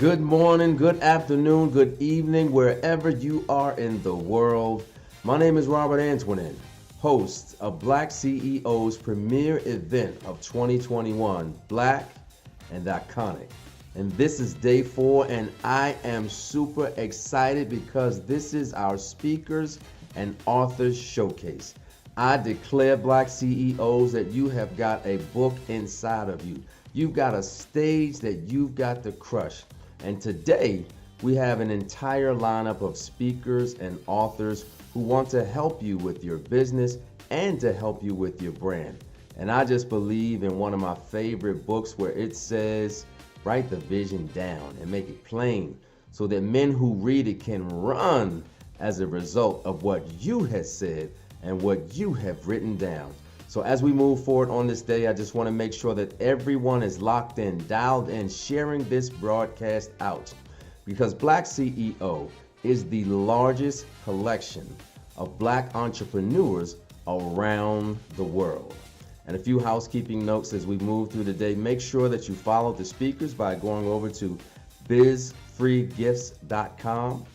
Good morning, good afternoon, good evening, wherever you are in the world. My name is Robert Antoinin, host of Black CEO's premier event of 2021, Black and Iconic. And this is day 4, and I am super excited because this is our speakers and authors showcase. I declare, Black CEOs, that you have got a book inside of you. You've got a stage that you've got to crush. And today, we have an entire lineup of speakers and authors who want to help you with your business and to help you with your brand. And I just believe in one of my favorite books where it says, write the vision down and make it plain so that men who read it can run as a result of what you have said and what you have written down. So as we move forward on this day, I just want to make sure that everyone is locked in, dialed in, sharing this broadcast out, because Black CEO is the largest collection of Black entrepreneurs around the world. And a few housekeeping notes as we move through the day. Make sure that you follow the speakers by going over to bizfreegifts.com.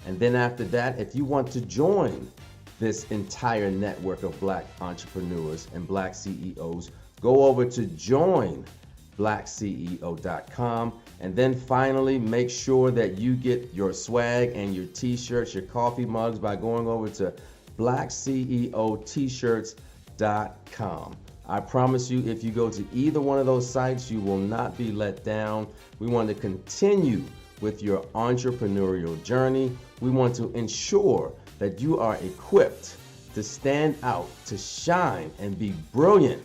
And then after that, if you want to join this entire network of Black entrepreneurs and Black CEOs, go over to joinblackceo.com. And then finally, make sure that you get your swag and your t-shirts, your coffee mugs by going over to blackceot-shirts.com. I promise you, if you go to either one of those sites, you will not be let down. We want to continue with your entrepreneurial journey. We want to ensure that you are equipped to stand out, to shine, and be brilliant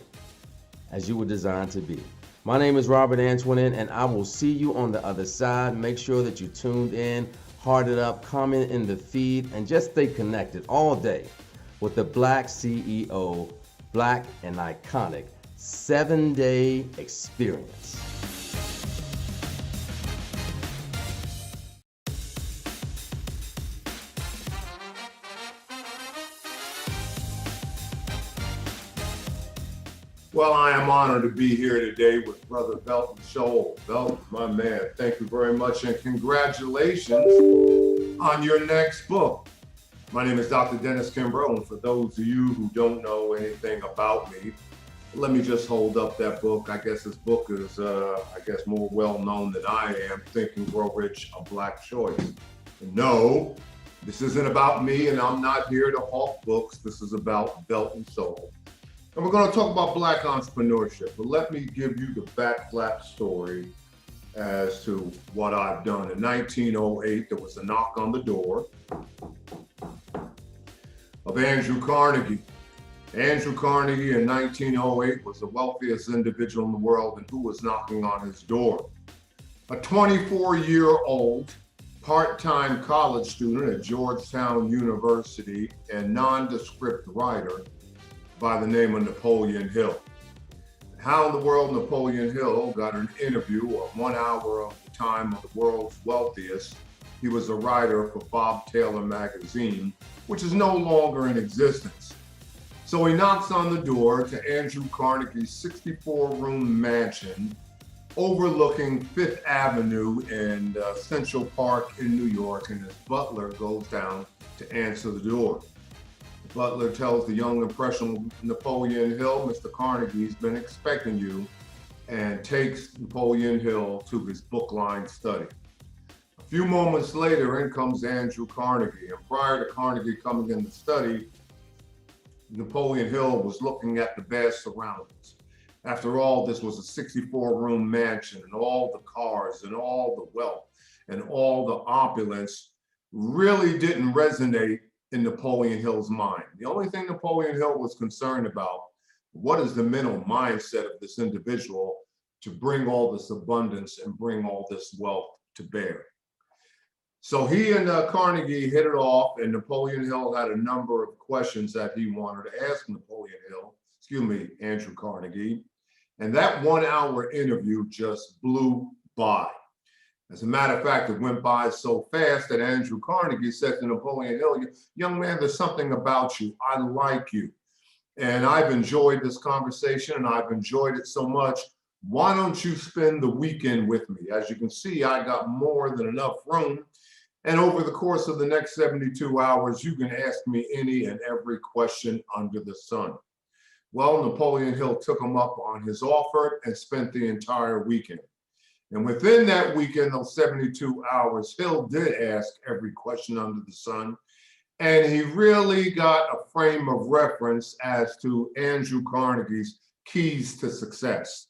as you were designed to be. My name is Robert Antoinin, and I will see you on the other side. Make sure that you tuned in, heart it up, comment in the feed, and just stay connected all day with the Black CEO, Black and Iconic 7-day experience. Well, I am honored to be here today with Brother Belton Shoal. Belton, my man, thank you very much and congratulations on your next book. My name is Dr. Dennis Kimbro, and for those of you who don't know anything about me, let me just hold up that book. I guess this book is, more well known than I am, Think and Grow Rich, A Black Choice. And no, this isn't about me, and I'm not here to hawk books. This is about Belton Shoal. And we're going to talk about Black entrepreneurship, but let me give you the backflap story as to what I've done. In 1908, there was a knock on the door of Andrew Carnegie. Andrew Carnegie in 1908 was the wealthiest individual in the world, and who was knocking on his door? A 24-year-old part-time college student at Georgetown University and nondescript writer by the name of Napoleon Hill. How in the world Napoleon Hill got an interview of 1 hour of the time of the world's wealthiest? He was a writer for Bob Taylor magazine, which is no longer in existence. So he knocks on the door to Andrew Carnegie's 64-room mansion overlooking Fifth Avenue in Central Park in New York, and his butler goes down to answer the door. Butler tells the young, impressionable Napoleon Hill, Mr. Carnegie's been expecting you, and takes Napoleon Hill to his book-lined study. A few moments later, in comes Andrew Carnegie, and prior to Carnegie coming in the study, Napoleon Hill was looking at the vast surroundings. After all, this was a 64-room mansion, and all the cars, and all the wealth, and all the opulence really didn't resonate in Napoleon Hill's mind. The only thing Napoleon Hill was concerned about, what is the mental mindset of this individual to bring all this abundance and bring all this wealth to bear? So he and Carnegie hit it off, and Napoleon Hill had a number of questions that he wanted to ask Andrew Carnegie. And that 1 hour interview just blew by. As a matter of fact, it went by so fast that Andrew Carnegie said to Napoleon Hill, young man, there's something about you. I like you. And I've enjoyed this conversation, and I've enjoyed it so much. why don't you spend the weekend with me? As you can see, I got more than enough room. And over the course of the next 72 hours, you can ask me any and every question under the sun. Well, Napoleon Hill took him up on his offer and spent the entire weekend. And within that weekend, those 72 hours, Hill did ask every question under the sun. And he really got a frame of reference as to Andrew Carnegie's keys to success.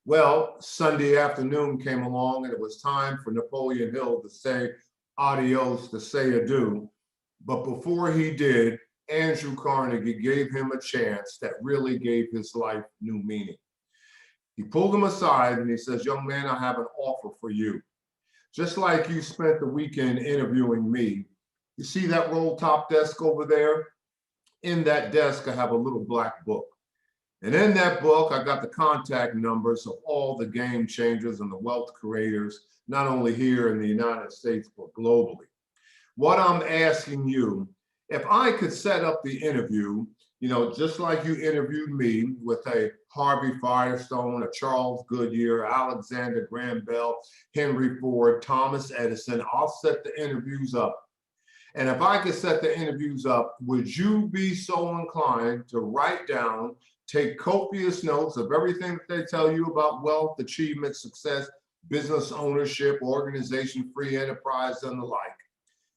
Well, Sunday afternoon came along and it was time for Napoleon Hill to say adios, to say adieu. But before he did, Andrew Carnegie gave him a chance that really gave his life new meaning. He pulled him aside and he says, young man, I have an offer for you. Just like you spent the weekend interviewing me, you see that roll top desk over there? In that desk, I have a little black book. And in that book, I got the contact numbers of all the game changers and the wealth creators, not only here in the United States, but globally. What I'm asking you, if I could set up the interview, you know, just like you interviewed me with a Harvey Firestone, a Charles Goodyear, Alexander Graham Bell, Henry Ford, Thomas Edison, I'll set the interviews up. And if I could set the interviews up, would you be so inclined to write down, take copious notes of everything that they tell you about wealth, achievement, success, business ownership, organization, free enterprise, and the like,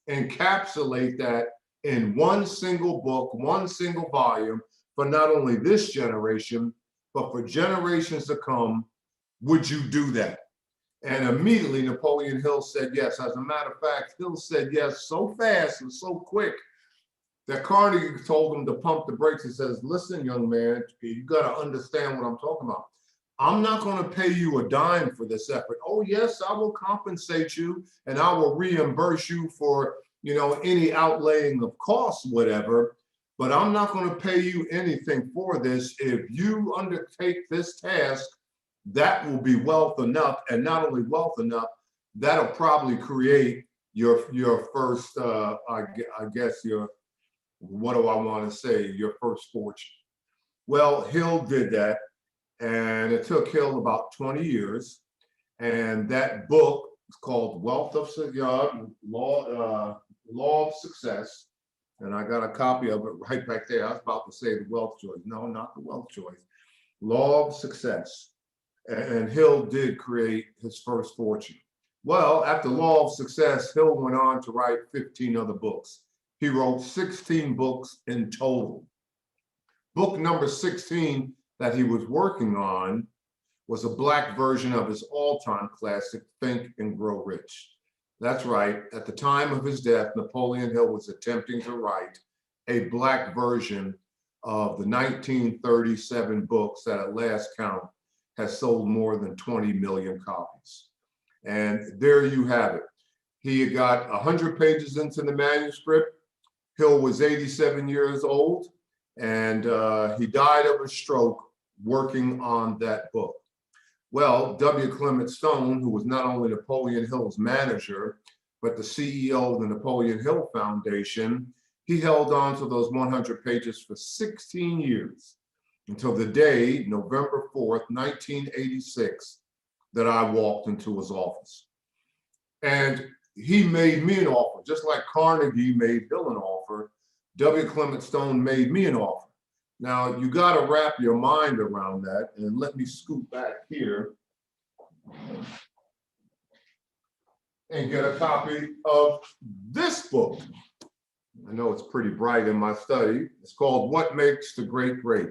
encapsulate that in one single book, one single volume for not only this generation, but for generations to come? Would you do that? And immediately Napoleon Hill said yes. As a matter of fact, Hill said yes so fast and so quick that Carnegie told him to pump the brakes. He says, listen, young man, you got to understand what I'm talking about. I'm not going to pay you a dime for this effort. Oh, yes, I will compensate you and I will reimburse you for, you know, any outlaying of costs, whatever, but I'm not going to pay you anything for this. If you undertake this task, that will be wealth enough, and not only wealth enough, that'll probably create your first, I guess your, what do I want to say, your first fortune. Well, Hill did that, and it took Hill about 20 years, and that book is called Law of Success, and I got a copy of it right back there. I was about to say the wealth choice. No, not the wealth choice. Law of Success. And Hill did create his first fortune. Well, after Law of Success, Hill went on to write 15 other books. He wrote 16 books in total. Book number 16 that he was working on was a black version of his all-time classic, Think and Grow Rich. That's right, at the time of his death, Napoleon Hill was attempting to write a black version of the 1937 books that at last count has sold more than 20 million copies. And there you have it. He got 100 pages into the manuscript. Hill was 87 years old, and he died of a stroke working on that book. Well, W. Clement Stone, who was not only Napoleon Hill's manager, but the CEO of the Napoleon Hill Foundation, he held on to those 100 pages for 16 years. Until the day, November 4th, 1986, that I walked into his office. And he made me an offer, just like Carnegie made Hill an offer, W. Clement Stone made me an offer. Now, you got to wrap your mind around that, and let me scoot back here and get a copy of this book. I know it's pretty bright in my study. It's called What Makes the Great Great.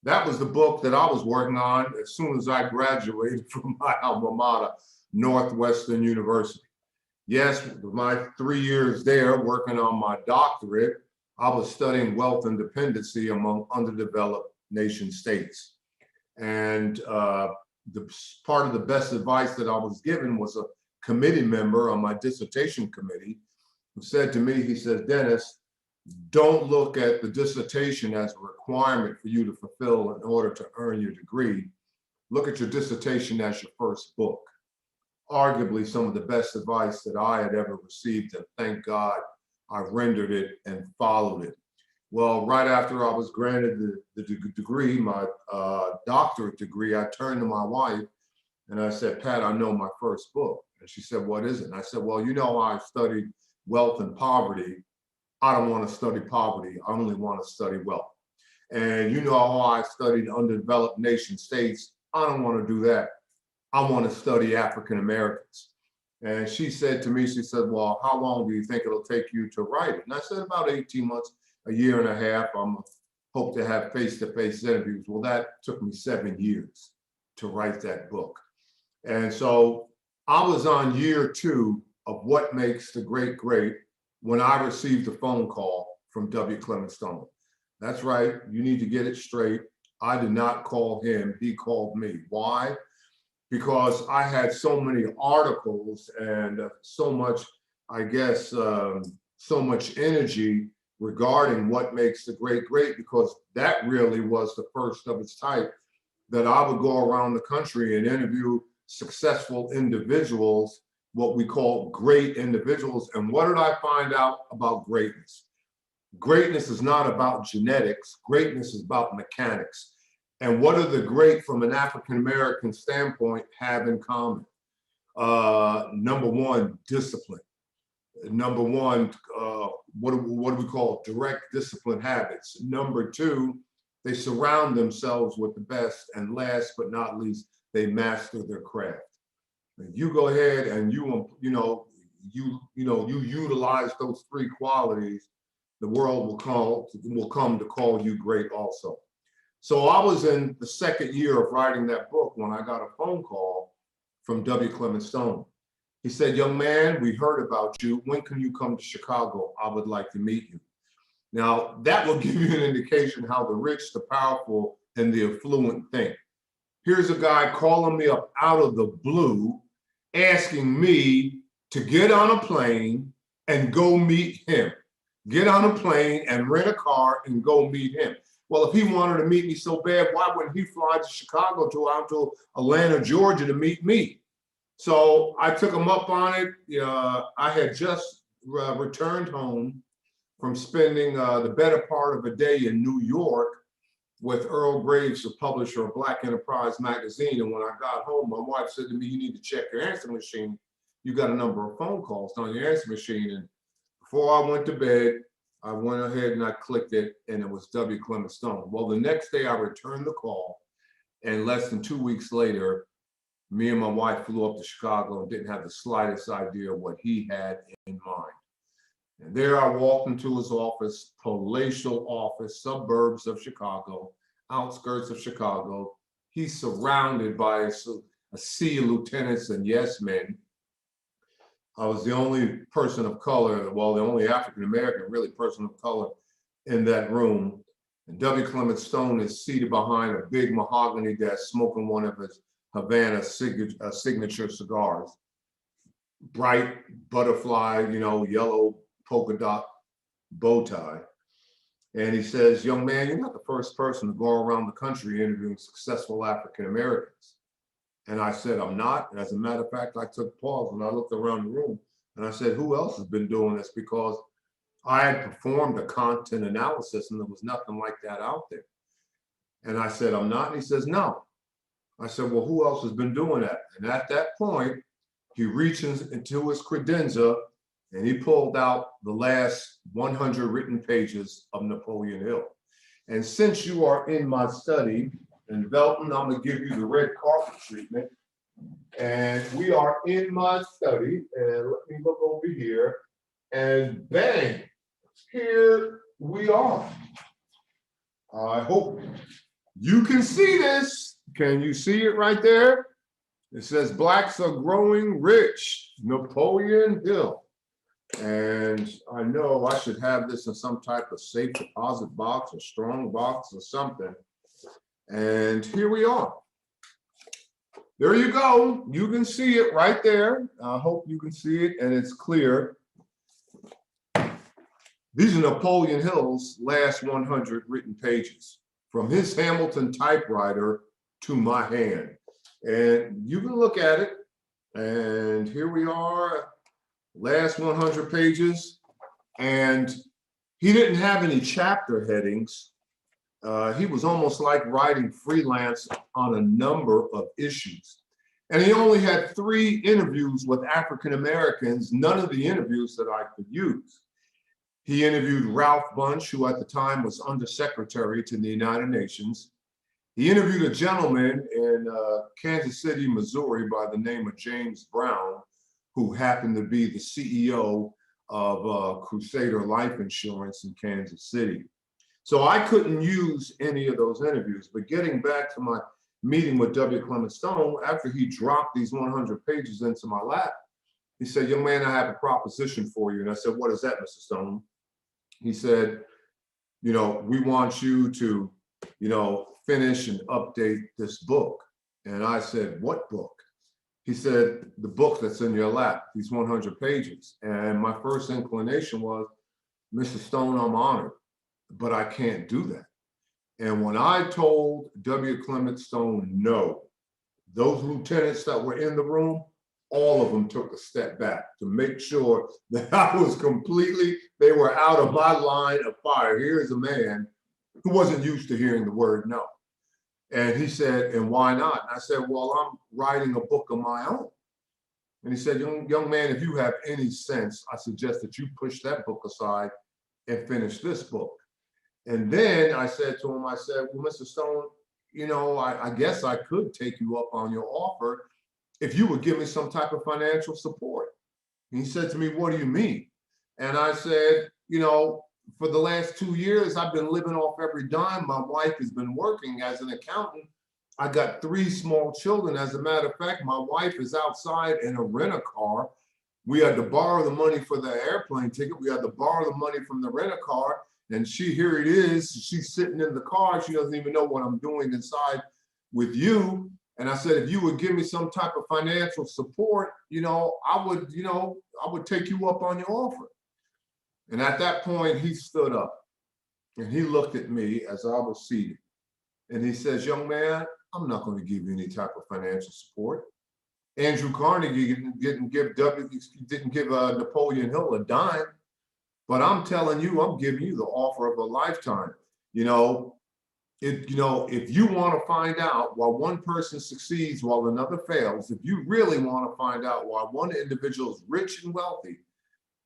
That was the book that I was working on as soon as I graduated from my alma mater, Northwestern University. Yes, my 3 years there working on my doctorate, I was studying wealth and dependency among underdeveloped nation states. And the part of the best advice that I was given was a committee member on my dissertation committee who said to me, he says, Dennis, don't look at the dissertation as a requirement for you to fulfill in order to earn your degree. Look at your dissertation as your first book. Arguably some of the best advice that I had ever received, and thank God I rendered it and followed it. Well, right after I was granted the degree, my doctorate degree, I turned to my wife and I said, Pat, I know my first book. And she said, what is it? And I said, well, you know, I studied wealth and poverty. I don't want to study poverty. I only want to study wealth. And you know how I studied underdeveloped nation states. I don't want to do that. I want to study African Americans. And she said to me, she said, well, how long do you think it'll take you to write it? And I said, about 18 months, a year and a half. I'm hope to have face-to-face interviews. Well, that took me 7 years to write that book. And so I was on year 2 of What Makes the Great Great when I received a phone call from W. Clement Stone. That's right, you need to get it straight. I did not call him, he called me. Why? Because I had so many articles and so much, I guess, so much energy regarding what makes the great great, because that really was the first of its type, that I would go around the country and interview successful individuals, what we call great individuals. And what did I find out about greatness? Greatness is not about genetics. Greatness is about mechanics. And what do the great from an African-American standpoint have in common? Number one, discipline. Number one, what do we call direct discipline habits? Number 2, they surround themselves with the best. And last but not least, they master their craft. And you go ahead and you utilize those 3 qualities, the world will come to call you great also. So I was in the 2nd year of writing that book when I got a phone call from W. Clement Stone. He said, young man, we heard about you. When can you come to Chicago? I would like to meet you. Now, that will give you an indication how the rich, the powerful, and the affluent think. Here's a guy calling me up out of the blue, asking me to get on a plane and go meet him. Get on a plane and rent a car and go meet him. Well, if he wanted to meet me so bad, why wouldn't he fly to Chicago to Atlanta, Georgia to meet me? So I took him up on it. I had just returned home from spending the better part of a day in New York with Earl Graves, the publisher of Black Enterprise magazine. And when I got home, my wife said to me, you need to check your answering machine. You got a number of phone calls on your answering machine. And before I went to bed, I went ahead and I clicked it, and it was W. Clement Stone. Well, the next day I returned the call, and less than 2 weeks later, me and my wife flew up to Chicago and didn't have the slightest idea what he had in mind. And there I walked into his office, palatial office, suburbs of Chicago, outskirts of Chicago. He's surrounded by a sea of lieutenants and yes men. I was the only person of color, well, the only African-American really person of color in that room. And W. Clement Stone is seated behind a big mahogany desk, smoking one of his Havana signature cigars. Bright butterfly, yellow polka dot bow tie. And he says, young man, you're not the first person to go around the country interviewing successful African Americans. And I said, I'm not. And as a matter of fact, I took pause and I looked around the room and I said, who else has been doing this? Because I had performed a content analysis and there was nothing like that out there. And I said, I'm not. And he says, no. I said, well, who else has been doing that? And at that point, he reaches into his credenza and he pulled out the last 100 written pages of Napoleon Hill. And since you are in my study, in Belton, I'm gonna give you the red carpet treatment. And we are in my study, and let me look over here, and bang, here we are. I hope you can see this. Can you see it right there? It says, Blacks are growing rich, Napoleon Hill. And I know I should have this in some type of safe deposit box or strong box or something. And here we are. There you go. You can see it right there. I hope you can see it and it's clear. These are Napoleon Hill's last 100 written pages, from his Hamilton typewriter to my hand. And you can look at it. And here we are, last 100 pages. And He didn't have any chapter headings. He was almost like writing freelance on a number of issues. And he only had 3 interviews with African Americans, none of the interviews that I could use. He interviewed Ralph Bunche, who at the time was Undersecretary to the United Nations. He interviewed a gentleman in Kansas City, Missouri by the name of James Brown, who happened to be the CEO of Crusader Life Insurance in Kansas City. So I couldn't use any of those interviews. But getting back to my meeting with W. Clement Stone, after he dropped these 100 pages into my lap, he said, "Young man, I have a proposition for you." And I said, "What is that, Mr. Stone?" He said, "We want you to, finish and update this book." And I said, "What book?" He said, "The book that's in your lap, these 100 pages. And my first inclination was, "Mr. Stone, I'm honored, but I can't do that." And when I told W. Clement Stone no, those lieutenants that were in the room, all of them took a step back to make sure that they were out of my line of fire. Here's a man who wasn't used to hearing the word no. And he said, "And why not?" And I said, "Well, I'm writing a book of my own." And he said, young man, if you have any sense, I suggest that you push that book aside and finish this book." And then I said to him, I said, "Well, Mr. Stone, I guess I could take you up on your offer if you would give me some type of financial support." And he said to me, "What do you mean?" And I said, "For the last 2 years, I've been living off every dime. My wife has been working as an accountant. I got 3 small children. As a matter of fact, my wife is outside in a rent-a-car. We had to borrow the money for the airplane ticket. We had to borrow the money from the rent-a-car. And here it is. She's sitting in the car. She doesn't even know what I'm doing inside with you." And I said, "If you would give me some type of financial support, I would take you up on your offer." And at that point, he stood up and he looked at me as I was seated. And he says, "Young man, I'm not going to give you any type of financial support. Andrew Carnegie didn't give Napoleon Hill a dime. But I'm telling you, I'm giving you the offer of a lifetime. If you want to find out why one person succeeds while another fails, if you really want to find out why one individual is rich and wealthy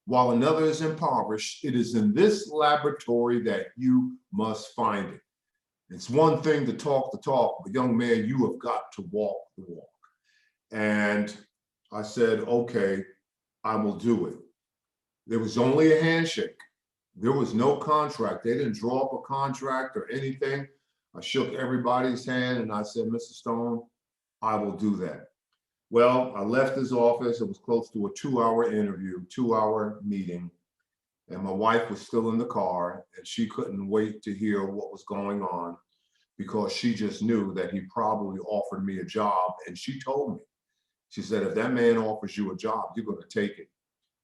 while another is impoverished, it is in this laboratory that you must find it. It's one thing to talk the talk, but young man, you have got to walk the walk." And I said, "Okay, I will do it." There was only a handshake. There was no contract. They didn't draw up a contract or anything. I shook everybody's hand and I said, "Mr. Stone, I will do that." Well, I left his office. It was close to a 2-hour interview, 2-hour meeting. And my wife was still in the car and she couldn't wait to hear what was going on because she just knew that he probably offered me a job. And she told me, she said, "If that man offers you a job, you're going to take it."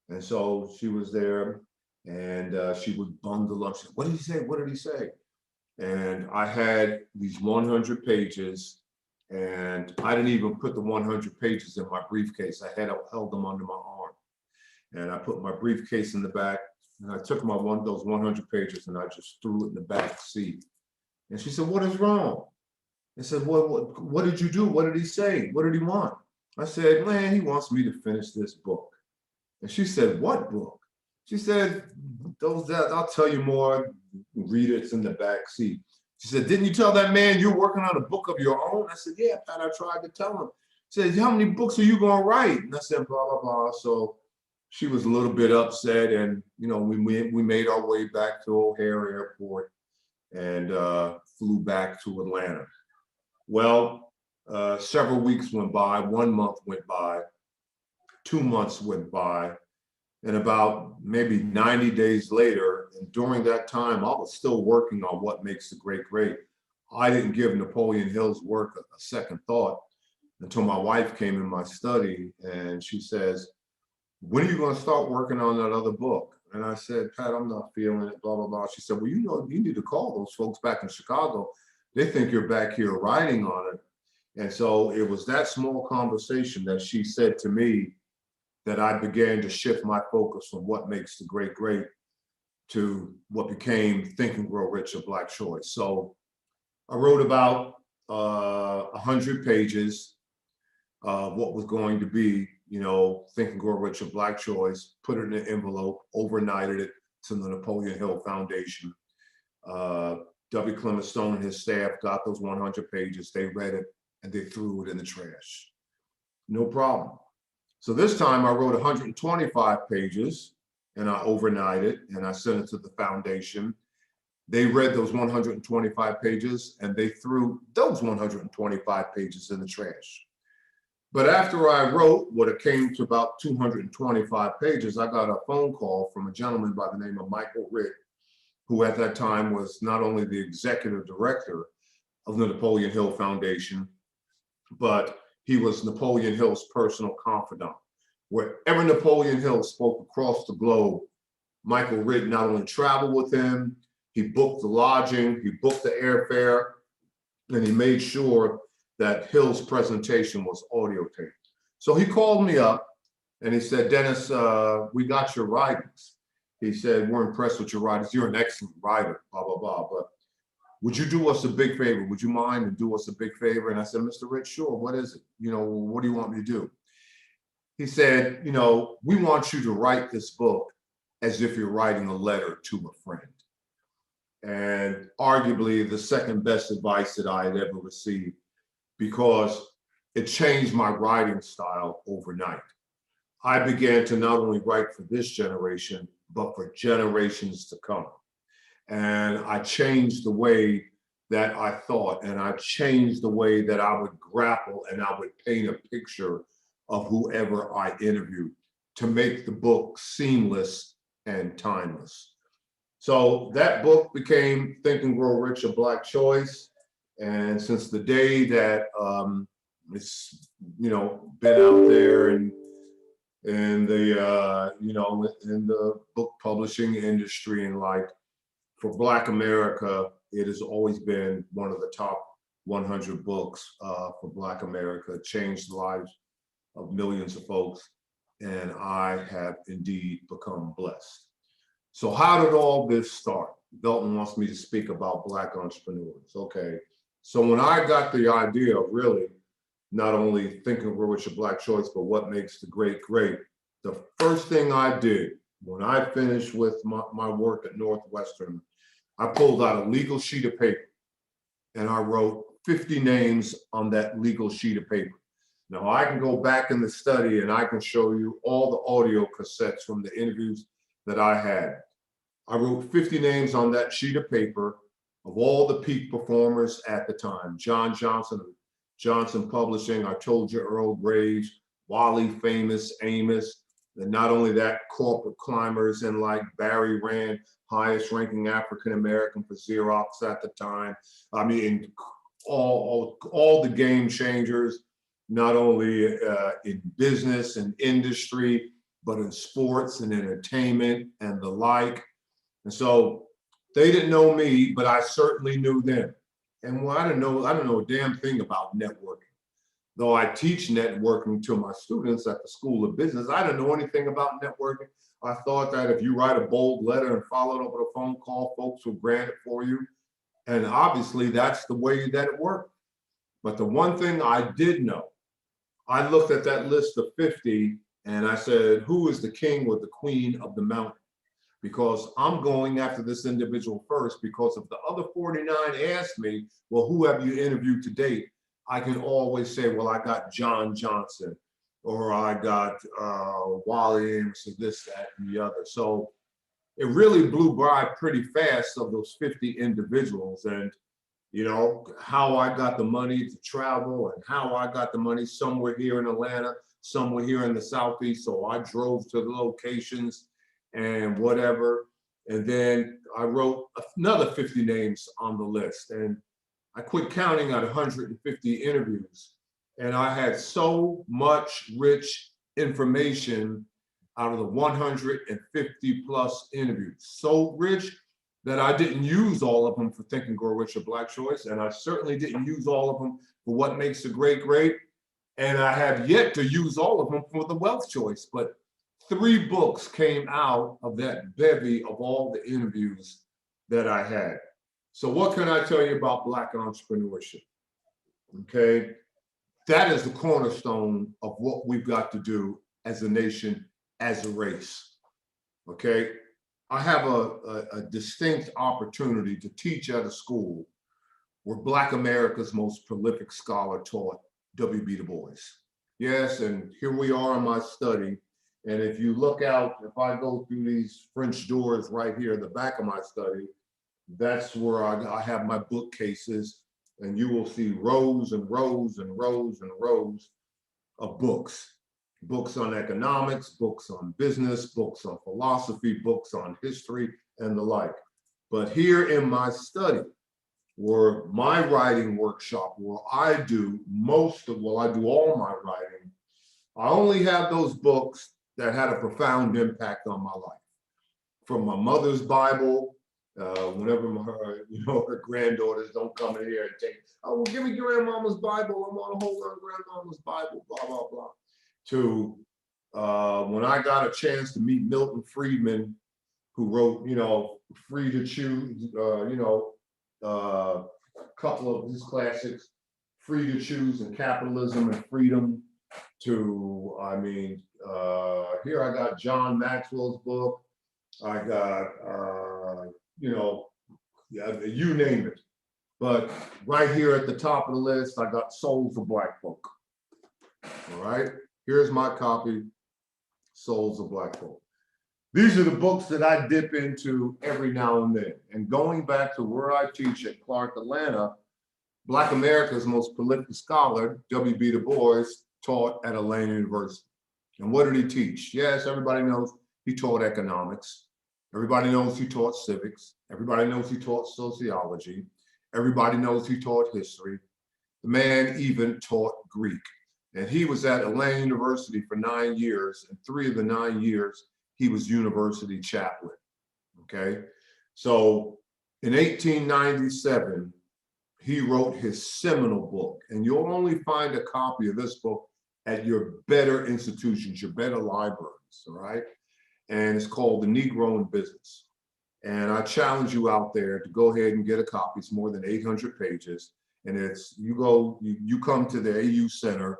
And so she was there and she would bundle up. She said, "What did he say? What did he say?" And I had these 100 pages and I didn't even put the 100 pages in my briefcase. I held them under my arm. And I put my briefcase in the back and I took those 100 pages and I just threw it in the back seat. And she said, "What is wrong?" I said, what did you do? What did he say? What did he want?" I said, "Man, he wants me to finish this book." And she said, "What book?" She said, I'll tell you more. Read it. It's in the back seat." She said, "Didn't you tell that man you're working on a book of your own?" I said, "Yeah, Pat, I tried to tell him." She said, "How many books are you going to write?" And I said, blah, blah, blah. So she was a little bit upset. And, we made our way back to O'Hare Airport and flew back to Atlanta. Well, several weeks went by. 1 month went by. 2 months went by. And about maybe 90 days later, and during that time, I was still working on What Makes the Great Great. I didn't give Napoleon Hill's work a second thought until my wife came in my study and she says, "When are you going to start working on that other book?" And I said, "Pat, I'm not feeling it, blah, blah, blah." She said, "Well, you need to call those folks back in Chicago. They think you're back here writing on it." And so it was that small conversation that she said to me that I began to shift my focus from What Makes the Great Great to what became Think and Grow Rich, a Black Choice. So I wrote about 100 pages of what was going to be, Think and Grow Rich, a Black Choice, put it in an envelope, overnighted it to the Napoleon Hill Foundation. W. Clement Stone and his staff got those 100 pages, they read it, and they threw it in the trash. No problem. So this time I wrote 125 pages and I overnighted it and I sent it to the foundation. They read those 125 pages and they threw those 125 pages in the trash. But after I wrote what it came to about 225 pages, I got a phone call from a gentleman by the name of Michael Ritt, who at that time was not only the executive director of the Napoleon Hill Foundation, but he was Napoleon Hill's personal confidant. Wherever Napoleon Hill spoke across the globe, Michael Ritt not only traveled with him, he booked the lodging, he booked the airfare, and he made sure that Hill's presentation was audio taped. So he called me up and he said, Dennis, we got your writings. He said, we're impressed with your writings. You're an excellent writer, blah, blah, blah. But would you do us a big favor? Would you mind and do us a big favor? And I said, Mr. Rich, sure, what is it? What do you want me to do? He said, we want you to write this book as if you're writing a letter to a friend. And arguably the second best advice that I had ever received, because it changed my writing style overnight. I began to not only write for this generation, but for generations to come. And I changed the way that I thought, and I changed the way that I would grapple and I would paint a picture of whoever I interviewed to make the book seamless and timeless. So that book became Think and Grow Rich, a Black Choice. And since the day that it's, been out there and in the, in the book publishing industry and for Black America, it has always been one of the top 100 books for Black America. It changed the lives of millions of folks, and I have indeed become blessed. So how did all this start? Dalton wants me to speak about Black entrepreneurs. Okay, so when I got the idea of really not only thinking of which a Black choice, but what makes the great great, the first thing I did when I finished with my work at Northwestern, I pulled out a legal sheet of paper and I wrote 50 names on that legal sheet of paper. Now I can go back in the study and I can show you all the audio cassettes from the interviews that I had. I wrote 50 names on that sheet of paper of all the peak performers at the time. John Johnson, Johnson Publishing, I told you, Earl Graves, Wally Famous, Amos, and not only that, corporate climbers and like Barry Rand, highest ranking African-American for Xerox at the time. I mean, all the game changers, not only in business and industry, but in sports and entertainment and the like. And so they didn't know me, but I certainly knew them. And I don't know a damn thing about networking. Though I teach networking to my students at the School of Business, I didn't know anything about networking. I thought that if you write a bold letter and follow it up with a phone call, folks will grant it for you. And obviously that's the way that it worked. But the one thing I did know, I looked at that list of 50 and I said, who is the king or the queen of the mountain? Because I'm going after this individual first, because if the other 49 ask me, well, who have you interviewed to date? I can always say, well, I got John Johnson, or I got Wally Ames, or this, that, and the other. So it really blew by pretty fast of those 50 individuals. And, how I got the money to travel and how I got the money. Some were here in Atlanta, some were here in the Southeast. So I drove to the locations and whatever. And then I wrote another 50 names on the list. And I quit counting at 150 interviews. And I had so much rich information out of the 150 plus interviews. So rich that I didn't use all of them for Think and Grow Rich, a Black Choice. And I certainly didn't use all of them for What Makes a Great Great. And I have yet to use all of them for the Wealth Choice. But 3 books came out of that bevy of all the interviews that I had. So what can I tell you about Black entrepreneurship? Okay, that is the cornerstone of what we've got to do as a nation, as a race. Okay, I have a distinct opportunity to teach at a school where Black America's most prolific scholar taught, W.B. Du Bois. Yes, and here we are in my study. And if you look out, if I go through these French doors right here in the back of my study, that's where I have my bookcases, and you will see rows and rows and rows and rows of books. Books on economics, books on business, books on philosophy, books on history, and the like. But here in my study, where my writing workshop, where I do all my writing, I only have those books that had a profound impact on my life. From my mother's Bible, whenever her granddaughters don't come in here and take, oh, well, give me grandmama's Bible, I want to hold on grandmama's Bible, blah, blah, blah. To when I got a chance to meet Milton Friedman, who wrote, Free to Choose, a couple of his classics, Free to Choose and Capitalism and Freedom, to, here I got John Maxwell's book. I got, you name it. But right here at the top of the list, I got Souls of Black Folk. All right, here's my copy, Souls of Black Folk. These are the books that I dip into every now and then. And going back to where I teach at Clark, Atlanta, Black America's most prolific scholar, W.B. Du Bois, taught at Atlanta University. And what did he teach? Yes, everybody knows he taught economics. Everybody knows he taught civics. Everybody knows he taught sociology. Everybody knows he taught history. The man even taught Greek. And he was at Atlanta University for 9 years, and 3 of the 9 years, he was university chaplain, okay? So in 1897, he wrote his seminal book, and you'll only find a copy of this book at your better institutions, your better libraries, all right? And it's called The Negro in Business. And I challenge you out there to go ahead and get a copy. It's more than 800 pages. And it's, you come to the AU Center,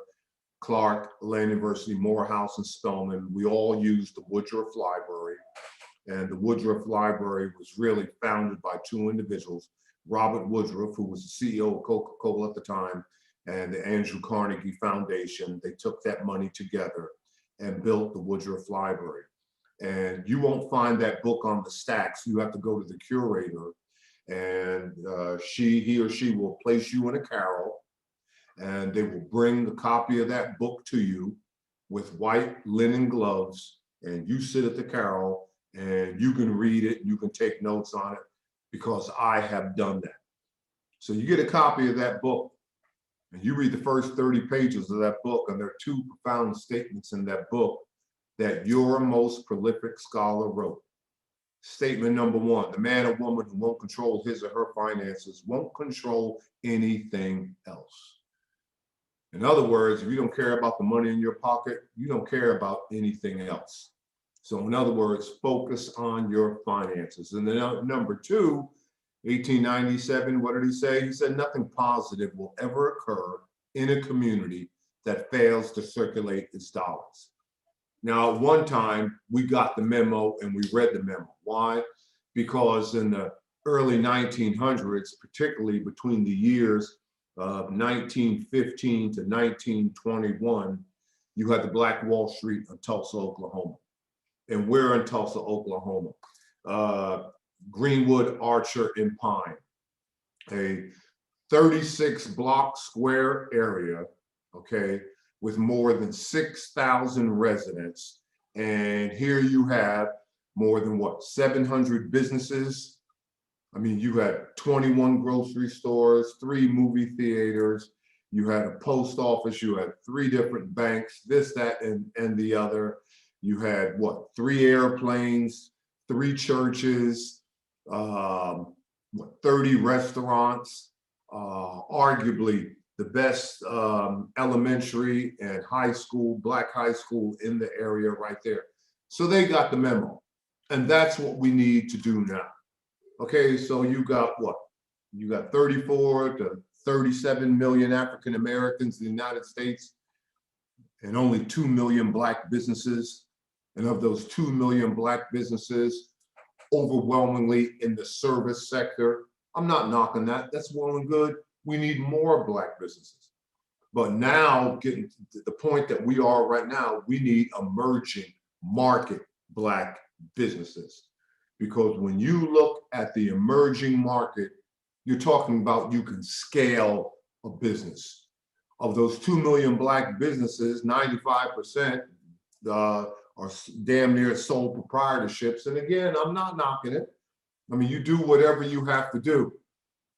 Clark, Atlanta University, Morehouse, and Spelman. We all use the Woodruff Library. And the Woodruff Library was really founded by 2 individuals, Robert Woodruff, who was the CEO of Coca-Cola at the time, and the Andrew Carnegie Foundation. They took that money together and built the Woodruff Library. And you won't find that book on the stacks. You have to go to the curator, and he or she will place you in a carrel, and they will bring the copy of that book to you with white linen gloves, and you sit at the carrel and you can read it, you can take notes on it, because I have done that. So you get a copy of that book and you read the first 30 pages of that book, and there are 2 profound statements in that book that your most prolific scholar wrote. Statement number 1, the man or woman who won't control his or her finances won't control anything else. In other words, if you don't care about the money in your pocket, you don't care about anything else. So in other words, focus on your finances. And then number 2, 1897, what did he say? He said, nothing positive will ever occur in a community that fails to circulate its dollars. Now, at one time, we got the memo and we read the memo. Why? Because in the early 1900s, particularly between the years of 1915 to 1921, you had the Black Wall Street of Tulsa, Oklahoma. And we're in Tulsa, Oklahoma. Greenwood, Archer, and Pine, a 36 block square area, okay, with more than 6,000 residents. And here you have more than 700 businesses. I mean, you had 21 grocery stores, 3 movie theaters, you had a post office, you had 3 different banks, this, that, and the other. You had 3 airplanes, 3 churches, 30 restaurants, arguably the best elementary and high school, Black high school in the area right there. So they got the memo. And that's what we need to do now. Okay, so you got what? You got 34 to 37 million African Americans in the United States and only 2 million Black businesses. And of those 2 million Black businesses, overwhelmingly in the service sector. I'm not knocking that. That's well and good. We need more Black businesses. But now, getting to the point that we are right now, we need emerging market Black businesses. Because when you look at the emerging market, you're talking about you can scale a business. Of those 2 million Black businesses, 95% are damn near sole proprietorships. And again, I'm not knocking it. I mean, you do whatever you have to do.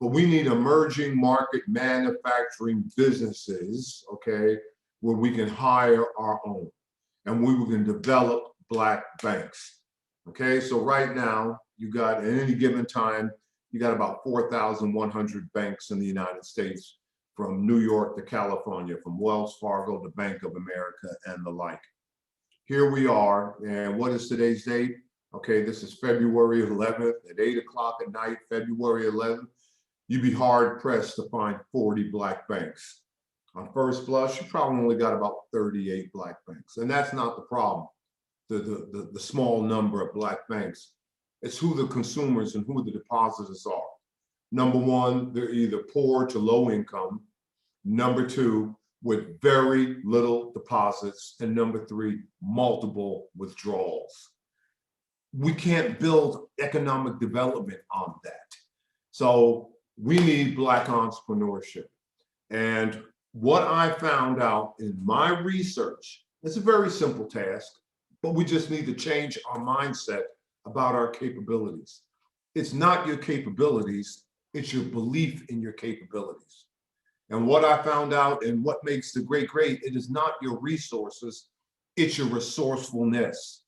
But we need emerging market manufacturing businesses, okay, where we can hire our own and we can develop Black banks. Okay, so right now, you got at any given time, you got about 4,100 banks in the United States, from New York to California, from Wells Fargo to Bank of America and the like. Here we are, and what is today's date? Okay, this is February 11th at 8 o'clock at night, February 11th. You'd be hard pressed to find 40 Black banks. On first blush, you probably only got about 38 Black banks, and that's not the problem. The small number of Black banks. It's who the consumers and who the depositors are. Number one, they're either poor to low income. Number two, with very little deposits. And number three, multiple withdrawals. We can't build economic development on that. So we need Black entrepreneurship. And what I found out in my research, it's a very simple task, but we just need to change our mindset about our capabilities. It's not your capabilities, it's your belief in your capabilities. And what I found out and what makes the great great, it is not your resources, it's your resourcefulness.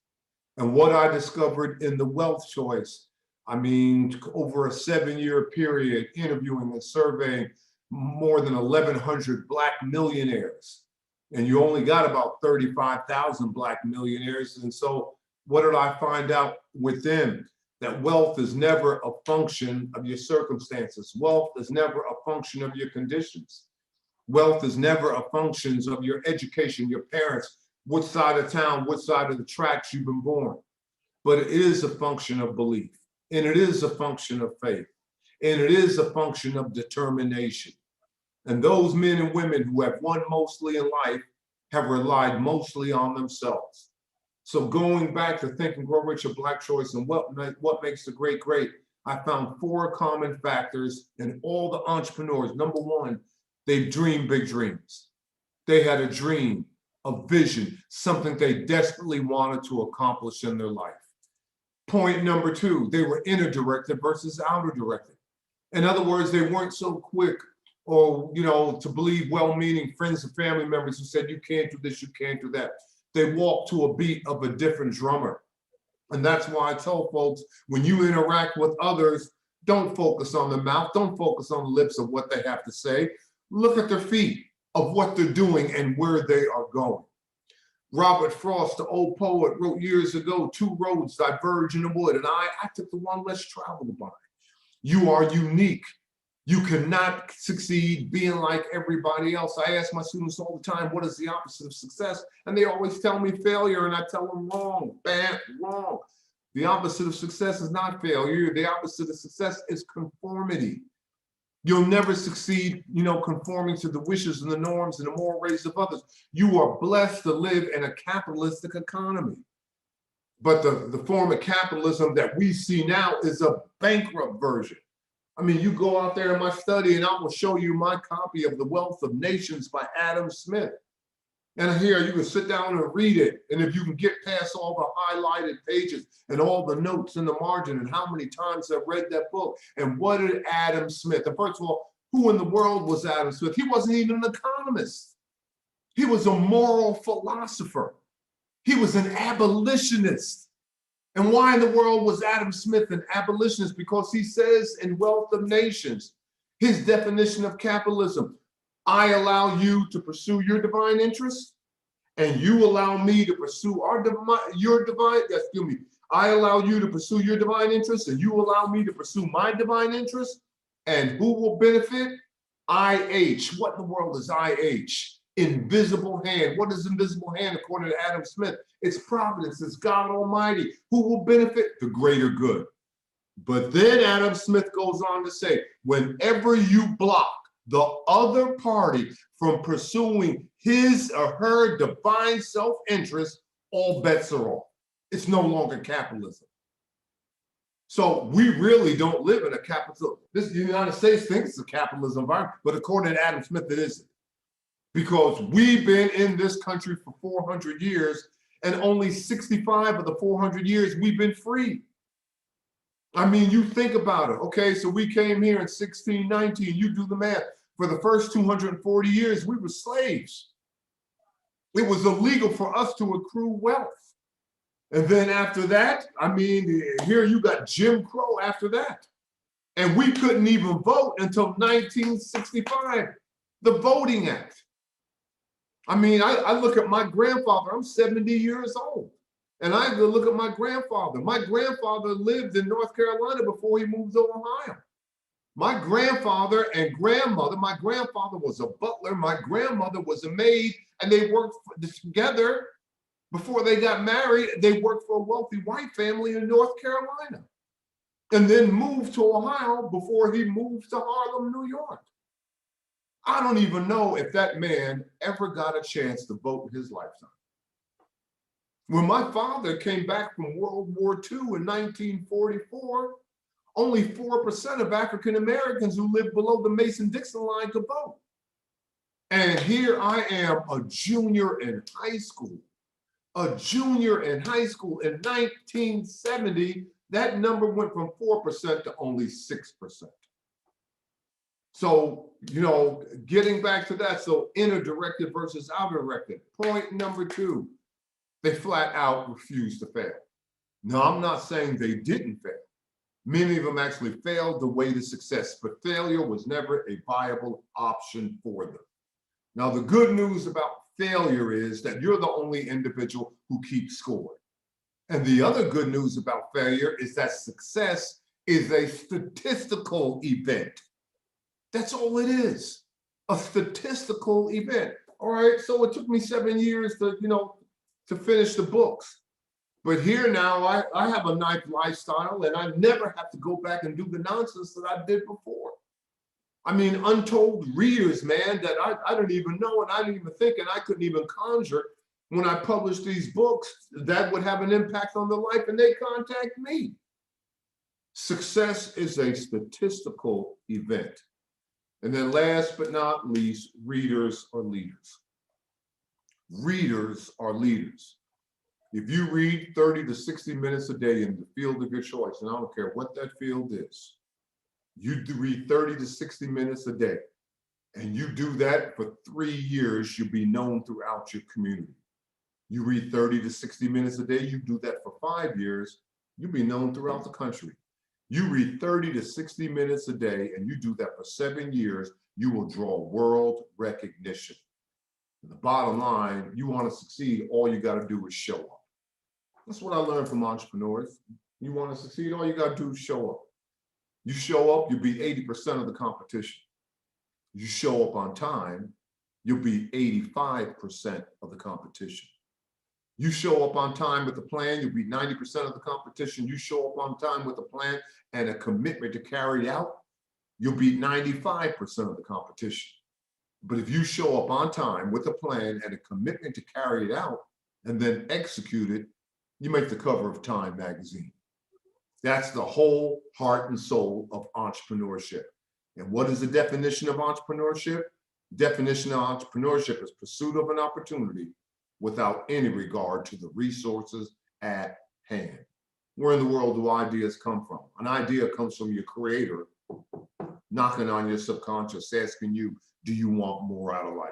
And what I discovered in the wealth choice, I mean, over a 7-year period, interviewing and surveying more than 1,100 Black millionaires. And you only got about 35,000 Black millionaires. And so what did I find out with them? That wealth is never a function of your circumstances. Wealth is never a function of your conditions. Wealth is never a function of your education, your parents, which side of town, which side of the tracks you've been born. But it is a function of belief, and it is a function of faith, and it is a function of determination. And those men and women who have won mostly in life have relied mostly on themselves. So going back to Think and Grow Rich, a Black choice, and what makes the great great, I found 4 common factors in all the entrepreneurs. Number one, they dreamed big dreams. They had a dream, a vision, something they desperately wanted to accomplish in their life. Point number 2, they were inner directed versus outer directed. In other words, they weren't so quick or, to believe well-meaning friends and family members who said, you can't do this, you can't do that. They walk to a beat of a different drummer. And that's why I tell folks, when you interact with others, don't focus on the mouth, don't focus on the lips of what they have to say. Look at their feet of what they're doing and where they are going. Robert Frost, the old poet, wrote years ago, 2 roads diverge in the wood, and I took the one less traveled by. You are unique. You cannot succeed being like everybody else. I ask my students all the time, what is the opposite of success? And they always tell me failure, and I tell them wrong, bad, wrong. The opposite of success is not failure. The opposite of success is conformity. You'll never succeed, conforming to the wishes and the norms and the moral ways of others. You are blessed to live in a capitalistic economy. But the form of capitalism that we see now is a bankrupt version. I mean, you go out there in my study and I will show you my copy of The Wealth of Nations by Adam Smith. And here you can sit down and read it. And if you can get past all the highlighted pages and all the notes in the margin and how many times I've read that book. And what did Adam Smith, and first of all, who in the world was Adam Smith? He wasn't even an economist. He was a moral philosopher. He was an abolitionist. And why in the world was Adam Smith an abolitionist? Because he says in Wealth of Nations, his definition of capitalism, I allow you to pursue your divine interests, and you allow me to pursue I allow you to pursue your divine interests, and you allow me to pursue my divine interests, and who will benefit? IH. What in the world is IH? Invisible hand. What is invisible hand according to Adam Smith? It's providence, it's God Almighty. Who will benefit? The greater good. But then Adam Smith goes on to say, whenever you block the other party from pursuing his or her divine self-interest, all bets are off. It's no longer capitalism. So we really don't live in a capitalist. The United States thinks it's a capitalist environment, but according to Adam Smith, it isn't. Because we've been in this country for 400 years, and only 65 of the 400 years we've been free. I mean, you think about it. Okay, so we came here in 1619. You do the math. For the first 240 years, we were slaves. It was illegal for us to accrue wealth. And then after that, I mean, here you got Jim Crow after that. And we couldn't even vote until 1965, the Voting Act. I mean, I look at my grandfather, I'm 70 years old. And I look at my grandfather. My grandfather lived in North Carolina before he moved to Ohio. My grandfather and grandmother, my grandfather was a butler, my grandmother was a maid, and they worked together before they got married. They worked for a wealthy white family in North Carolina, and then moved to Ohio before he moved to Harlem, New York. I don't even know if that man ever got a chance to vote in his lifetime. When my father came back from World War II in 1944, only 4% of African Americans who lived below the Mason-Dixon line could vote. And here I am, a junior in high school. A junior in high school in 1970, that number went from 4% to only 6%. So, you know, getting back to that, so inner directed versus outer directed. Point number 2, they flat out refused to fail. Now, I'm not saying they didn't fail. Many of them actually failed the way to success, but failure was never a viable option for them. Now, the good news about failure is that you're the only individual who keeps score. And the other good news about failure is that success is a statistical event. That's all it is, a statistical event. All right, so it took me 7 years to finish the books. But here now, I have a nice lifestyle, and I never have to go back and do the nonsense that I did before. I mean, untold readers, man, that I don't even know, and I didn't even think, and I couldn't even conjure when I published these books that would have an impact on their life, and they contact me. Success is a statistical event. And then last but not least, readers are leaders. Readers are leaders. If you read 30 to 60 minutes a day in the field of your choice, and I don't care what that field is, you read 30 to 60 minutes a day, and you do that for 3 years, you'll be known throughout your community. You read 30 to 60 minutes a day, you do that for 5 years, you'll be known throughout the country. You read 30 to 60 minutes a day, and you do that for 7 years, you will draw world recognition. And the bottom line, you want to succeed, all you got to do is show up. That's what I learned from entrepreneurs. You want to succeed, all you got to do is show up. You show up, you beat 80% of the competition. You show up on time, you'll beat 85% of the competition. You show up on time with a plan, you'll beat 90% of the competition. You show up on time with a plan and a commitment to carry it out, you'll beat 95% of the competition. But if you show up on time with a plan and a commitment to carry it out and then execute it, you make the cover of Time magazine. That's the whole heart and soul of entrepreneurship. And what is the definition of entrepreneurship? Definition of entrepreneurship is pursuit of an opportunity without any regard to the resources at hand. Where in the world do ideas come from? An idea comes from your creator knocking on your subconscious, asking you, do you want more out of life?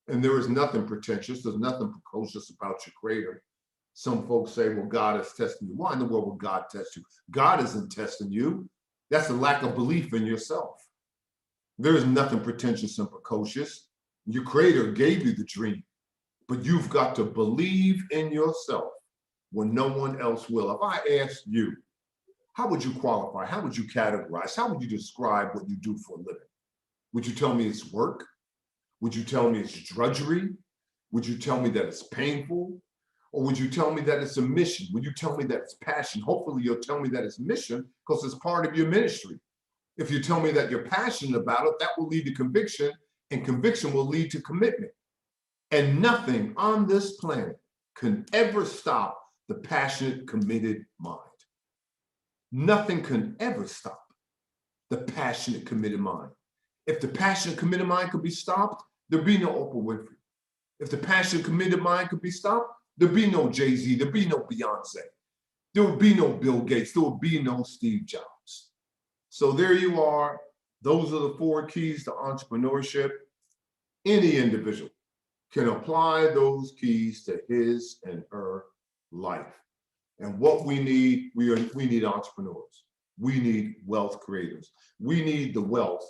And there is nothing pretentious, there's nothing precocious about your creator. Some folks say, well, God is testing you. Why in the world would God test you? God isn't testing you. That's a lack of belief in yourself. There is nothing pretentious and precocious. Your creator gave you the dream. but you've got to believe in yourself when no one else will. If I asked you, how would you qualify? How would you categorize? How would you describe what you do for a living? Would you tell me it's work? Would you tell me it's drudgery? Would you tell me that it's painful? Or would you tell me that it's a mission? Would you tell me that it's passion? Hopefully you'll tell me that it's mission because it's part of your ministry. If you tell me that you're passionate about it, that will lead to conviction, and conviction will lead to commitment. And nothing on this planet can ever stop the passionate, committed mind. Nothing can ever stop the passionate, committed mind. If the passionate, committed mind could be stopped, there'd be no Oprah Winfrey. If the passionate, committed mind could be stopped, there'd be no Jay-Z, there'd be no Beyonce. There would be no Bill Gates, there would be no Steve Jobs. So there you are. Those are the 4 keys to entrepreneurship. Any individual can apply those keys to his and her life. And what we need, we need entrepreneurs. We need wealth creators. We need the wealth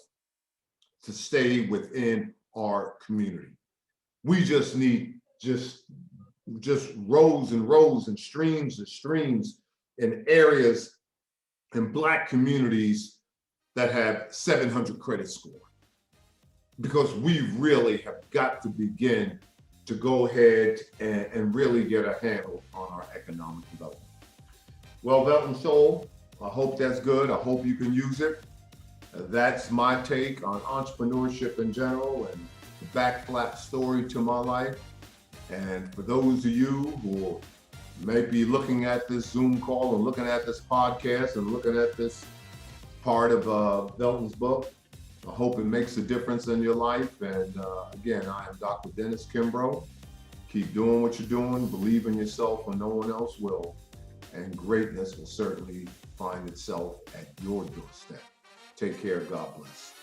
to stay within our community. We just need just rows and rows and streams in areas in Black communities that have 700 credit score. Because we really have got to begin to go ahead and really get a handle on our economic development. Well, Belt and Soul, I hope that's good. I hope you can use it. That's my take on entrepreneurship in general and the backflap story to my life. And for those of you who may be looking at this Zoom call and looking at this podcast and looking at this part of Belton's book, I hope it makes a difference in your life. And again, I am Dr. Dennis Kimbro. Keep doing what you're doing. Believe in yourself when no one else will. And greatness will certainly find itself at your doorstep. Take care. God bless.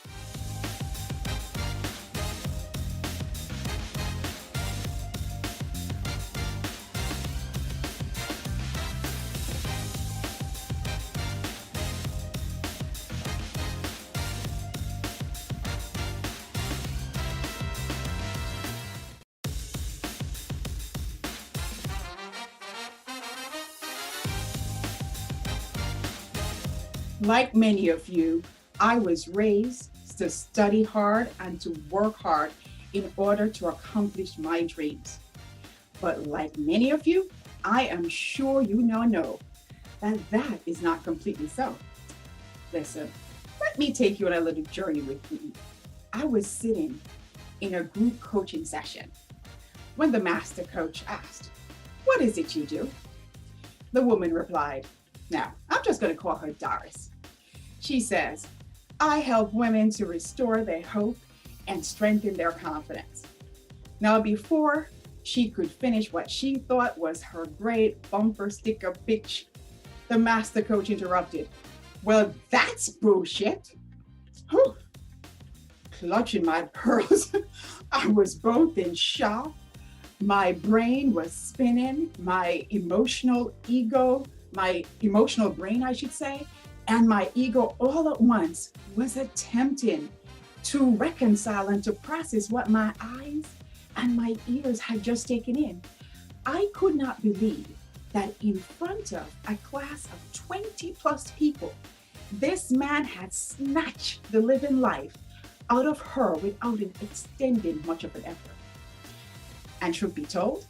Like many of you, I was raised to study hard and to work hard in order to accomplish my dreams. But like many of you, I am sure you now know that that is not completely so. Listen, let me take you on a little journey with me. I was sitting in a group coaching session when the master coach asked, "What is it you do?" The woman replied, now, I'm just going to call her Doris. She says, "I help women to restore their hope and strengthen their confidence." Now, before she could finish what she thought was her great bumper sticker pitch, the master coach interrupted. "Well, that's bullshit." Whew. Clutching my pearls, I was both in shock. My brain was spinning, my emotional brain, I should say, and my ego all at once was attempting to reconcile and to process what my eyes and my ears had just taken in. I could not believe that in front of a class of 20 plus people, this man had snatched the living life out of her without extending much of an effort. And truth be told,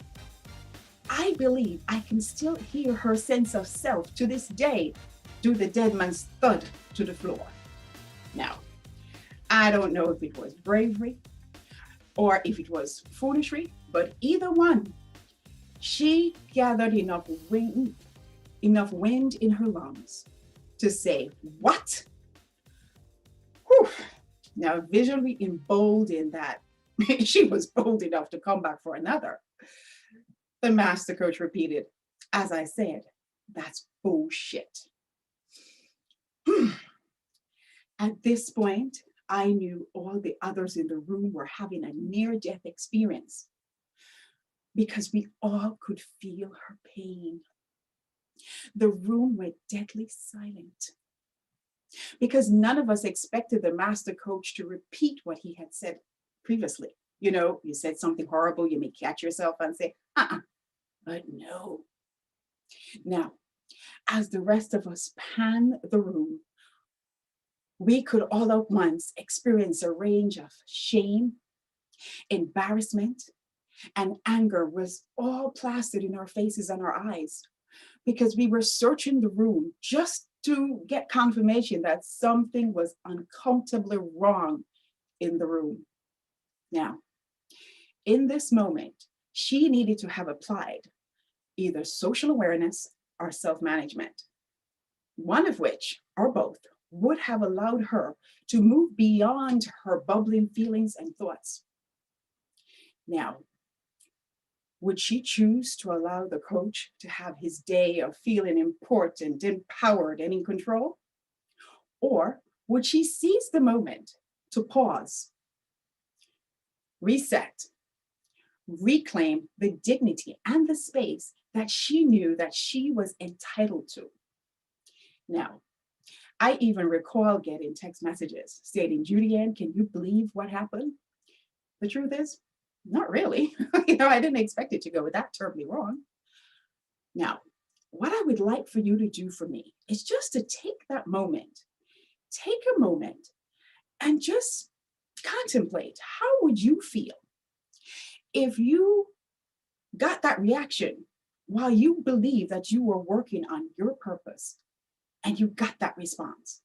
I believe I can still hear her sense of self to this day do the dead man's thud to the floor. Now, I don't know if it was bravery or if it was foolishry, but either one, she gathered enough wind in her lungs to say, "What?" Whew. Now, visually emboldened that she was bold enough to come back for another, the master coach repeated, "As I said, that's bullshit." At this point, I knew all the others in the room were having a near-death experience because we all could feel her pain. The room went deadly silent because none of us expected the master coach to repeat what he had said previously. You said something horrible, you may catch yourself and say, but no. Now, as the rest of us pan the room, we could all at once experience a range of shame, embarrassment, and anger was all plastered in our faces and our eyes because we were searching the room just to get confirmation that something was uncomfortably wrong in the room. Now, in this moment, she needed to have applied either social awareness or self-management, one of which, or both, would have allowed her to move beyond her bubbling feelings and thoughts. Now, would she choose to allow the coach to have his day of feeling important, empowered, and in control? Or would she seize the moment to pause, reset, reclaim the dignity and the space that she knew that she was entitled to? Now, I even recall getting text messages stating, Judy Ann, can you believe what happened? The truth is, not really. I didn't expect it to go that terribly wrong. Now, what I would like for you to do for me is just to take a moment and just contemplate, how would you feel if you got that reaction while you believe that you were working on your purpose and you got that response?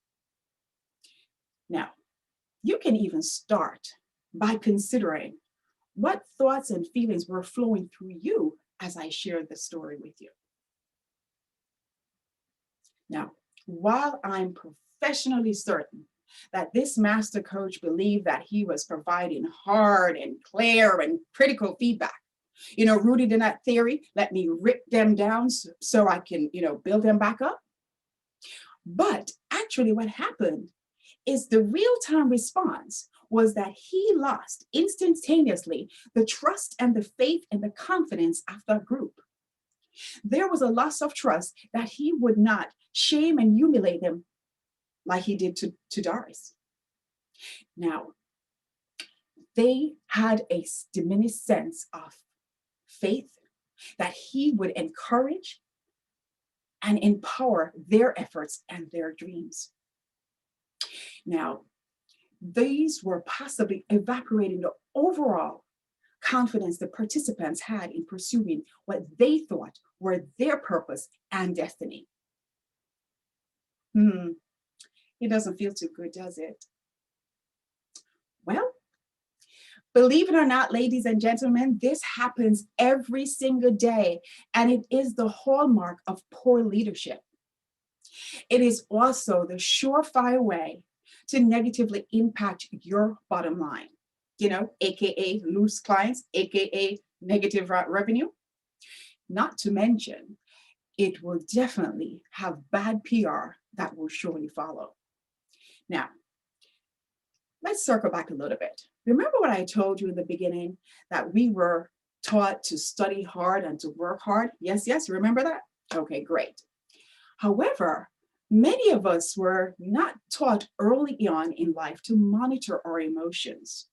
Now, you can even start by considering what thoughts and feelings were flowing through you as I shared the story with you. Now, while I'm professionally certain that this master coach believed that he was providing hard and clear and critical feedback, rooted in that theory, let me rip them down so I can, build them back up. But actually what happened is the real-time response was that he lost instantaneously the trust and the faith and the confidence of the group. There was a loss of trust that he would not shame and humiliate them like he did to Doris. Now, they had a diminished sense of faith that he would encourage and empower their efforts and their dreams. Now, these were possibly evaporating the overall confidence the participants had in pursuing what they thought were their purpose and destiny. It doesn't feel too good, does it? Well, believe it or not, ladies and gentlemen, this happens every single day, and it is the hallmark of poor leadership. It is also the surefire way to negatively impact your bottom line, AKA lose clients, AKA negative revenue. Not to mention, it will definitely have bad PR that will surely follow. Now, let's circle back a little bit. Remember what I told you in the beginning, that we were taught to study hard and to work hard? Yes, remember that? Okay, great. However, many of us were not taught early on in life to monitor our emotions,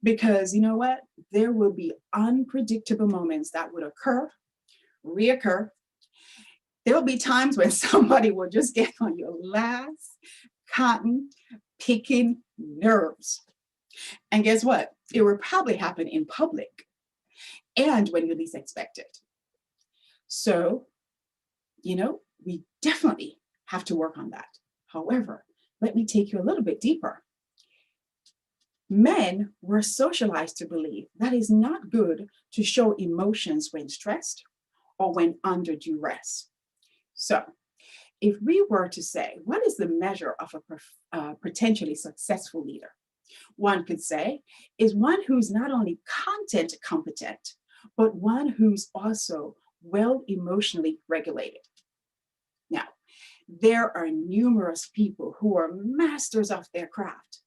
because you know what? There will be unpredictable moments that would reoccur. There'll be times when somebody will just get on your last cotton picking nerves. And guess what? It will probably happen in public and when you least expect it. So, we definitely have to work on that. However, let me take you a little bit deeper. Men were socialized to believe that it's not good to show emotions when stressed or when under duress. So, if we were to say, what is the measure of a potentially successful leader? One could say is one who's not only content competent, but one who's also well emotionally regulated. Now, there are numerous people who are masters of their craft.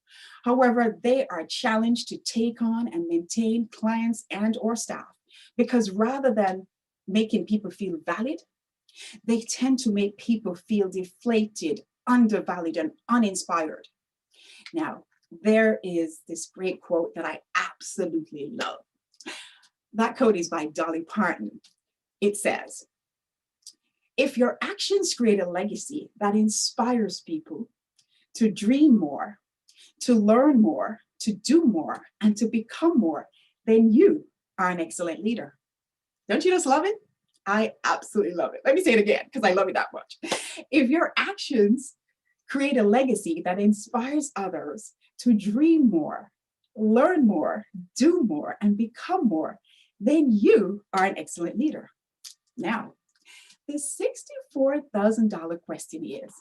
However, they are challenged to take on and maintain clients and or staff because rather than making people feel valid, they tend to make people feel deflated, undervalued, and uninspired. Now, there is this great quote that I absolutely love. That quote is by Dolly Parton. It says, "If your actions create a legacy that inspires people to dream more, to learn more, to do more, and to become more, then you are an excellent leader." Don't you just love it? I absolutely love it. Let me say it again because I love it that much. If your actions create a legacy that inspires others to dream more, learn more, do more, and become more, then you are an excellent leader. Now, the $64,000 question is,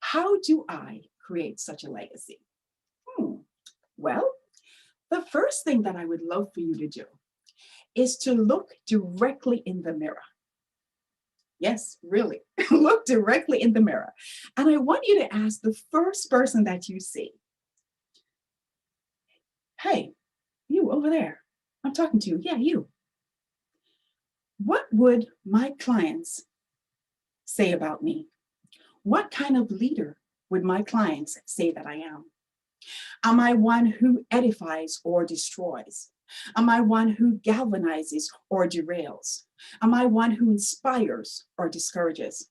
how do I create such a legacy? Well, the first thing that I would love for you to do is to look directly in the mirror. Yes, really, look directly in the mirror. And I want you to ask the first person that you see, "Hey, you over there, I'm talking to you. Yeah, you. What would my clients say about me? What kind of leader would my clients say that I am? Am I one who edifies or destroys? Am I one who galvanizes or derails? Am I one who inspires or discourages?"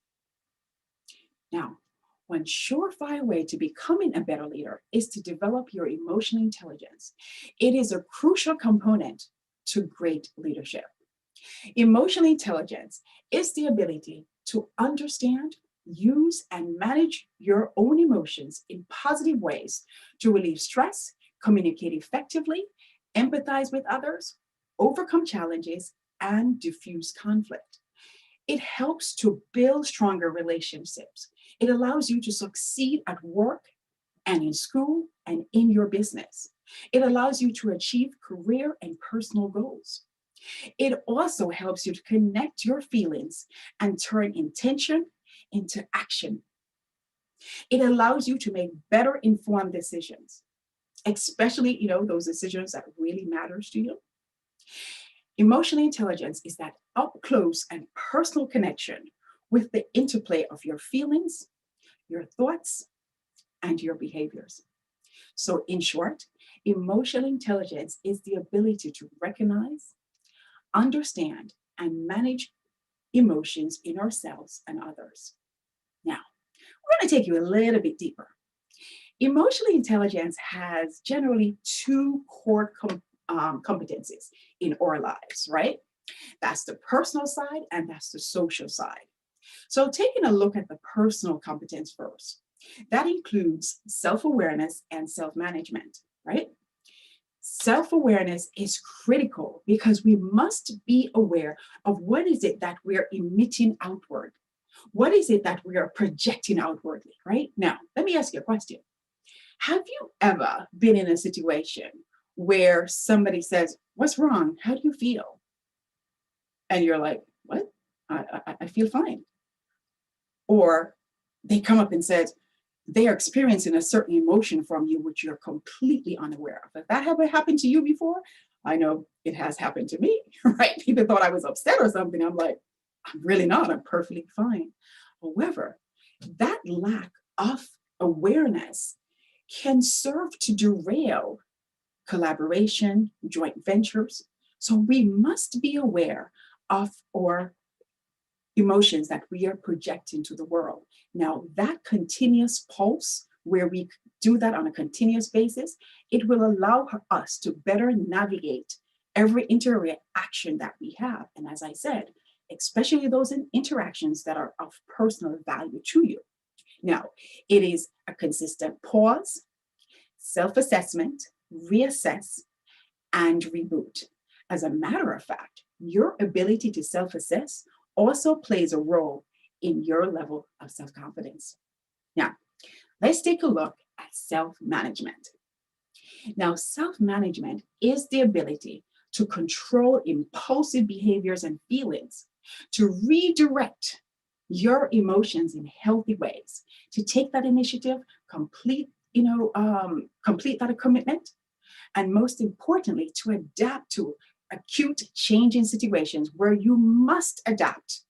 Now, one surefire way to becoming a better leader is to develop your emotional intelligence. It is a crucial component to great leadership. Emotional intelligence is the ability to understand, use, and manage your own emotions in positive ways to relieve stress, communicate effectively, empathize with others, overcome challenges, and diffuse conflict. It helps to build stronger relationships. It allows you to succeed at work and in school and in your business. It allows you to achieve career and personal goals. It also helps you to connect your feelings and turn intention into action. It allows you to make better informed decisions, especially, those decisions that really matters to you. Emotional intelligence is that up close and personal connection with the interplay of your feelings, your thoughts, and your behaviors. So in short, emotional intelligence is the ability to recognize, understand, and manage emotions in ourselves and others. Now, we're going to take you a little bit deeper. Emotional intelligence has generally two core competencies in our lives, right? That's the personal side and that's the social side. So taking a look at the personal competence first, that includes self-awareness and self-management, right? Self-awareness is critical because we must be aware of what is it that we're emitting outward. What is it that we are projecting outwardly, right? Now, let me ask you a question. Have you ever been in a situation where somebody says, "What's wrong? How do you feel?" And you're like, "What? I feel fine." Or they come up and says, they are experiencing a certain emotion from you, which you're completely unaware of. If that ever happened to you before, I know it has happened to me, right? People thought I was upset or something. I'm like, I'm really not. I'm perfectly fine. However, that lack of awareness can serve to derail collaboration, joint ventures. So we must be aware of our emotions that we are projecting to the world. Now, that continuous pulse, where we do that on a continuous basis, it will allow us to better navigate every interaction that we have. And as I said, especially those interactions that are of personal value to you. Now, it is a consistent pause, self-assessment, reassess, and reboot. As a matter of fact, your ability to self-assess also plays a role in your level of self-confidence. Now, let's take a look at self-management. Now, self-management is the ability to control impulsive behaviors and feelings, to redirect your emotions in healthy ways, to take that initiative, complete that commitment, and most importantly, to adapt to acute changing situations where you must adapt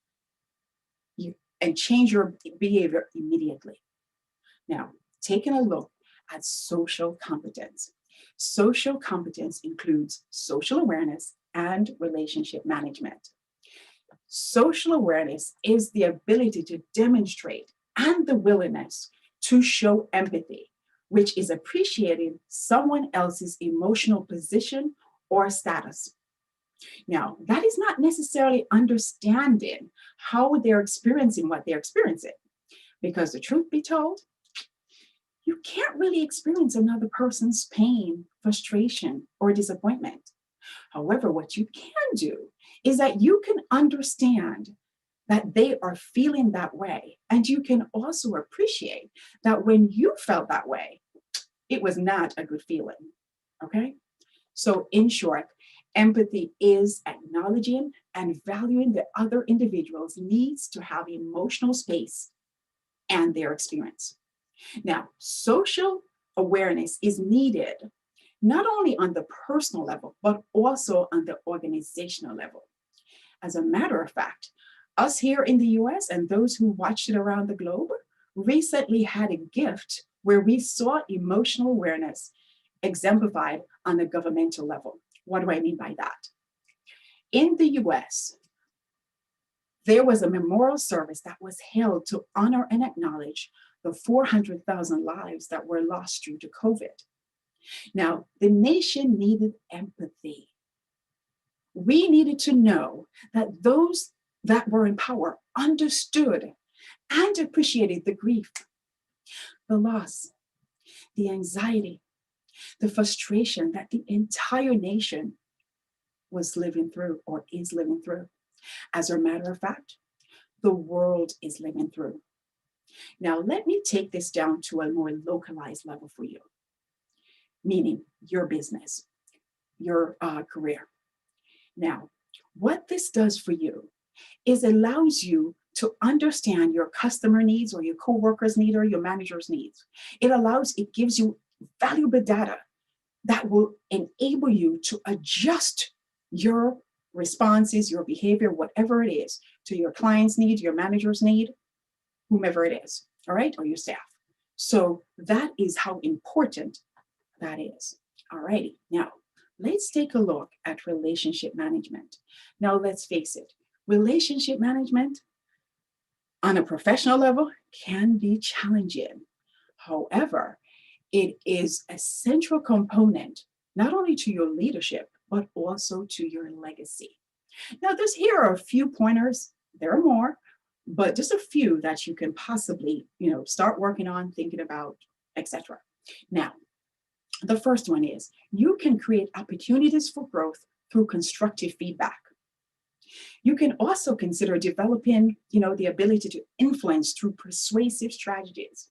and change your behavior immediately. Now, taking a look at social competence. Social competence includes social awareness and relationship management. Social awareness is the ability to demonstrate and the willingness to show empathy, which is appreciating someone else's emotional position or status. Now, that is not necessarily understanding how they're experiencing what they're experiencing, because the truth be told, you can't really experience another person's pain, frustration, or disappointment. However, what you can do is that you can understand that they are feeling that way. And you can also appreciate that when you felt that way, it was not a good feeling. Okay? So, in short, empathy is acknowledging and valuing the other individual's needs to have emotional space and their experience. Now, social awareness is needed not only on the personal level, but also on the organizational level. As a matter of fact, us here in the US and those who watched it around the globe recently had a gift where we saw emotional awareness exemplified on the governmental level. What do I mean by that? In the US, there was a memorial service that was held to honor and acknowledge the 400,000 lives that were lost due to COVID. Now, the nation needed empathy. We needed to know that those that were in power understood and appreciated the grief, the loss, the anxiety, the frustration that the entire nation was living through or is living through. As a matter of fact, the world is living through. Now, let me take this down to a more localized level for you, meaning your business, your career. Now, what this does for you is allows you to understand your customer needs or your coworkers' needs or your manager's needs. It gives you valuable data that will enable you to adjust your responses, your behavior, whatever it is, to your client's need, your manager's need, whomever it is, all right, or your staff. So that is how important that is. All righty, now let's take a look at relationship management. Now let's face it, relationship management on a professional level can be challenging. However, it is a central component, not only to your leadership, but also to your legacy. Now, here are a few pointers. There are more, but just a few that you can possibly, start working on, thinking about, etc. Now, the first one is you can create opportunities for growth through constructive feedback. You can also consider developing, the ability to influence through persuasive strategies.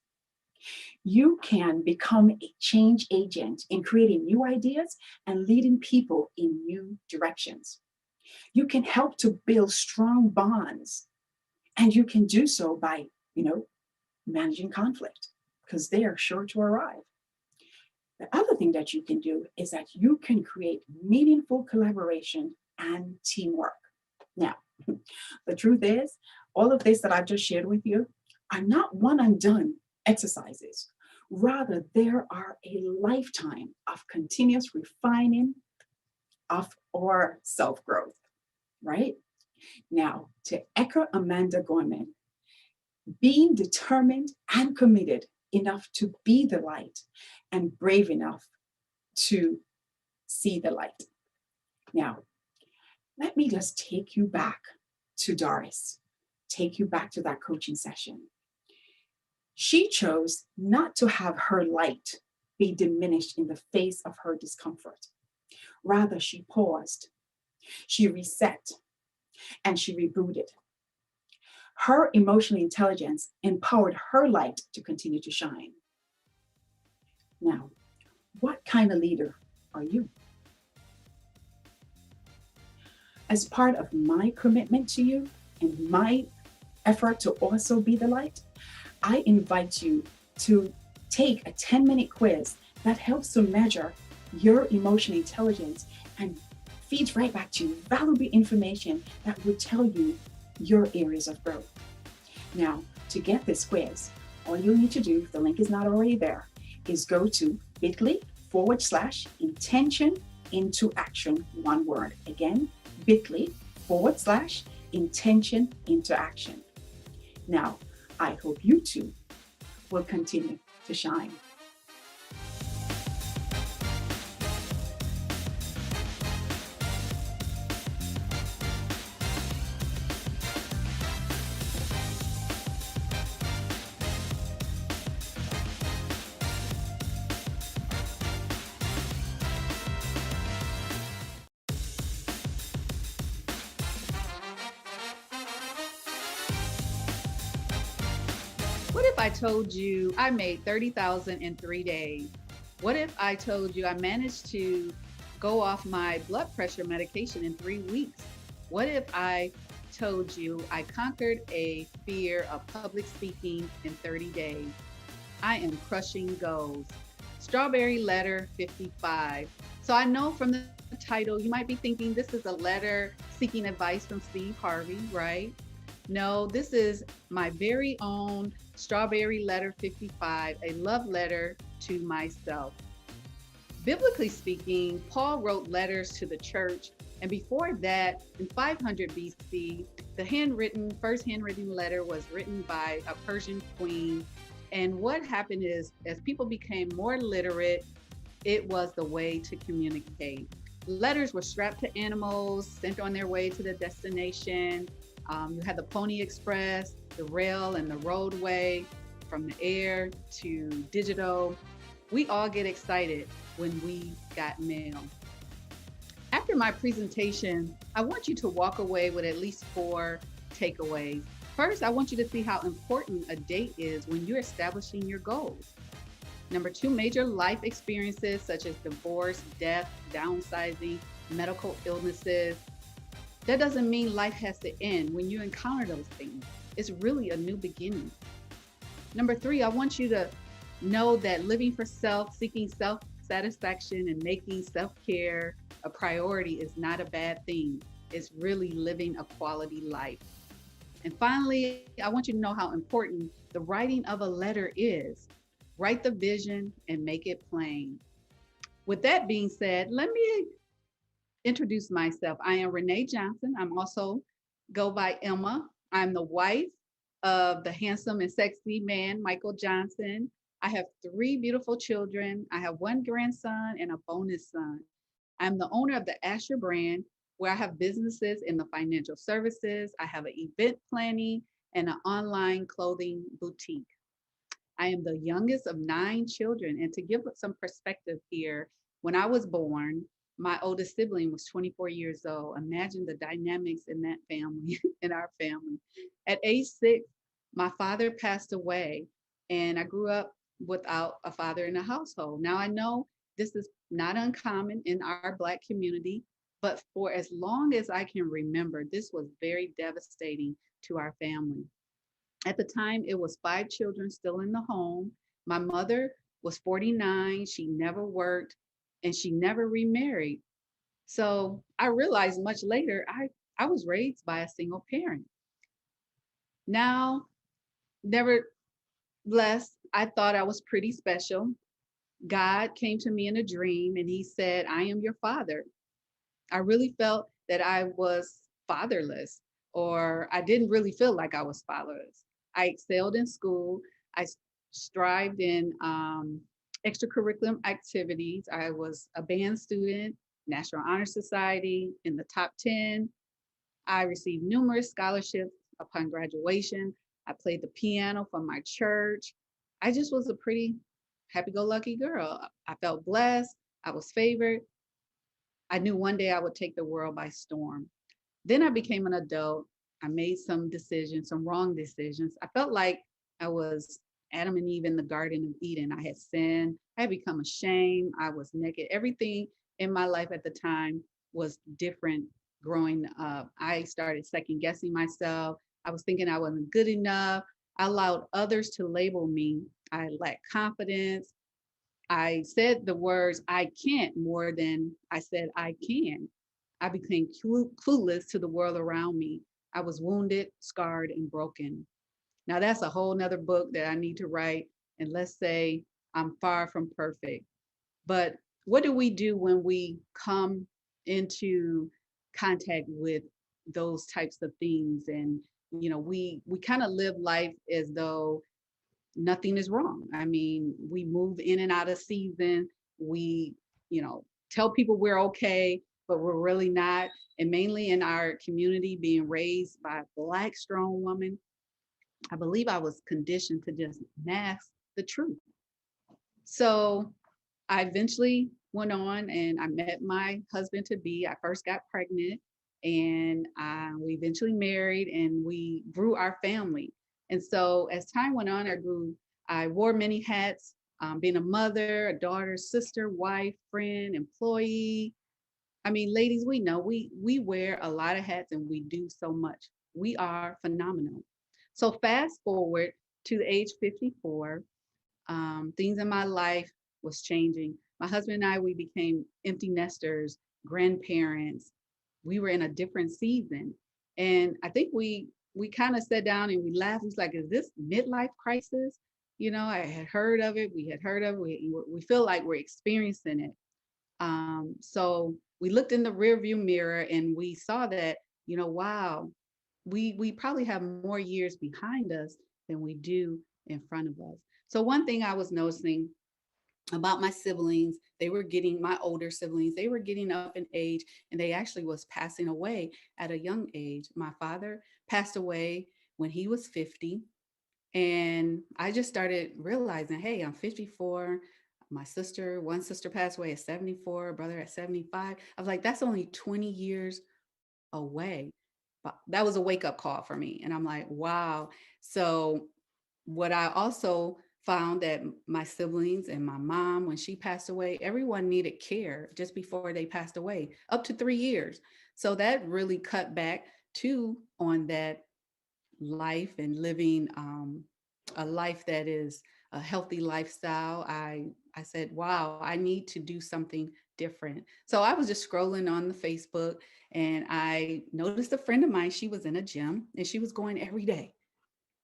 You can become a change agent in creating new ideas and leading people in new directions. You can help to build strong bonds, and you can do so by, managing conflict, because they are sure to arrive. The other thing that you can do is that you can create meaningful collaboration and teamwork. Now, the truth is, all of this that I've just shared with you are not one and done exercises. Rather, there are a lifetime of continuous refining of our self-growth, right? Now, to echo Amanda Gorman, being determined and committed enough to be the light and brave enough to see the light. Now, let me just take you back to Doris, take you back to that coaching session. She chose not to have her light be diminished in the face of her discomfort. Rather, she paused, she reset, and she rebooted. Her emotional intelligence empowered her light to continue to shine. Now, what kind of leader are you? As part of my commitment to you and my effort to also be the light, I invite you to take a 10-minute quiz that helps to measure your emotional intelligence and feeds right back to you valuable information that will tell you your areas of growth. Now, to get this quiz, all you need to do, if the link is not already there, is go to bit.ly/intention into action, one word. Again, bit.ly/intention into action. Now, I hope you too will continue to shine. What if I told you I made 30,000 in 3 days? What if I told you I managed to go off my blood pressure medication in 3 weeks? What if I told you I conquered a fear of public speaking in 30 days? I am crushing goals. Strawberry letter 55. So I know from the title, you might be thinking this is a letter seeking advice from Steve Harvey, right? No, this is my very own Strawberry Letter 55, a love letter to myself. Biblically speaking, Paul wrote letters to the church, and before that, in 500 BC, the first handwritten letter was written by a Persian queen. And what happened is, as people became more literate, it was the way to communicate. Letters were strapped to animals, sent on their way to the destination. You had the Pony Express, the rail and the roadway, from the air to digital. We all get excited when we got mail. After my presentation, I want you to walk away with at least 4 takeaways. First, I want you to see how important a date is when you're establishing your goals. Number 2, major life experiences such as divorce, death, downsizing, medical illnesses. That doesn't mean life has to end when you encounter those things. It's really a new beginning. Number 3, I want you to know that living for self, seeking self-satisfaction, and making self-care a priority is not a bad thing. It's really living a quality life. And finally, I want you to know how important the writing of a letter is. Write the vision and make it plain. With that being said, let me introduce myself. I am Renee Johnson. I'm also go by Emma. I'm the wife of the handsome and sexy man, Michael Johnson. I have 3 beautiful children. I have 1 grandson and a bonus son. I'm the owner of the Asher brand, where I have businesses in the financial services. I have an event planning and an online clothing boutique. I am the youngest of 9 children. And to give some perspective here, when I was born, my oldest sibling was 24 years old. Imagine the dynamics in that family, in our family. At age 6, my father passed away, and I grew up without a father in the household. Now I know this is not uncommon in our Black community, but for as long as I can remember, this was very devastating to our family. At the time, it was 5 children still in the home. My mother was 49. She never worked, and she never remarried. So I realized much later, I was raised by a single parent. Now, nevertheless, I thought I was pretty special. God came to me in a dream and he said, I am your father. I really felt that I was fatherless, or I didn't really feel like I was fatherless. I excelled in school. I strived in extracurricular activities. I was a band student, National Honor Society in the top 10. I received numerous scholarships upon graduation. I played the piano for my church. I just was a pretty happy-go-lucky girl. I felt blessed. I was favored. I knew one day I would take the world by storm. Then I became an adult. I made some decisions, some wrong decisions. I felt like I was Adam and Eve in the Garden of Eden. I had sinned. I had become ashamed. I was naked. Everything in my life at the time was different growing up. I started second guessing myself. I was thinking I wasn't good enough. I allowed others to label me. I lacked confidence. I said the words I can't more than I said I can. I became clueless to the world around me. I was wounded, scarred, and broken. Now that's a whole nother book that I need to write. And let's say I'm far from perfect. But what do we do when we come into contact with those types of things? And, we kind of live life as though nothing is wrong. I mean, we move in and out of season. We, tell people we're okay, but we're really not. And mainly in our community, being raised by a Black strong woman, I believe I was conditioned to just mask the truth. So I eventually went on and I met my husband to be. I first got pregnant and we eventually married and we grew our family. And so as time went on, I wore many hats, being a mother, a daughter, sister, wife, friend, employee. I mean, ladies, we know we wear a lot of hats and we do so much. We are phenomenal. So fast forward to the age 54, things in my life was changing. My husband and I, we became empty nesters, grandparents. We were in a different season, and I think we kind of sat down and we laughed. We was like, "Is this midlife crisis?" I had heard of it. We had heard of it. We feel like we're experiencing it. So we looked in the rearview mirror and we saw that, wow, we probably have more years behind us than we do in front of us. So one thing I was noticing about my siblings, my older siblings, they were getting up in age and they actually was passing away at a young age. My father passed away when he was 50. And I just started realizing, hey, I'm 54. One sister passed away at 74, brother at 75. I was like, that's only 20 years away. But that was a wake up call for me. And I'm like, wow. So what I also found that my siblings and my mom, when she passed away, everyone needed care just before they passed away, up to 3 years. So that really cut back too on that life and living a life that is a healthy lifestyle. I said, wow, I need to do something different. So I was just scrolling on the Facebook and I noticed a friend of mine, she was in a gym and she was going every day.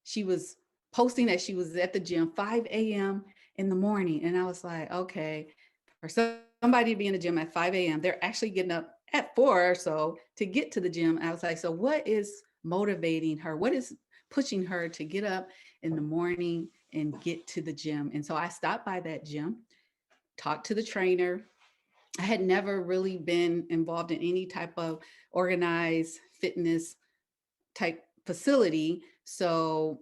She was posting that she was at the gym 5 a.m. in the morning. And I was like, okay, for somebody to be in the gym at 5 a.m., they're actually getting up at 4 or so to get to the gym. And I was like, so what is motivating her? What is pushing her to get up in the morning and get to the gym? And so I stopped by that gym, talked to the trainer. I had never really been involved in any type of organized fitness type facility. So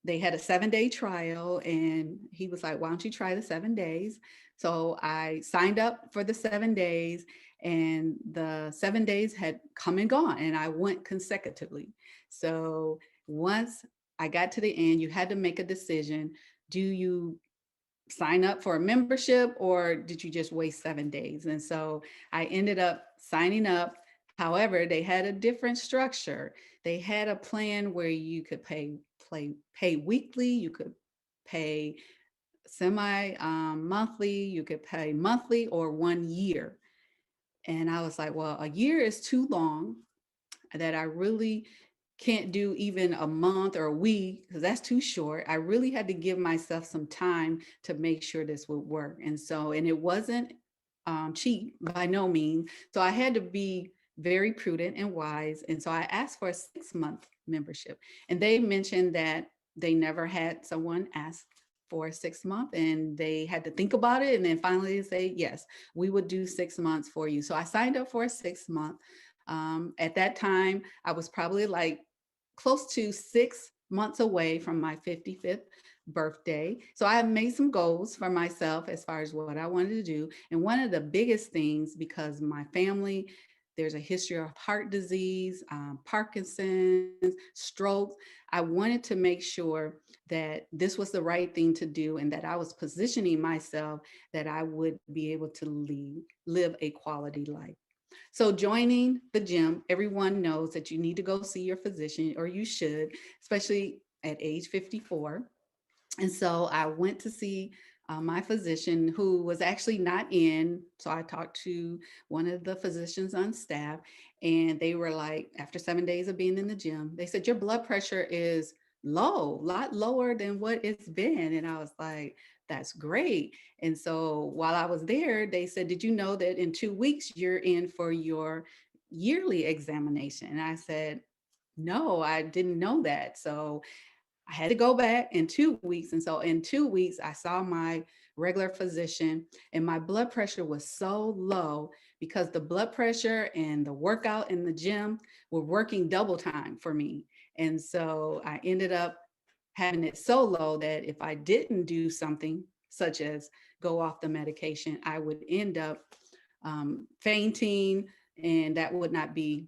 they had a 7-day trial and he was like, why don't you try the 7 days? So I signed up for the 7 days and the 7 days had come and gone and I went consecutively. So once I got to the end, you had to make a decision. Do you sign up for a membership or did you just waste 7 days? And so I ended up signing up. However, they had a different structure. They had a plan where you could pay weekly, you could pay semi monthly, you could pay monthly or 1 year. And I was like, well, a year is too long that I really can't do even a month or a week because that's too short. I really had to give myself some time to make sure this would work. And it wasn't cheap by no means. So I had to be very prudent and wise. And so I asked for a 6-month membership. And they mentioned that they never had someone ask for a 6 month and they had to think about it. And then finally say, yes, we would do 6 months for you. So I signed up for a 6 month. At that time, I was probably like close to 6 months away from my 55th birthday. So I made some goals for myself as far as what I wanted to do. And one of the biggest things, because my family, there's a history of heart disease, Parkinson's, strokes. I wanted to make sure that this was the right thing to do and that I was positioning myself that I would be able to live a quality life. So joining the gym, everyone knows that you need to go see your physician, or you should, especially at age 54. And so I went to see my physician who was actually not in. So I talked to one of the physicians on staff and they were like, after 7 days of being in the gym, they said, your blood pressure is low, a lot lower than what it's been. And I was like, that's great. And so while I was there, they said, did you know that in 2 weeks you're in for your yearly examination? And I said, no, I didn't know that. So I had to go back in 2 weeks. And so in 2 weeks, I saw my regular physician, and my blood pressure was so low because the blood pressure and the workout in the gym were working double time for me. And so I ended up having it so low that if I didn't do something such as go off the medication, I would end up fainting, and that would not be,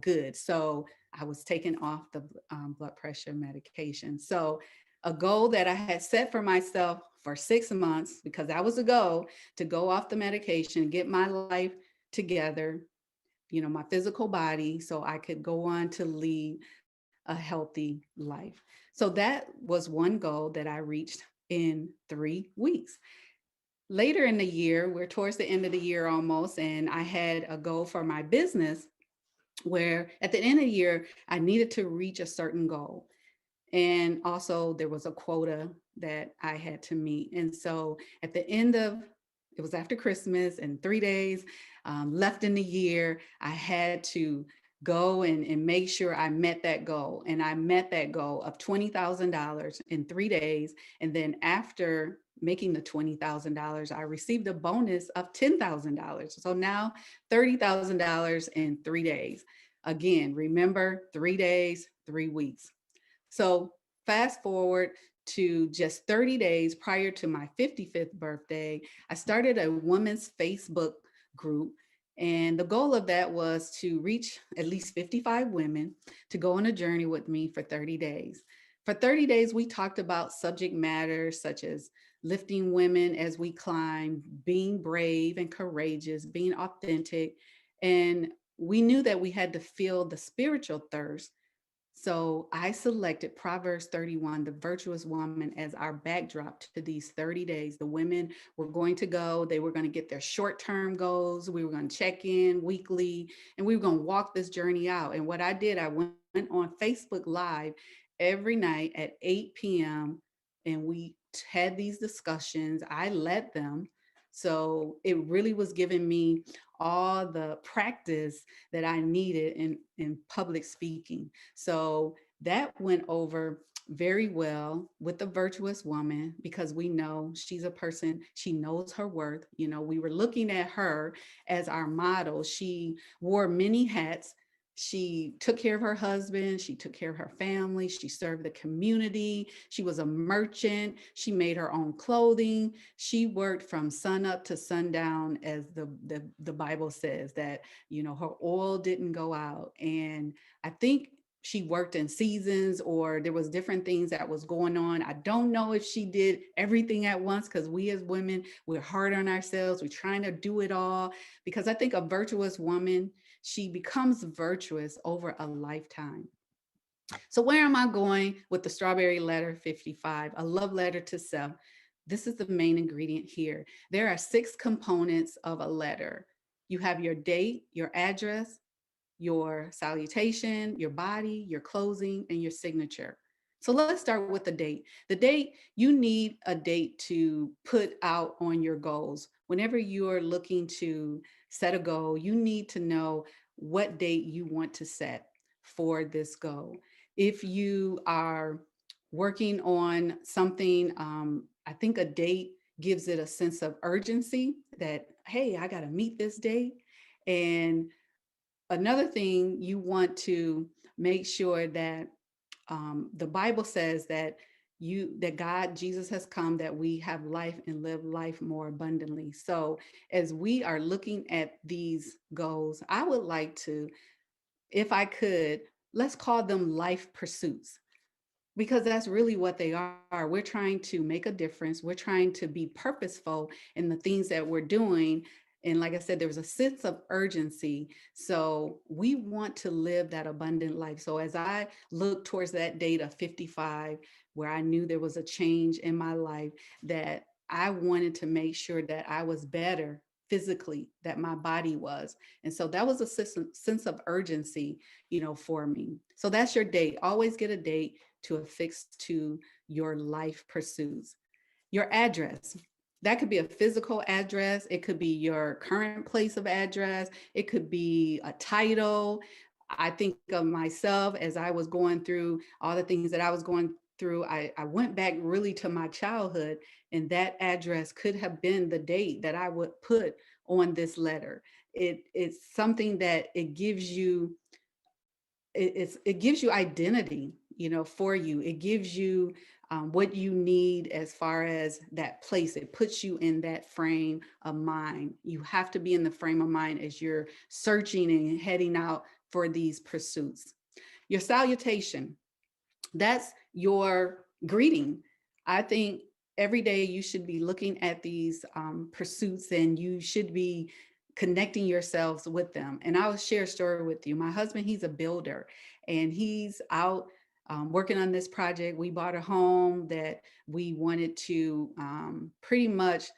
good. So I was taking off the blood pressure medication. So a goal that I had set for myself for 6 months, because that was a goal, to go off the medication, get my life together, my physical body, so I could go on to lead a healthy life. So that was one goal that I reached in 3 weeks. Later in the year, we're towards the end of the year almost, and I had a goal for my business where at the end of the year, I needed to reach a certain goal. And also there was a quota that I had to meet. And so at the end of, it was after Christmas and 3 days left in the year, I had to go and make sure I met that goal. And I met that goal of $20,000 in 3 days. And then after making the $20,000, I received a bonus of $10,000. So now $30,000 in 3 days. Again, remember, 3 days, 3 weeks. So fast forward to just 30 days prior to my 55th birthday, I started a women's Facebook group. And the goal of that was to reach at least 55 women to go on a journey with me for 30 days. For 30 days, we talked about subject matters such as lifting women as we climb, being brave and courageous, being authentic. And we knew that we had to feel the spiritual thirst. So I selected Proverbs 31, the virtuous woman, as our backdrop to these 30 days. The women were going to go, they were going to get their short-term goals. We were going to check in weekly, and we were going to walk this journey out. And what I did, I went on Facebook Live every night at 8 p.m. and we had these discussions. I led them. So it really was giving me all the practice that I needed in public speaking. So that went over very well with the virtuous woman, because we know she's a person, she knows her worth. We were looking at her as our model. She wore many hats. She took care of her husband. She took care of her family. She served the community. She was a merchant. She made her own clothing. She worked from sun up to sundown, as the Bible says, that, her oil didn't go out. And I think she worked in seasons, or there was different things that was going on. I don't know if she did everything at once, because we as women, we're hard on ourselves. We're trying to do it all, because I think a virtuous woman, she becomes virtuous over a lifetime. So where am I going with the strawberry letter 55, a love letter to self? This is the main ingredient here. There are 6 components of a letter. You have your date, your address, your salutation, your body, your closing, and your signature. So let's start with the date. The date, you need a date to put out on your goals. Whenever you're looking to set a goal, you need to know what date you want to set for this goal. If you are working on something, I think a date gives it a sense of urgency that, hey, I got to meet this date. And another thing, you want to make sure that the Bible says that God, Jesus has come that we have life and live life more abundantly. So as we are looking at these goals, I would like to, if I could, let's call them life pursuits, because that's really what they are. We're trying to make a difference. We're trying to be purposeful in the things that we're doing. And like I said, there was a sense of urgency. So we want to live that abundant life. So as I look towards that date of 55, where I knew there was a change in my life, that I wanted to make sure that I was better physically, that my body was. And so that was a sense of urgency, for me. So that's your date. Always get a date to affix to your life pursuits. Your address. That could be a physical address. It could be your current place of address. It could be a title. I think of myself as I was going through all the things that I was going through. I went back really to my childhood, and that address could have been the date that I would put on this letter. It's something that it gives you, it gives you identity, for you. It gives you what you need as far as that place. It puts you in that frame of mind. You have to be in the frame of mind as you're searching and heading out for these pursuits. Your salutation, that's your greeting. I think every day you should be looking at these pursuits, and you should be connecting yourselves with them. And I'll share a story with you. My husband, he's a builder, and he's out working on this project. We bought a home that we wanted to pretty much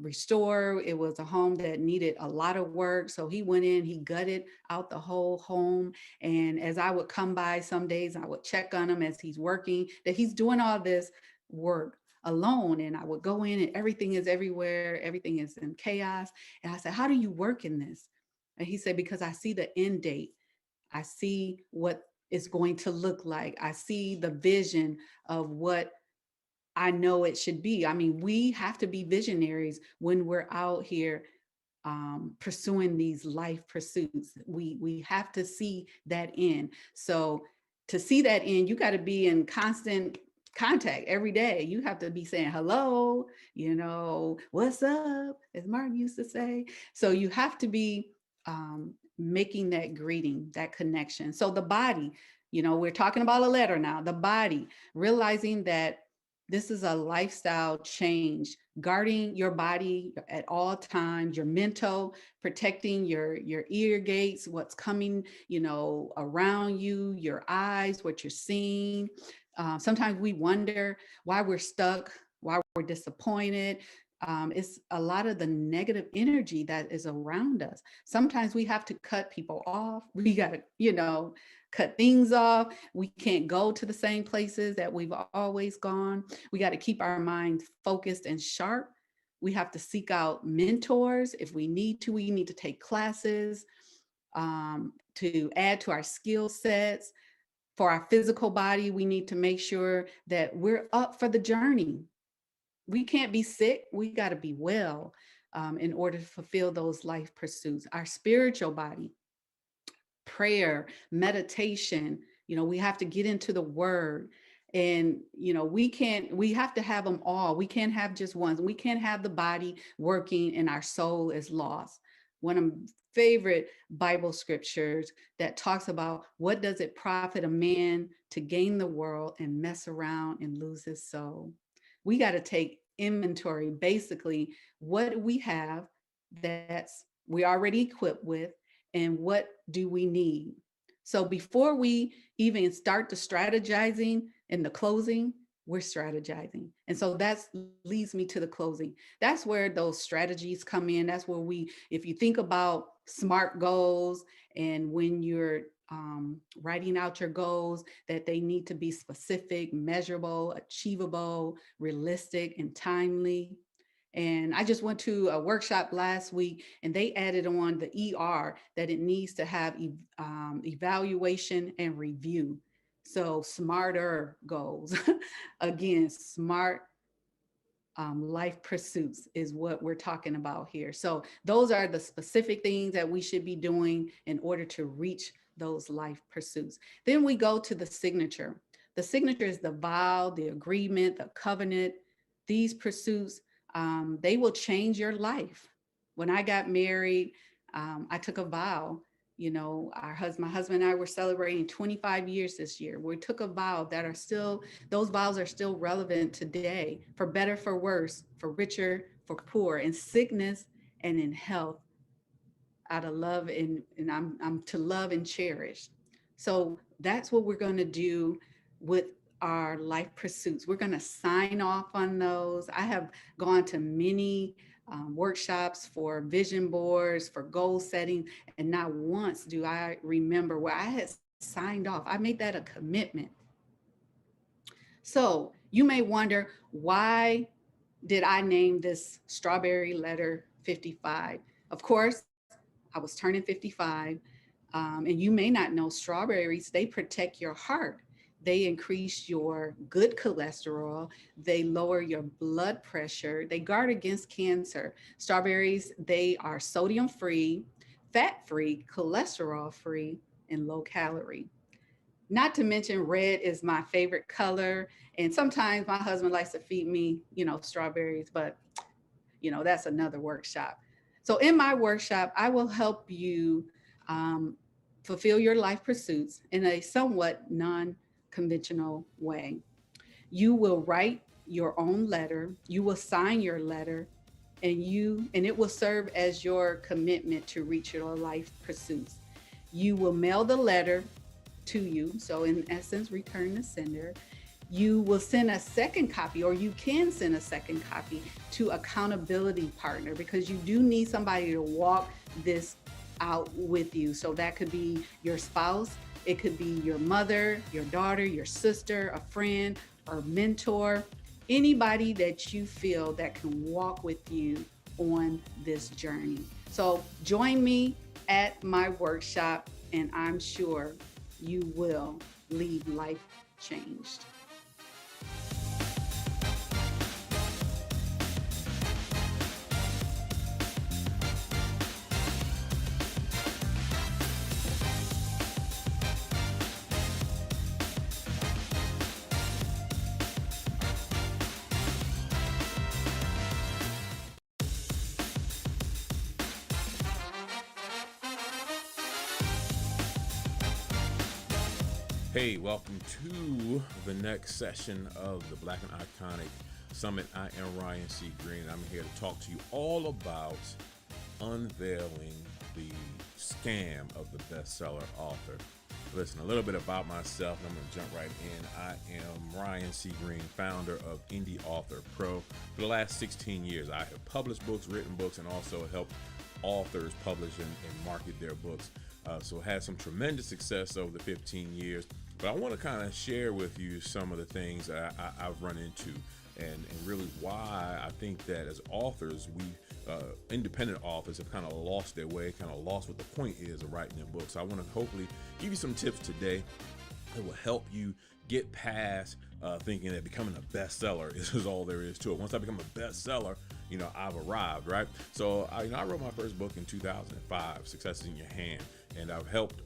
restore. It was a home that needed a lot of work. So he went in, he gutted out the whole home. And as I would come by some days, I would check on him as he's working, that he's doing all this work alone. And I would go in and everything is everywhere. Everything is in chaos. And I said, how do you work in this? And he said, because I see the end date. I see what it's going to look like. I see the vision of what I know it should be. I mean, we have to be visionaries when we're out here pursuing these life pursuits. We have to see that end. So to see that end, you got to be in constant contact every day. You have to be saying hello, what's up, as Martin used to say. So you have to be making that greeting, that connection. So the body, we're talking about a letter now, the body, realizing that this is a lifestyle change, guarding your body at all times, your mental, protecting your ear gates, what's coming, around you, your eyes, what you're seeing. Sometimes we wonder why we're stuck, why we're disappointed. It's a lot of the negative energy that is around us. Sometimes we have to cut people off. We got to, cut things off. We can't go to the same places that we've always gone. We got to keep our minds focused and sharp. We have to seek out mentors if we need to. We need to take classes to add to our skill sets. For our physical body, we need to make sure that we're up for the journey. We can't be sick. We got to be well in order to fulfill those life pursuits. Our spiritual body, prayer, meditation, we have to get into the word. And, we have to have them all. We can't have just one. We can't have the body working and our soul is lost. One of my favorite Bible scriptures that talks about what does it profit a man to gain the world and mess around and lose his soul. We got to take inventory, basically, what we have that's we already equipped with, and what do we need. So before we even start the strategizing and the closing, we're strategizing. And so that leads me to the closing. That's where those strategies come in. That's where if you think about SMART goals, and when you're writing out your goals, that they need to be specific, measurable, achievable, realistic, and timely. And I just went to a workshop last week, and they added on the ER, that it needs to have evaluation and review. So smarter goals. Again, smart life pursuits is what we're talking about here. So those are the specific things that we should be doing in order to reach those life pursuits. Then we go to the signature. The signature is the vow, the agreement, the covenant. These pursuits, they will change your life. When I got married, I took a vow. My husband and I were celebrating 25 years this year. We took a vow that those vows are still relevant today, for better, for worse, for richer, for poor, in sickness and in health, out of love, and I'm to love and cherish. So that's what we're going to do with our life pursuits. We're going to sign off on those. I have gone to many workshops for vision boards, for goal setting, and not once do I remember where I had signed off. I made that a commitment. So you may wonder, why did I name this strawberry letter 55? Of course, I was turning 55. And you may not know strawberries, they protect your heart. They increase your good cholesterol. They lower your blood pressure. They guard against cancer. Strawberries, they are sodium free, fat free, cholesterol free, and low calorie. Not to mention, red is my favorite color. And sometimes my husband likes to feed me, strawberries, but that's another workshop. So in my workshop, I will help you um, fulfill your life pursuits in a somewhat non-conventional way. You will write your own letter, you will sign your letter, and it will serve as your commitment to reach your life pursuits. You will mail the letter to you, so in essence, return the sender. You will send a second copy, or you can send a second copy to accountability partner, because you do need somebody to walk this out with you. So that could be your spouse, it could be your mother, your daughter, your sister, a friend, or mentor, anybody that you feel that can walk with you on this journey. So join me at my workshop, and I'm sure you will leave life changed. Hey, welcome to the next session of the Black and Iconic Summit. I am Ryan C. Green. I'm here to talk to you all about unveiling the scam of the bestseller author. Listen, a little bit about myself, and I'm going to jump right in. I am Ryan C. Green, founder of Indie Author Pro. For the last 16 years, I have published books, written books, and also helped authors publish and market their books. So had some tremendous success over the 15 years. But I want to kind of share with you some of the things that I've run into and really why I think that as authors, we independent authors have kind of lost their way, kind of lost what the point is of writing their books. So I want to hopefully give you some tips today that will help you get past thinking that becoming a bestseller is all there is to it. Once I become a bestseller, I've arrived, right? So I wrote my first book in 2005, Success is in Your Hand, and I've helped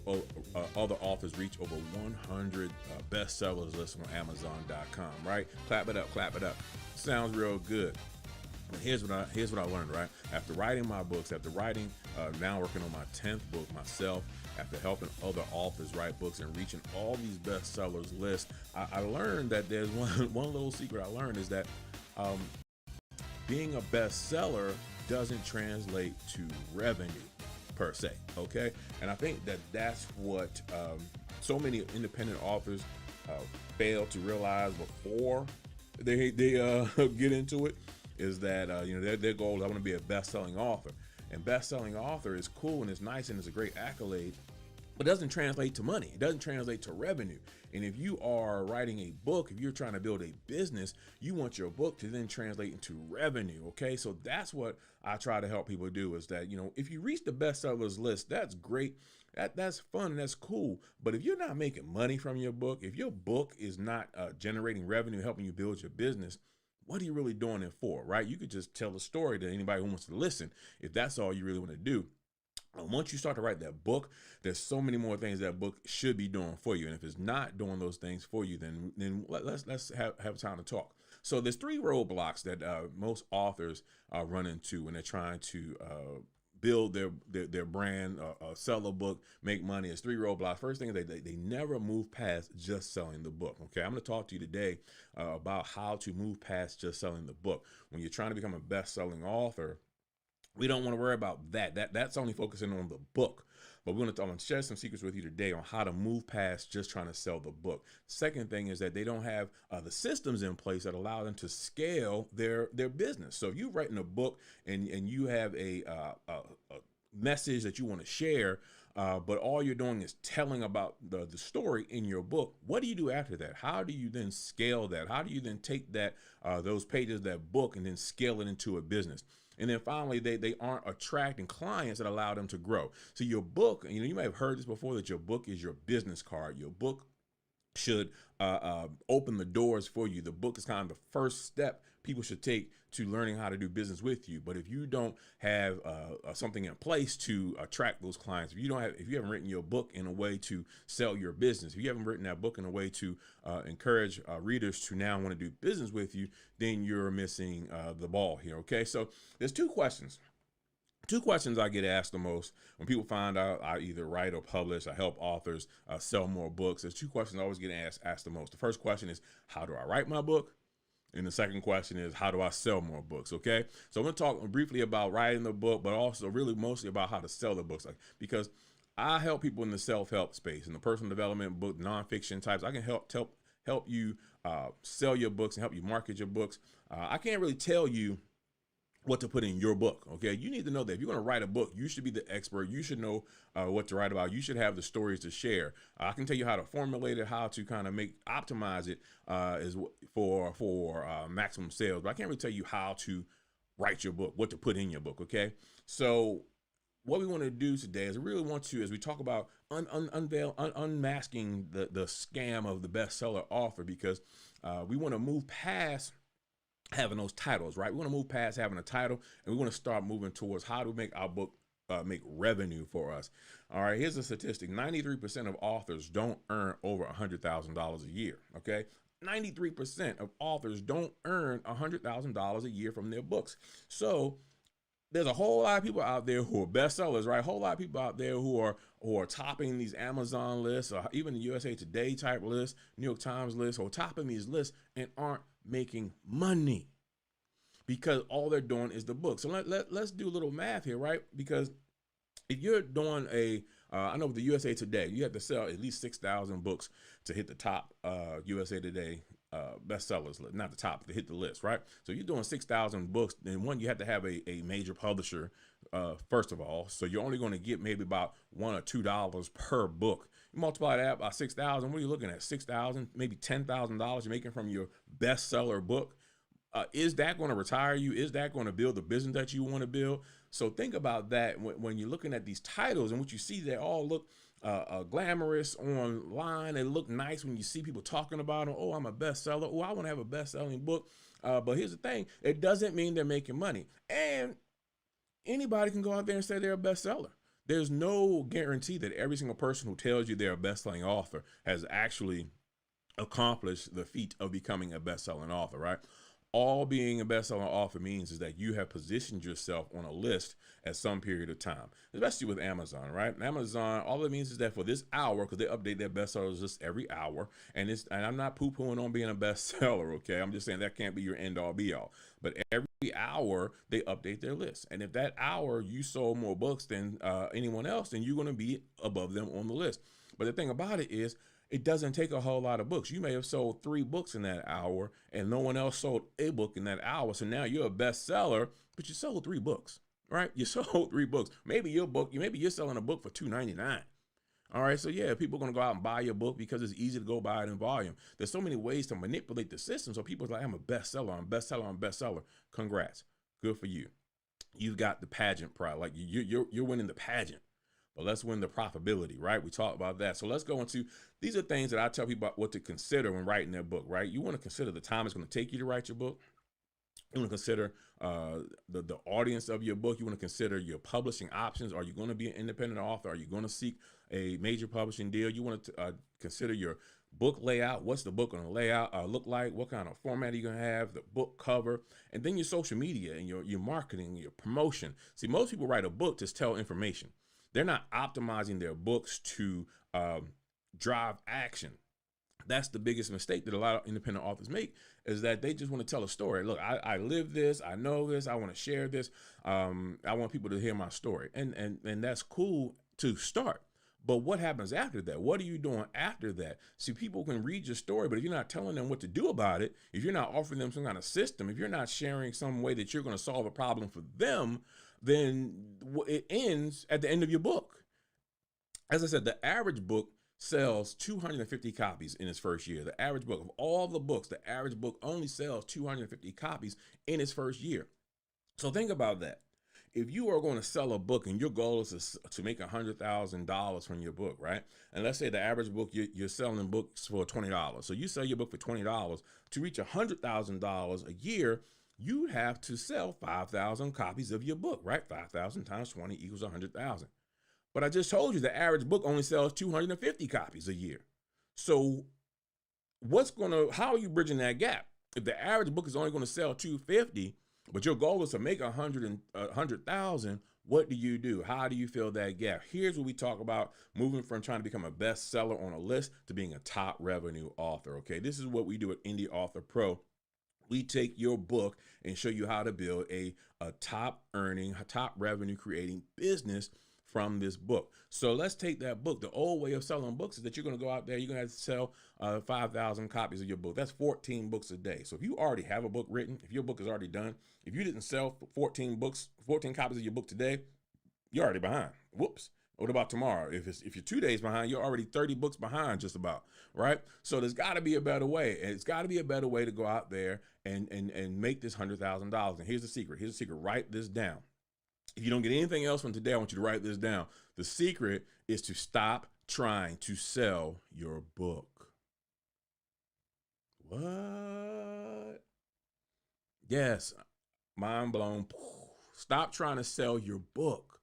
other authors reach over 100 bestsellers lists on Amazon.com, right? Clap it up, clap it up. Sounds real good. But here's what I learned, right? After writing my books, after writing, now working on my 10th book myself, after helping other authors write books and reaching all these bestsellers lists, I learned that there's one little secret I learned is that being a bestseller doesn't translate to revenue per se, okay? And I think that that's what so many independent authors fail to realize before they get into it, is that their goal is I want to be a best-selling author. And best-selling author is cool and it's nice and it's a great accolade, but it doesn't translate to money. It doesn't translate to revenue. And if you are writing a book, if you're trying to build a business, you want your book to then translate into revenue, okay? So that's what I try to help people do, is that, if you reach the bestsellers list, that's great. That's fun, that's cool. But if you're not making money from your book, if your book is not generating revenue, helping you build your business, what are you really doing it for, right? You could just tell a story to anybody who wants to listen if that's all you really want to do. Once you start to write that book, there's so many more things that book should be doing for you. And if it's not doing those things for you, then let's have time to talk. So there's 3 roadblocks that most authors run into when they're trying to build their brand, sell a book, make money. It's 3 roadblocks. First thing is they never move past just selling the book. Okay, I'm going to talk to you today about how to move past just selling the book. When you're trying to become a best-selling author, we don't want to worry about that. That's only focusing on the book. But I'm going to share some secrets with you today on how to move past just trying to sell the book. Second thing is that they don't have the systems in place that allow them to scale their business. So if you're writing a book and you have a message that you want to share, but all you're doing is telling about the story in your book. What do you do after that? How do you then scale that? How do you then take that those pages, that book, and then scale it into a business? And then finally, they aren't attracting clients that allow them to grow. So your book, you may have heard this before, that your book is your business card. Your book should open the doors for you. The book is kind of the first step people should take to learning how to do business with you. But if you don't have something in place to attract those clients, if you haven't written your book in a way to sell your business, if you haven't written that book in a way to encourage readers to now want to do business with you, then you're missing the ball here. Okay, so there's two questions I get asked the most when people find out I either write or publish. I help authors sell more books. There's two questions I always get asked the most. The first question is, how do I write my book? And the second question is, how do I sell more books? Okay, so I'm going to talk briefly about writing the book, but also really mostly about how to sell the books, because I help people in the self-help space, in the personal development book, nonfiction types. I can help you sell your books and help you market your books. I can't really tell you what to put in your book. Okay, you need to know that if you're going to write a book, you should be the expert. You should know what to write about. You should have the stories to share. I can tell you how to formulate it, how to kind of optimize it is for maximum sales, but I can't really tell you how to write your book, what to put in your book. Okay, so what we want to do today is I really want to, as we talk about unmasking the scam of the bestseller author, because we want to move past having those titles, right? We want to move past having a title, and we want to start moving towards how to make our book make revenue for us. All right, here's a statistic. 93% of authors don't earn over $100,000 a year, okay? 93% of authors don't earn $100,000 a year from their books. So there's a whole lot of people out there who are bestsellers, right? A whole lot of people out there who are topping these Amazon lists, or even the USA Today type lists, New York Times lists, or topping these lists and aren't making money because all they're doing is the book. So let's do a little math here, right? Because if you're doing I know with the USA Today, you have to sell at least 6,000 books to hit the top USA Today bestsellers list, not the top, to hit the list, right? So you're doing 6,000 books, then one, you have to have a major publisher, first of all. So you're only going to get maybe about $1 or $2 per book. You multiply that by 6,000, what are you looking at? 6,000, maybe $10,000 you're making from your bestseller book. Is that going to retire you? Is that going to build the business that you want to build? So think about that when you're looking at these titles, and what you see, they all look glamorous online. They look nice when you see people talking about them. Oh, I'm a bestseller. Oh, I want to have a best-selling book. But here's the thing. It doesn't mean they're making money. And anybody can go out there and say they're a bestseller. There's no guarantee that every single person who tells you they're a best-selling author has actually accomplished the feat of becoming a best-selling author, right? All being a best-selling author means is that you have positioned yourself on a list at some period of time, especially with Amazon, right? Amazon, all it means is that for this hour, because they update their bestsellers list every hour, and I'm not poo-pooing on being a bestseller, okay? I'm just saying that can't be your end-all, be-all. But every hour, they update their list. And if that hour you sold more books than anyone else, then you're going to be above them on the list. But the thing about it is, it doesn't take a whole lot of books. You may have sold 3 books in that hour and no one else sold a book in that hour. So now you're a bestseller, but you sold 3 books, right? You sold 3 books. Maybe you're selling a book for $2.99. All right. So yeah, people are going to go out and buy your book because it's easy to go buy it in volume. There's so many ways to manipulate the system. So people's like, I'm a bestseller, I'm a bestseller, I'm a bestseller. Congrats. Good for you. You've got the pageant pride. Like you're winning the pageant. But let's win the profitability, right? We talked about that. So let's go into, these are things that I tell people about what to consider when writing their book, right? You want to consider the time it's going to take you to write your book. You want to consider the audience of your book. You want to consider your publishing options. Are you going to be an independent author? Are you going to seek a major publishing deal? You want to consider your book layout. What's the book going to look like? What kind of format are you going to have? The book cover, and then your social media and your marketing, your promotion. See, most people write a book to tell information. They're not optimizing their books to drive action. That's the biggest mistake that a lot of independent authors make, is that they just want to tell a story. Look, I live this, I know this, I want to share this. I want people to hear my story. And that's cool to start. But what happens after that? What are you doing after that? See, people can read your story, but if you're not telling them what to do about it, if you're not offering them some kind of system, if you're not sharing some way that you're going to solve a problem for them, then it ends at the end of your book. as I said, the average book sells 250 copies in its first year. The average book of all the books, the average book only sells 250 copies in its first year. So think about that. If you are going to sell a book and your goal is to make $100,000 from your book, right? And let's say the average book, you're selling books for $20. So you sell your book for $20. To reach $100,000 a year, you have to sell 5,000 copies of your book, right? 5,000 times 20 equals 100,000. But I just told you the average book only sells 250 copies a year. So how are you bridging that gap? If the average book is only going to sell 250, but your goal is to make 100,000, what do you do? How do you fill that gap? Here's what we talk about: moving from trying to become a bestseller on a list to being a top revenue author. Okay, this is what we do at Indie Author Pro. We take your book and show you how to build a top earning, top revenue creating business from this book. So let's take that book. The old way of selling books is that you're going to go out there, you're going to have to sell 5,000 copies of your book. That's 14 books a day. So if you already have a book written, if your book is already done, if you didn't sell 14 copies of your book today, you're already behind. Whoops. What about tomorrow? If you're 2 days behind, you're already 30 books behind just about, right? So there's got to be a better way. And it's got to be a better way to go out there and make this $100,000. And here's the secret. Write this down. If you don't get anything else from today, I want you to write this down. The secret is to stop trying to sell your book. What? Yes, mind blown. Stop trying to sell your book.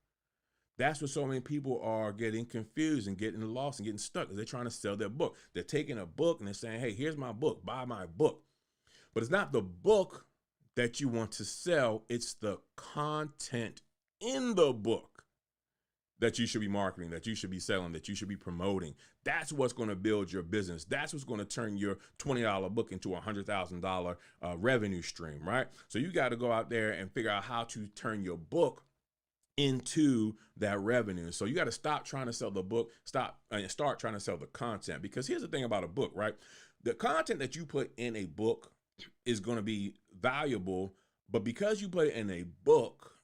That's what so many people are getting confused and getting lost and getting stuck, because they're trying to sell their book. They're taking a book and they're saying, hey, here's my book, buy my book. But it's not the book that you want to sell. It's the content in the book that you should be marketing, that you should be selling, that you should be promoting. That's what's going to build your business. That's what's going to turn your $20 book into a $100,000 revenue stream, right? So you got to go out there and figure out how to turn your book into that revenue. So you got to stop trying to sell the book, start trying to sell the content. Because here's the thing about a book, right? The content that you put in a book is going to be valuable, but because you put it in a book,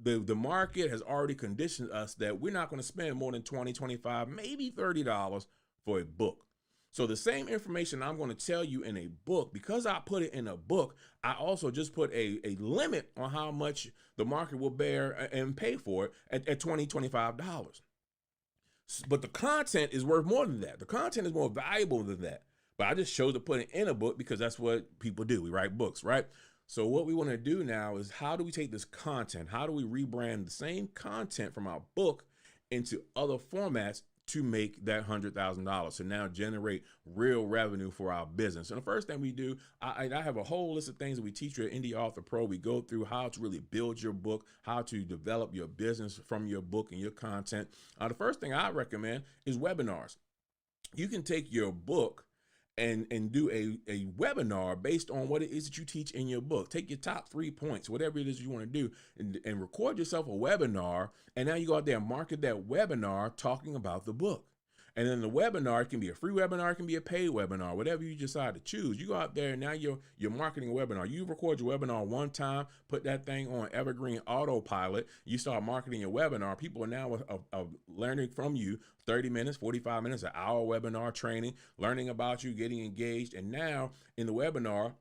the market has already conditioned us that we're not going to spend more than $20, $25, maybe $30 for a book. So the same information I'm going to tell you in a book, because I put it in a book, I also just put a limit on how much the market will bear and pay for it at $20, $25. But the content is worth more than that. The content is more valuable than that. But I just chose to put it in a book because that's what people do. We write books, right? So what we want to do now is, how do we take this content? How do we rebrand the same content from our book into other formats to make that $100,000, to now generate real revenue for our business? And the first thing we do, I have a whole list of things that we teach you at Indie Author Pro. We go through how to really build your book, how to develop your business from your book and your content. The first thing I recommend is webinars. You can take your book and do a webinar based on what it is that you teach in your book. Take your top 3 points, whatever it is you want to do, and record yourself a webinar. And now you go out there and market that webinar talking about the book. And then the webinar, it can be a free webinar, it can be a paid webinar, whatever you decide to choose. You go out there and now you're marketing a webinar. You record your webinar one time, put that thing on Evergreen Autopilot. You start marketing your webinar. People are now learning from you 30 minutes, 45 minutes, an hour webinar training, learning about you, getting engaged. And now in the webinar,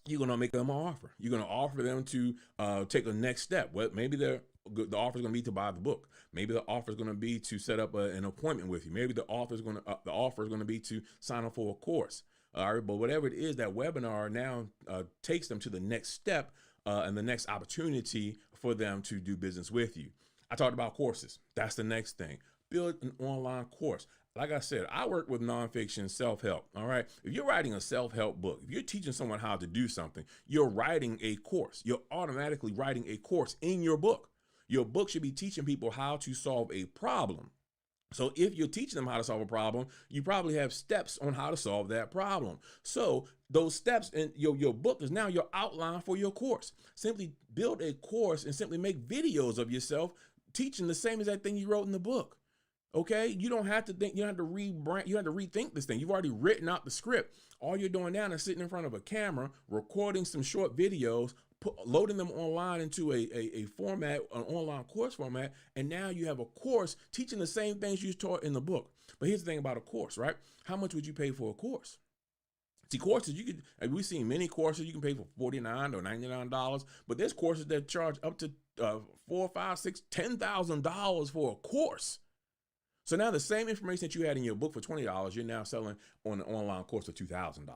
you're going to make them an offer. You're going to offer them to take a next step. Well, maybe the offer is going to be to buy the book. Maybe the offer is going to be to set up an appointment with you. Maybe the offer is going to be to sign up for a course. All right, but whatever it is, that webinar now takes them to the next step and the next opportunity for them to do business with you. I talked about courses. That's the next thing. Build an online course. Like I said, I work with nonfiction self-help. All right. If you're writing a self-help book, if you're teaching someone how to do something, you're writing a course. You're automatically writing a course in your book. Your book should be teaching people how to solve a problem. So if you're teaching them how to solve a problem, you probably have steps on how to solve that problem. So those steps in your book is now your outline for your course. Simply build a course and simply make videos of yourself teaching the same exact thing you wrote in the book. Okay, you don't have to think, you don't have to rebrand, you have to rethink this thing. You've already written out the script. All you're doing now is sitting in front of a camera, recording some short videos, loading them online into a format, an online course format, and now you have a course teaching the same things you taught in the book. But here's the thing about a course, right? How much would you pay for a course? See, courses, we've seen many courses you can pay for $49 or $99, but there's courses that charge up to $4, $5, $6, $10,000 for a course. So now the same information that you had in your book for $20, you're now selling on an online course for $2,000.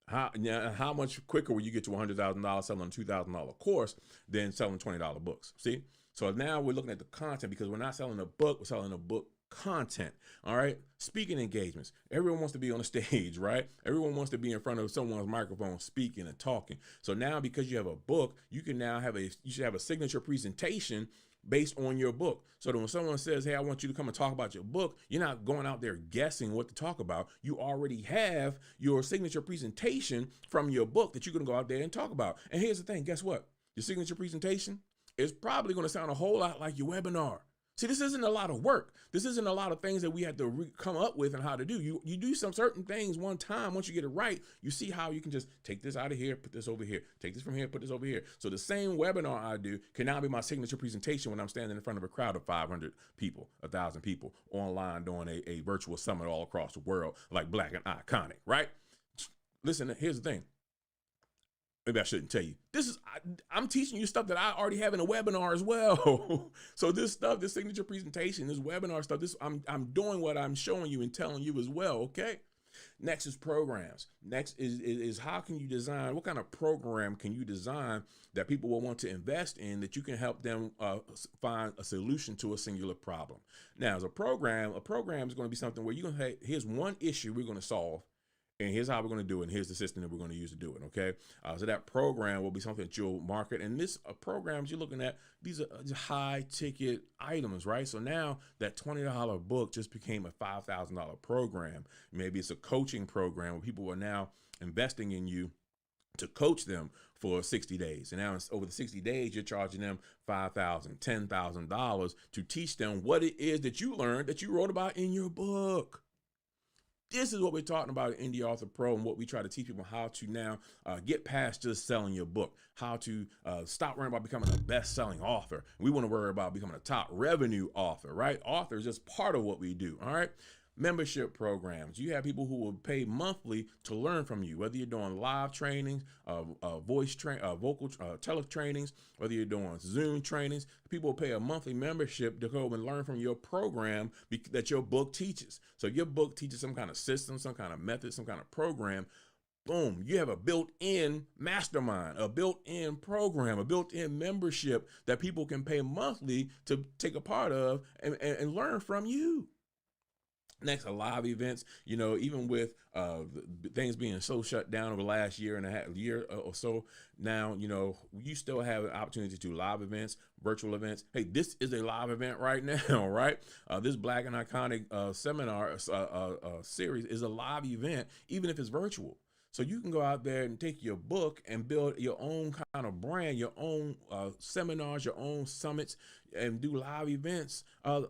How much quicker will you get to $100,000 selling a $2,000 course than selling $20 books? See? So now we're looking at the content, because we're not selling a book, we're selling a book content. All right. Speaking engagements. Everyone wants to be on the stage, right? Everyone wants to be in front of someone's microphone speaking and talking. So now, because you have a book, you should have a signature presentation based on your book. So that when someone says, hey, I want you to come and talk about your book, you're not going out there guessing what to talk about. You already have your signature presentation from your book that you're going to go out there and talk about. And here's the thing. Guess what? Your signature presentation is probably going to sound a whole lot like your webinar. See, this isn't a lot of work. This isn't a lot of things that we have to come up with and how to do. You do some certain things one time. Once you get it right, you see how you can just take this out of here, put this over here, take this from here, put this over here. So the same webinar I do can now be my signature presentation when I'm standing in front of a crowd of 500 people, 1,000 people online doing a virtual summit all across the world, like Black and Iconic, right? Listen, here's the thing. Maybe I shouldn't tell you. I'm teaching you stuff that I already have in a webinar as well. So this stuff, this signature presentation, this webinar stuff, I'm doing what I'm showing you and telling you as well, okay? Next is programs. Next is how can you design, what kind of program can you design that people will want to invest in, that you can help them find a solution to a singular problem. Now, as a program is going to be something where you're going to, hey, here's one issue we're going to solve. And here's how we're going to do it. And here's the system that we're going to use to do it. Okay. So that program will be something that you'll market. And this programs you're looking at, these are high ticket items, right? So now that $20 book just became a $5,000 program. Maybe it's a coaching program where people are now investing in you to coach them for 60 days. And now over the 60 days, you're charging them $5,000, $10,000 to teach them what it is that you learned, that you wrote about in your book. This is what we're talking about in Indie Author Pro, and what we try to teach people, how to now get past just selling your book, how to stop worrying about becoming a best-selling author. We want to worry about becoming a top revenue author, right? Author is just part of what we do, all right? Membership programs. You have people who will pay monthly to learn from you, whether you're doing live trainings, vocal teletrainings, whether you're doing Zoom trainings. People will pay a monthly membership to go and learn from your program that your book teaches. So if your book teaches some kind of system, some kind of method, some kind of program, boom, you have a built-in mastermind, a built-in program, a built-in membership that people can pay monthly to take a part of and learn from you. Next, live events. You know, even with things being so shut down over the last year or so, now, you know, you still have an opportunity to do live events, virtual events. Hey, this is a live event right now, right? This Black and Iconic seminar series is a live event, even if it's virtual. So you can go out there and take your book and build your own kind of brand, your own seminars, your own summits, and do live events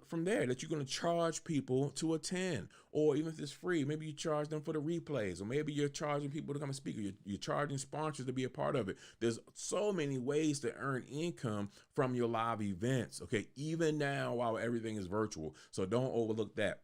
from there that you're going to charge people to attend. Or even if it's free, maybe you charge them for the replays, or maybe you're charging people to come and speak, or you're charging sponsors to be a part of it. There's so many ways to earn income from your live events, okay, even now while everything is virtual. So don't overlook that.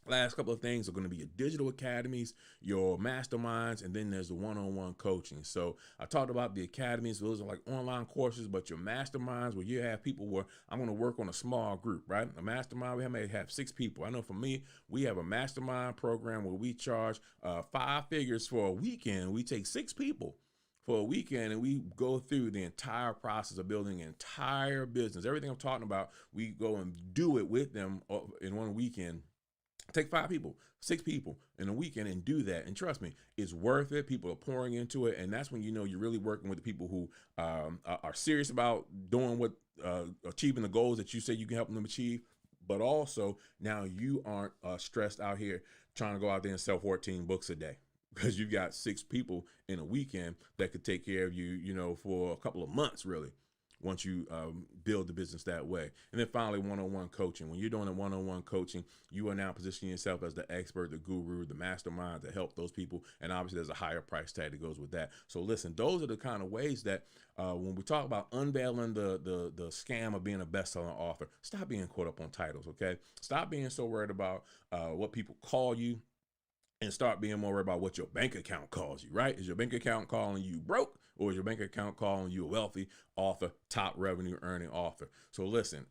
Last couple of things are going to be your digital academies, your masterminds, and then there's the one-on-one coaching. So I talked about the academies. Those are like online courses, but your masterminds where you have people where I'm going to work on a small group, right? A mastermind, we may have 6 people. I know for me, we have a mastermind program where we charge 5 figures for a weekend. We take 6 people for a weekend, and we go through the entire process of building an entire business. Everything I'm talking about, we go and do it with them in one weekend. Take 5 people, 6 people in a weekend and do that. And trust me, it's worth it. People are pouring into it. And that's when you know you're really working with the people who are serious about doing what, achieving the goals that you say you can help them achieve. But also now you aren't stressed out here trying to go out there and sell 14 books a day, because you've got 6 people in a weekend that could take care of you, you know, for a couple of months, really. once you build the business that way. And then finally, one-on-one coaching. When you're doing a one-on-one coaching, you are now positioning yourself as the expert, the guru, the mastermind to help those people. And obviously, there's a higher price tag that goes with that. So listen, those are the kind of ways that when we talk about unveiling the scam of being a best-selling author, stop being caught up on titles, okay? Stop being so worried about what people call you, and start being more worried about what your bank account calls you, right? Is your bank account calling you broke, or is your bank account calling you a wealthy author, top revenue earning author? So listen,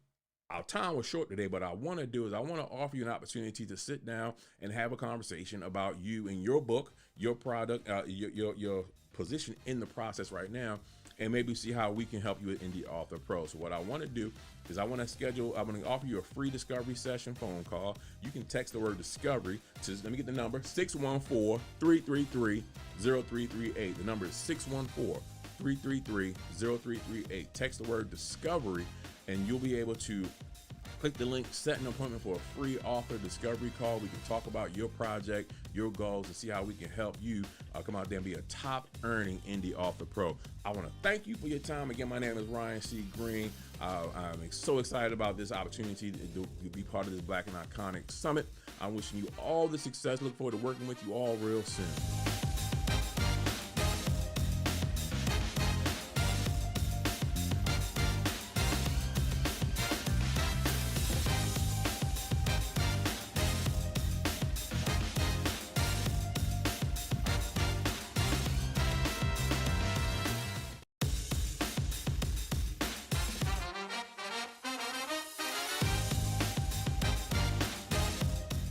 our time was short today, but I want to offer you an opportunity to sit down and have a conversation about you and your book, your product, your position in the process right now, and maybe see how we can help you at Indie Author Pro. So what I want to do is I'm going to offer you a free discovery session phone call. You can text the word discovery to, let me get the number, 614-333-0338. The number is 614-333-0338. Text the word discovery, and you'll be able to click the link, set an appointment for a free author discovery call. We can talk about your project, your goals, and see how we can help you come out there and be a top earning Indie Author Pro. I want to thank you for your time. Again, my name is Ryan C. Green. I'm so excited about this opportunity to be part of this Black and Iconic Summit. I'm wishing you all the success. Look forward to working with you all real soon.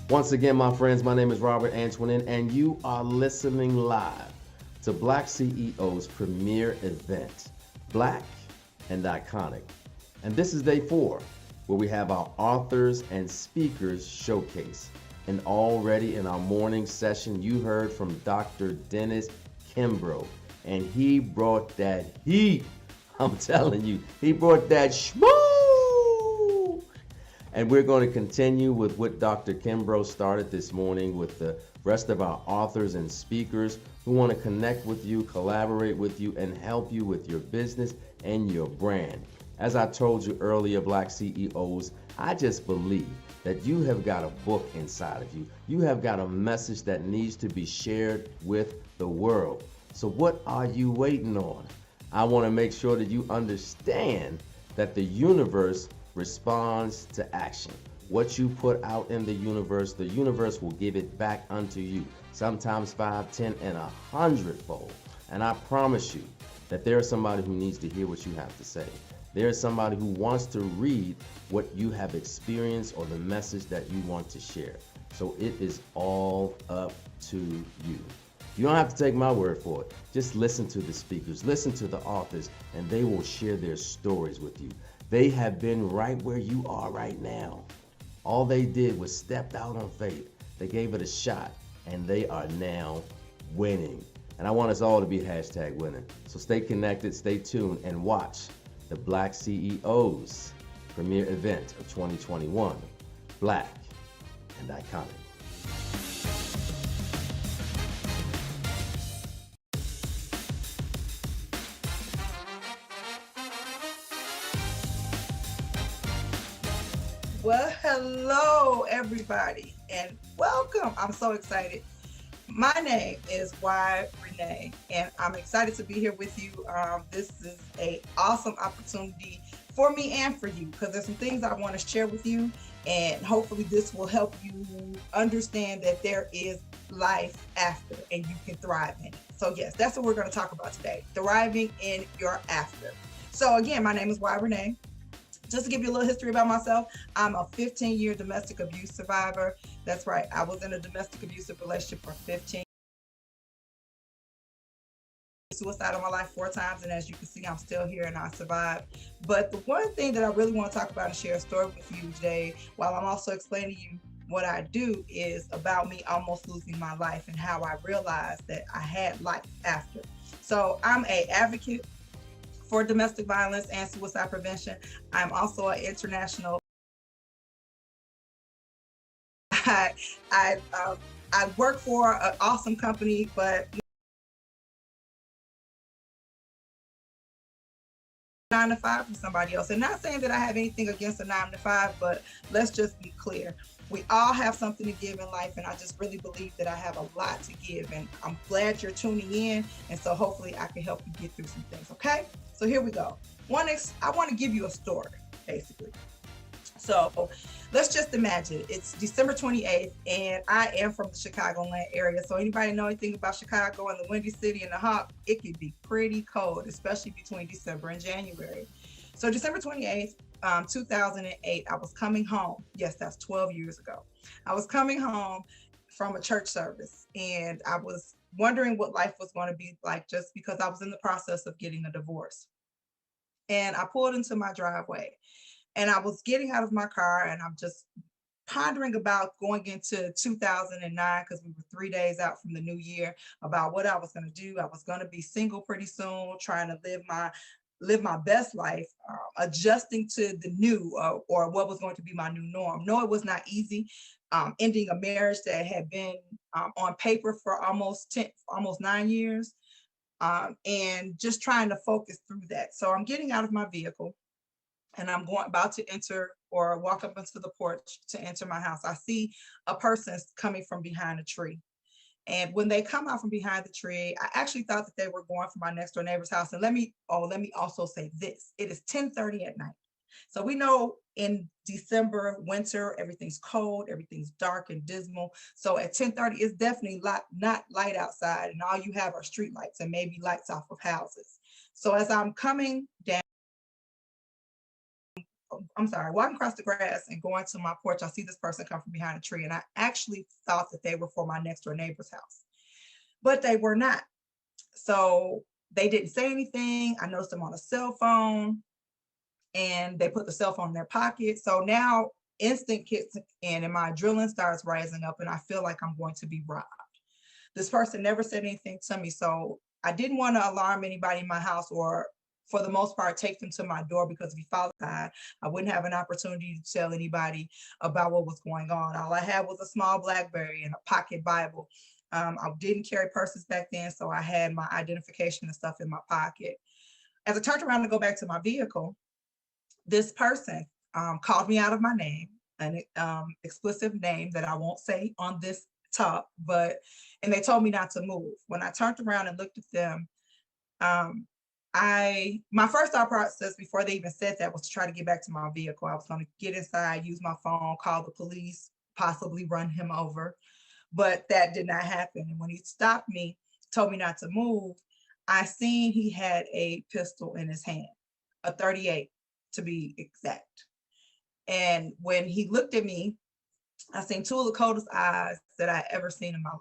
Once again, my friends, my name is Robert Antoinin, and you are listening live to BlackCEO's premier event, Black and Iconic. And this is day 4, where we have our authors and speakers showcase. And already in our morning session, you heard from Dr. Dennis Kimbro, and he brought that heat. I'm telling you, he brought that schmoo. And we're going to continue with what Dr. Kimbro started this morning with the rest of our authors and speakers who want to connect with you, collaborate with you, and help you with your business and your brand. As I told you earlier, Black CEOs, I just believe that you have got a book inside of you. You have got a message that needs to be shared with the world. So what are you waiting on? I want to make sure that you understand that the universe responds to action. What you put out in the universe will give it back unto you. Sometimes 5, 10, and 100-fold. And I promise you that there is somebody who needs to hear what you have to say. There is somebody who wants to read what you have experienced or the message that you want to share. So it is all up to you. You don't have to take my word for it. Just listen to the speakers, listen to the authors, and they will share their stories with you. They have been right where you are right now. All they did was stepped out on faith. They gave it a shot, and they are now winning. And I want us all to be #winning. So stay connected, stay tuned, and watch the Black CEOs premier event of 2021, Black and Iconic. Well, hello, everybody, and welcome. I'm so excited. My name is Y. Renee, and I'm excited to be here with you. This is an awesome opportunity for me and for you, because there's some things I want to share with you, and hopefully this will help you understand that there is life after, and you can thrive in it. So yes, that's what we're going to talk about today, thriving in your after. So again, my name is Y. Renee. Just to give you a little history about myself, I'm a 15-year domestic abuse survivor. That's right, I was in a domestic abusive relationship for 15 years. Suicide in my life 4 times, and as you can see, I'm still here and I survived. But the one thing that I really want to talk about and share a story with you today, while I'm also explaining to you what I do, is about me almost losing my life and how I realized that I had life after. So I'm an advocate for domestic violence and suicide prevention. I'm also an international. I work for an awesome company, but 9 to 5 for somebody else. And not saying that I have anything against a 9 to 5, but let's just be clear. We all have something to give in life, and I just really believe that I have a lot to give, and I'm glad you're tuning in, and so hopefully I can help you get through some things, okay? So here we go. I want to give you a story, basically. So let's just imagine it's December 28th, and I am from the Chicagoland area. So anybody know anything about Chicago and the Windy City and the Hawk? It can be pretty cold, especially between December and January. So December 28th, 2008, I was coming home. Yes, that's 12 years ago. I was coming home from a church service, and I was wondering what life was going to be like, just because I was in the process of getting a divorce. And I pulled into my driveway, and I was getting out of my car, and I'm just pondering about going into 2009, because we were 3 days out from the new year, about what I was going to do. I was going to be single pretty soon, trying to live my best life, adjusting to the new, or what was going to be my new norm. No, it was not easy. Ending a marriage that had been on paper for almost 9 years, and just trying to focus through that. So I'm getting out of my vehicle, and I'm about to enter or walk up into the porch to enter my house. I see a person coming from behind a tree. And when they come out from behind the tree, I actually thought that they were going for my next door neighbor's house. And let me also say this: it is 10:30 at night. So we know in December, winter, everything's cold, everything's dark and dismal. So at 10:30, it's definitely not light outside, and all you have are street lights and maybe lights off of houses. So as I'm coming down, walking across the grass and going to my porch, I see this person come from behind a tree, and I actually thought that they were for my next door neighbor's house, but they were not. So they didn't say anything. I noticed them on a cell phone, and they put the cell phone in their pocket. So now instinct kicks in, and my adrenaline starts rising up, and I feel like I'm going to be robbed. This person never said anything to me, so I didn't want to alarm anybody in my house, or for the most part, take them to my door, because if he followed that, I wouldn't have an opportunity to tell anybody about what was going on. All I had was a small BlackBerry and a pocket Bible. I didn't carry purses back then, so I had my identification and stuff in my pocket. As I turned around to go back to my vehicle, this person called me out of my name, an explicit name that I won't say on this talk, and they told me not to move. When I turned around and looked at them, my first thought process before they even said that was to try to get back to my vehicle. I was going to get inside, use my phone, call the police, possibly run him over, but that did not happen. And when he stopped me, told me not to move, I seen he had a pistol in his hand, a 38 to be exact. And when he looked at me, I seen two of the coldest eyes that I ever seen in my life.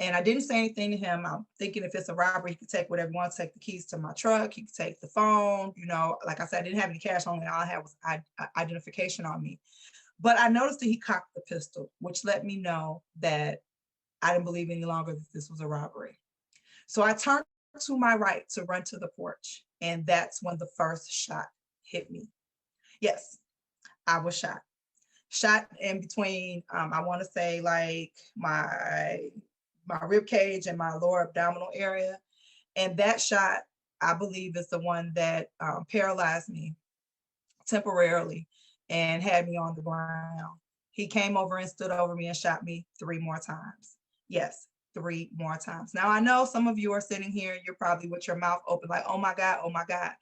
And I didn't say anything to him. I'm thinking if it's a robbery, he could take whatever he wants, take the keys to my truck, he could take the phone. Like I said, I didn't have any cash on me. All I had was identification on me. But I noticed that he cocked the pistol, which let me know that I didn't believe any longer that this was a robbery. So I turned to my right to run to the porch, and that's when the first shot hit me. Yes, I was shot. Shot in between, I want to say like my rib cage and my lower abdominal area. And that shot, I believe, is the one that paralyzed me temporarily and had me on the ground. He came over and stood over me and shot me 3 more times. Yes, 3 more times. Now, I know some of you are sitting here, you're probably with your mouth open like, oh my God, oh my God.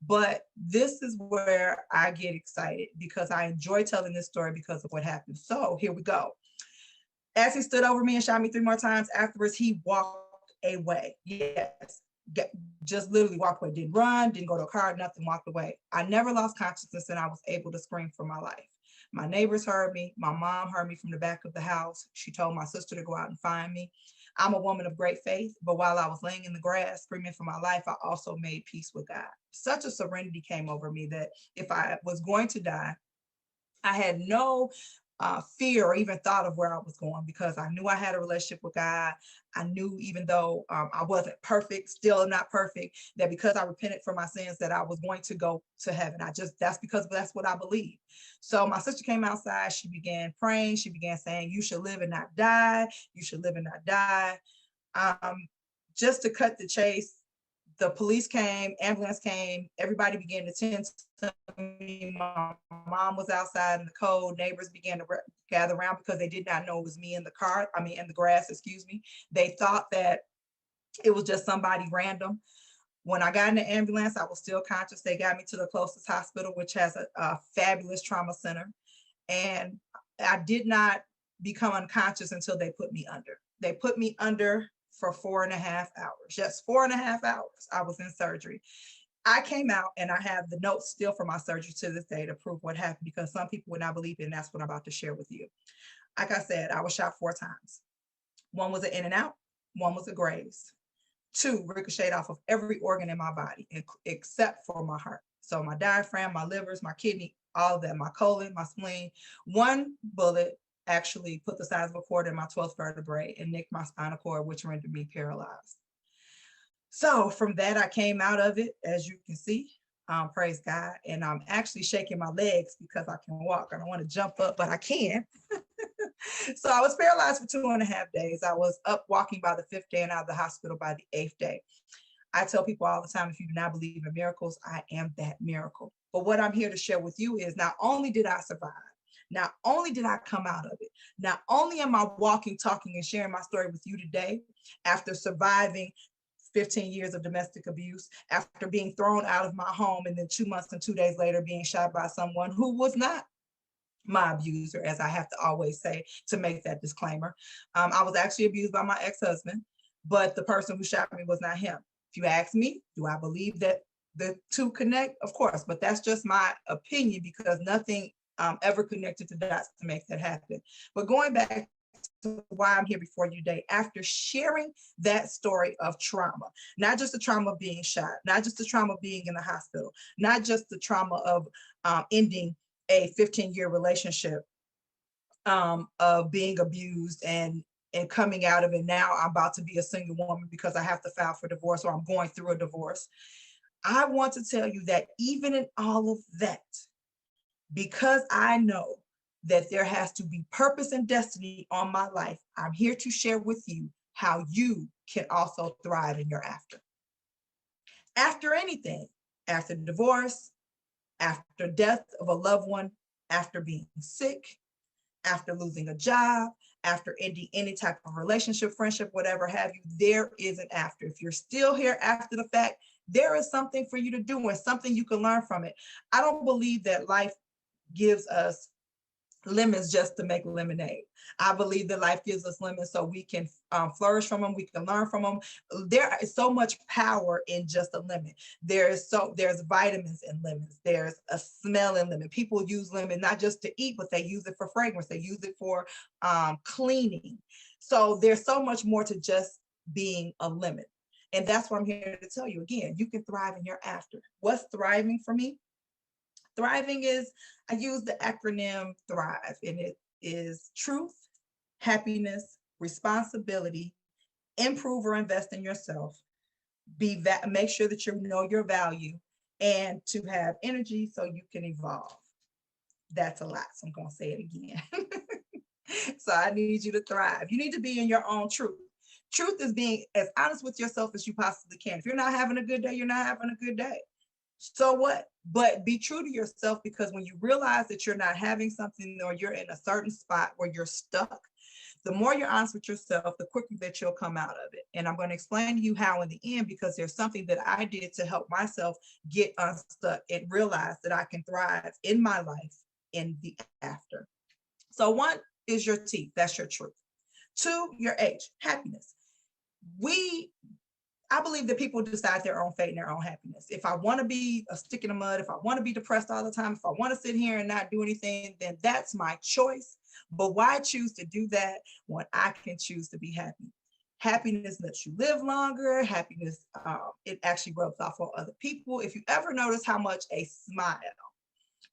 But this is where I get excited, because I enjoy telling this story because of what happened. So here we go. As he stood over me and shot me 3 more times, afterwards, he walked away. Yes, just literally walked away. Didn't run, didn't go to a car, nothing, walked away. I never lost consciousness, and I was able to scream for my life. My neighbors heard me. My mom heard me from the back of the house. She told my sister to go out and find me. I'm a woman of great faith, but while I was laying in the grass screaming for my life, I also made peace with God. Such a serenity came over me that if I was going to die, I had no fear or even thought of where I was going, because I knew I had a relationship with God. I knew, even though I wasn't perfect, still not perfect, that because I repented for my sins, that I was going to go to heaven. That's because that's what I believe. So my sister came outside, she began praying, she began saying, you should live and not die, you should live and not die. Just to cut the chase, the police came, ambulance came, everybody began to tend to me. My mom was outside in the cold. Neighbors began to gather around because they did not know it was me in the car. I mean, in the grass, excuse me. They thought that it was just somebody random. When I got in the ambulance, I was still conscious. They got me to the closest hospital, which has a fabulous trauma center. And I did not become unconscious until they put me under. They put me under for 4.5 hours. Just 4.5 hours. I was in surgery. I came out and I have the notes still from my surgery to this day to prove what happened, because some people would not believe it, and that's what I'm about to share with you. Like I said, I was shot 4 times. One was an in and out, one was a graze. 2 ricocheted off of every organ in my body except for my heart. So my diaphragm, my livers, my kidney, all of that, my colon, my spleen. 1 bullet actually put the size of a cord in my 12th vertebrae and nicked my spinal cord, which rendered me paralyzed. So from that, I came out of it, as you can see, praise God. And I'm actually shaking my legs because I can walk. I don't want to jump up, but I can. So I was paralyzed for 2.5 days. I was up walking by the 5th day and out of the hospital by the 8th day. I tell people all the time, if you do not believe in miracles, I am that miracle. But what I'm here to share with you is not only did I survive, not only did I come out of it, not only am I walking, talking, and sharing my story with you today after surviving 15 years of domestic abuse, after being thrown out of my home, and then 2 months and 2 days later being shot by someone who was not my abuser, as I have to always say to make that disclaimer. I was actually abused by my ex-husband, but the person who shot me was not him. If you ask me, do I believe that the 2 connect? Of course, but that's just my opinion, because nothing ever connected the dots to make that happen. But going back to why I'm here before you today, after sharing that story of trauma, not just the trauma of being shot, not just the trauma of being in the hospital, not just the trauma of ending a 15-year relationship, of being abused and coming out of it. Now I'm about to be a single woman because I have to file for divorce, or I'm going through a divorce. I want to tell you that even in all of that, because I know that there has to be purpose and destiny on my life, I'm here to share with you how you can also thrive in your after. After anything, after divorce, after death of a loved one, after being sick, after losing a job, after ending any type of relationship, friendship, whatever have you, there is an after. If you're still here after the fact, there is something for you to do and something you can learn from it. I don't believe that life gives us lemons just to make lemonade. I believe that life gives us lemons so we can flourish from them, we can learn from them. There is so much power in just a lemon. There's vitamins in lemons. There's a smell in lemon. People use lemon not just to eat, but they use it for fragrance. They use it for cleaning. So there's so much more to just being a lemon. And that's what I'm here to tell you. Again, you can thrive in your after. What's thriving for me? Thriving is, I use the acronym THRIVE, and it is truth, happiness, responsibility, improve or invest in yourself, make sure that you know your value, and to have energy so you can evolve. That's a lot, so I'm going to say it again. So I need you to thrive. You need to be in your own truth. Truth is being as honest with yourself as you possibly can. If you're not having a good day, you're not having a good day. So what? But be true to yourself, because when you realize that you're not having something, or you're in a certain spot where you're stuck, the more you're honest with yourself, the quicker that you'll come out of it. And I'm going to explain to you how in the end, because there's something that I did to help myself get unstuck and realize that I can thrive in my life in the after. So 1 is your T, that's your truth. 2, your H, happiness. I believe that people decide their own fate and their own happiness. If I want to be a stick in the mud, if I want to be depressed all the time, if I want to sit here and not do anything, then that's my choice. But why choose to do that when I can choose to be happy? Happiness lets you live longer. Happiness, it actually rubs off on other people. If you ever notice how much a smile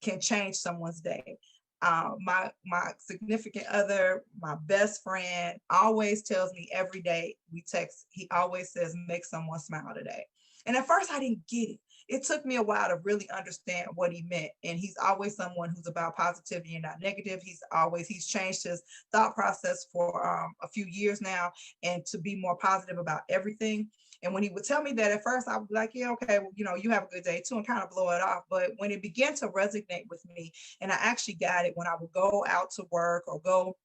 can change someone's day, my significant other, my best friend, always tells me every day we text, he always says, make someone smile today. And at first I didn't get it. It took me a while to really understand what he meant. And he's always someone who's about positivity and not negative. He's changed his thought process for a few years now, and to be more positive about everything. And when he would tell me that, at first I would be like, yeah, okay, well, you have a good day too, and kind of blow it off. But when it began to resonate with me, and I actually got it when I would go out to work or go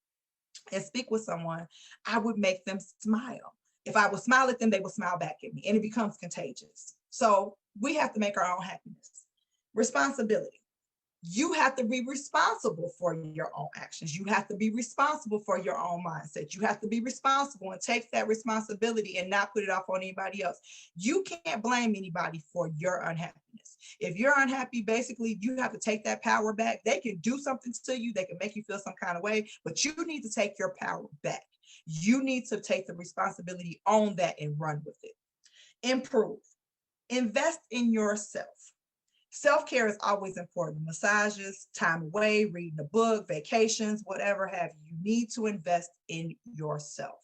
and speak with someone, I would make them smile. If I would smile at them, they would smile back at me, and it becomes contagious. So we have to make our own happiness. Responsibility. You have to be responsible for your own actions. You have to be responsible for your own mindset. You have to be responsible and take that responsibility and not put it off on anybody else. You can't blame anybody for your unhappiness. If you're unhappy, basically, you have to take that power back. They can do something to you. They can make you feel some kind of way, but you need to take your power back. You need to take the responsibility on that and run with it. Improve. Invest in yourself. Self-care is always important. Massages, time away, reading a book, vacations, whatever have you. You need to invest in yourself.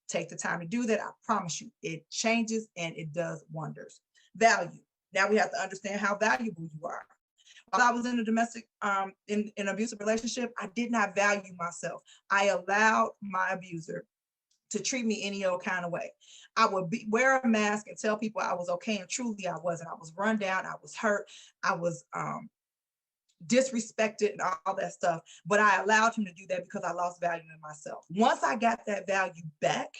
Take the time to do that. I promise you, it changes and it does wonders. Value. Now we have to understand how valuable you are. While I was in a domestic, in an abusive relationship, I did not value myself. I allowed my abuser to treat me any old kind of way. I would wear a mask and tell people I was okay, and truly I wasn't. I was run down, I was hurt, I was disrespected and all that stuff. But I allowed him to do that because I lost value in myself. Once I got that value back,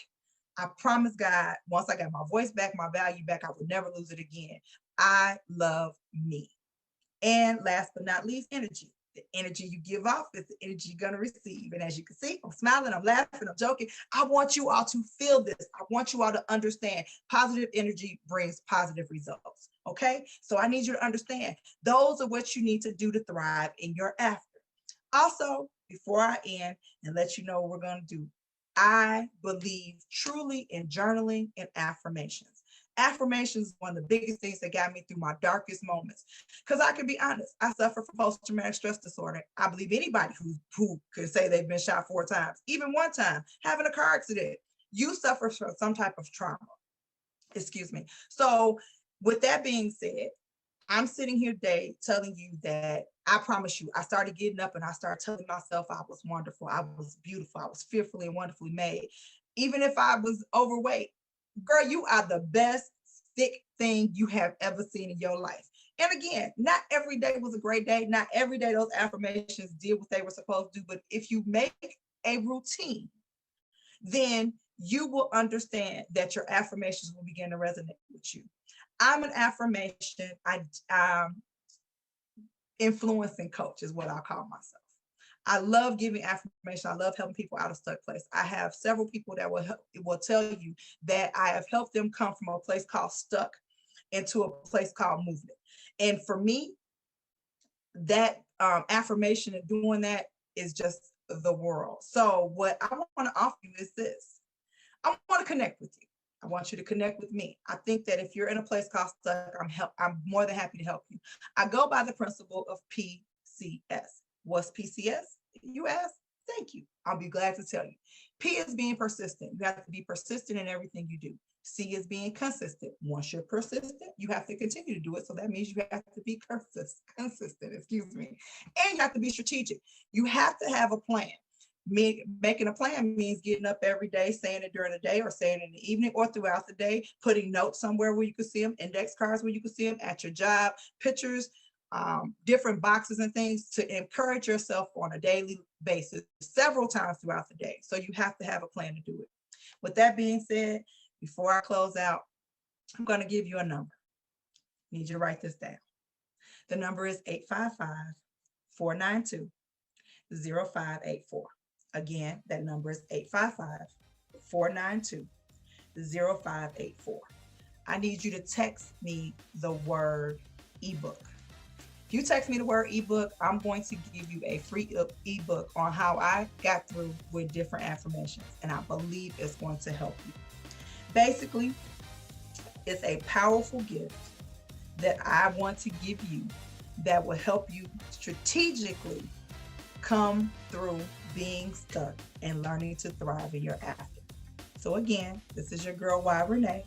I promise God, once I got my voice back, my value back, I would never lose it again. I love me. And last but not least, energy. The energy you give off is the energy you're going to receive. And as you can see, I'm smiling, I'm laughing, I'm joking. I want you all to feel this. I want you all to understand positive energy brings positive results. Okay? So I need you to understand those are what you need to do to thrive in your after. Also, before I end and let you know what we're going to do, I believe truly in journaling and affirmations. Affirmations is one of the biggest things that got me through my darkest moments. Because I can be honest, I suffer from post-traumatic stress disorder. I believe anybody who could say they've been shot 4 times, even one time, having a car accident, you suffer from some type of trauma. Excuse me. So with that being said, I'm sitting here today telling you that I promise you, I started getting up and I started telling myself I was wonderful, I was beautiful, I was fearfully and wonderfully made. Even if I was overweight, girl, you are the best thick thing you have ever seen in your life. And again, not every day was a great day. Not every day those affirmations did what they were supposed to do. But if you make a routine, then you will understand that your affirmations will begin to resonate with you. I'm an affirmation, influencing coach is what I call myself. I love giving affirmation. I love helping people out of stuck place. I have several people that will tell you that I have helped them come from a place called stuck into a place called movement. And for me, that affirmation and doing that is just the world. So what I want to offer you is this. I want to connect with you. I want you to connect with me. I think that if you're in a place called stuck, I'm more than happy to help you. I go by the principle of PCS. What's PCS? You ask? Thank you. I'll be glad to tell you. P is being persistent. You have to be persistent in everything you do. C is being consistent. Once you're persistent, you have to continue to do it. So that means you have to be consistent, excuse me. And you have to be strategic. You have to have a plan. Making a plan means getting up every day, saying it during the day or saying it in the evening or throughout the day, putting notes somewhere where you can see them, index cards where you can see them, at your job, pictures, different boxes and things to encourage yourself on a daily basis, several times throughout the day. So you have to have a plan to do it. With that being said, before I close out, I'm going to give you a number. I need you to write this down. The number is 855-492-0584. Again, that number is 855-492-0584. I need you to text me the word ebook. If you text me the word ebook, I'm going to give you a free ebook on how I got through with different affirmations, and I believe it's going to help you. Basically, it's a powerful gift that I want to give you that will help you strategically come through being stuck and learning to thrive in your after. So again, this is your girl, Y Renee.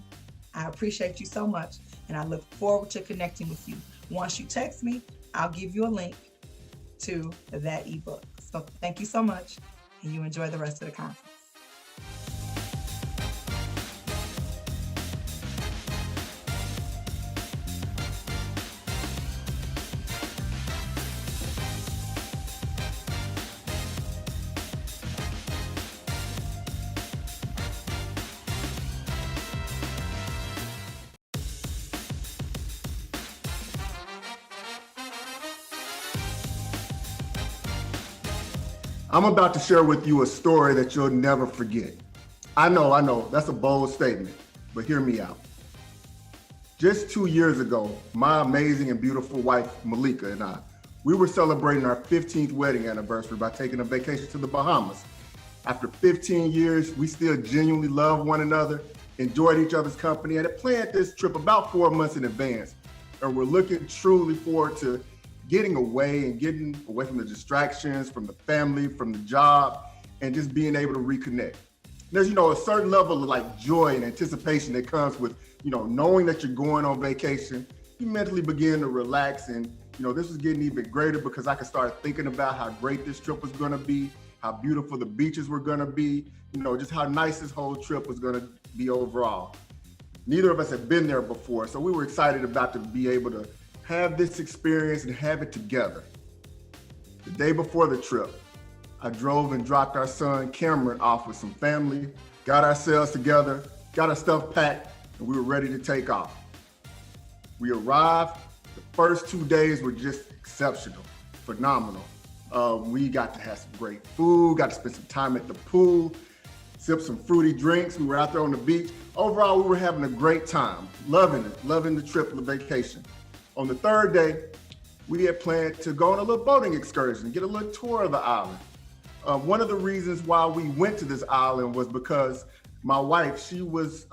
I appreciate you so much, and I look forward to connecting with you. Once you text me, I'll give you a link to that ebook. So thank you so much, and you enjoy the rest of the conference. I'm about to share with you a story that you'll never forget. I know, that's a bold statement, but hear me out. Just 2 years ago, my amazing and beautiful wife, Malika, and I, we were celebrating our 15th wedding anniversary by taking a vacation to the Bahamas. After 15 years, we still genuinely love one another, enjoyed each other's company, and had planned this trip about 4 months in advance. And we're looking truly forward to getting away from the distractions, from the family, from the job, and just being able to reconnect. There's, a certain level of like joy and anticipation that comes with, knowing that you're going on vacation. You mentally begin to relax, and this was getting even greater because I could start thinking about how great this trip was going to be, how beautiful the beaches were going to be, just how nice this whole trip was going to be overall. Neither of us had been there before, so we were excited about to be able to have this experience and have it together. The day before the trip, I drove and dropped our son Cameron off with some family, got ourselves together, got our stuff packed, and we were ready to take off. We arrived. The first 2 days were just exceptional, phenomenal. We got to have some great food, got to spend some time at the pool, sip some fruity drinks. We were out there on the beach. Overall, we were having a great time, loving the trip and the vacation. On the third day, we had planned to go on a little boating excursion, get a little tour of the island. One of the reasons why we went to this island was because my wife, she was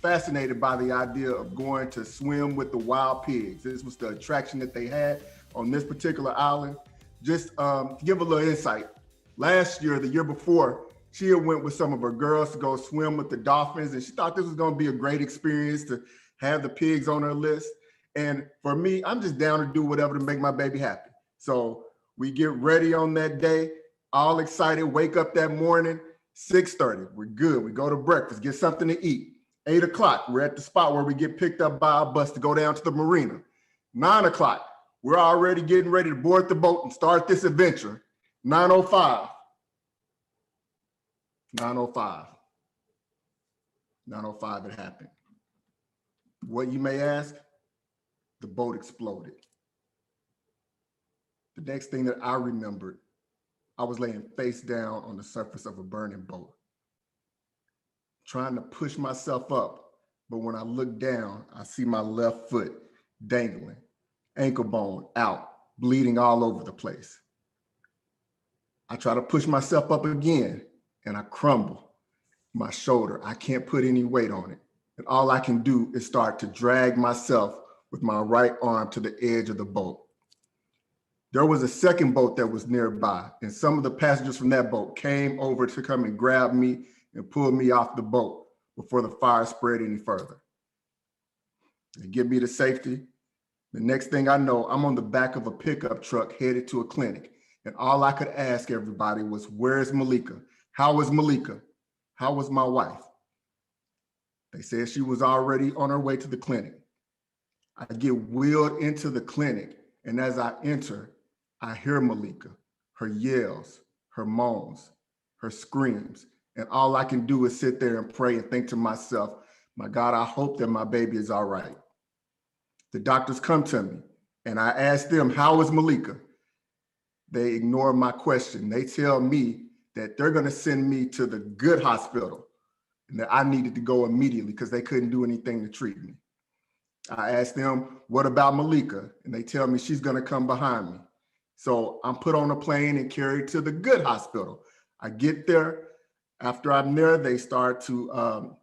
fascinated by the idea of going to swim with the wild pigs. This was the attraction that they had on this particular island. Just to give a little insight, last year, the year before, she had went with some of her girls to go swim with the dolphins, and she thought this was going to be a great experience to have the pigs on her list. And for me, I'm just down to do whatever to make my baby happy. So we get ready on that day, all excited, wake up that morning, 6:30, we're good. We go to breakfast, get something to eat. 8 o'clock, we're at the spot where we get picked up by a bus to go down to the marina. 9 o'clock, we're already getting ready to board the boat and start this adventure. 9:05 it happened. What you may ask? The boat exploded. The next thing that I remembered, I was laying face down on the surface of a burning boat, trying to push myself up. But when I look down, I see my left foot dangling, ankle bone out, bleeding all over the place. I try to push myself up again and I crumble. My shoulder, I can't put any weight on it. And all I can do is start to drag myself with my right arm to the edge of the boat. There was a second boat that was nearby, and some of the passengers from that boat came over to come and grab me and pull me off the boat before the fire spread any further. They get me to safety. The next thing I know, I'm on the back of a pickup truck headed to a clinic, and all I could ask everybody was, "Where's Malika? How is Malika? How was my wife?" They said she was already on her way to the clinic. I get wheeled into the clinic, and as I enter, I hear Malika, her yells, her moans, her screams, and all I can do is sit there and pray and think to myself, my God, I hope that my baby is all right. The doctors come to me, and I ask them, "How is Malika?" They ignore my question. They tell me that they're going to send me to the good hospital and that I needed to go immediately because they couldn't do anything to treat me. I asked them, "What about Malika?" And they tell me she's going to come behind me. So I'm put on a plane and carried to the good hospital. I get there. After I'm there, they start to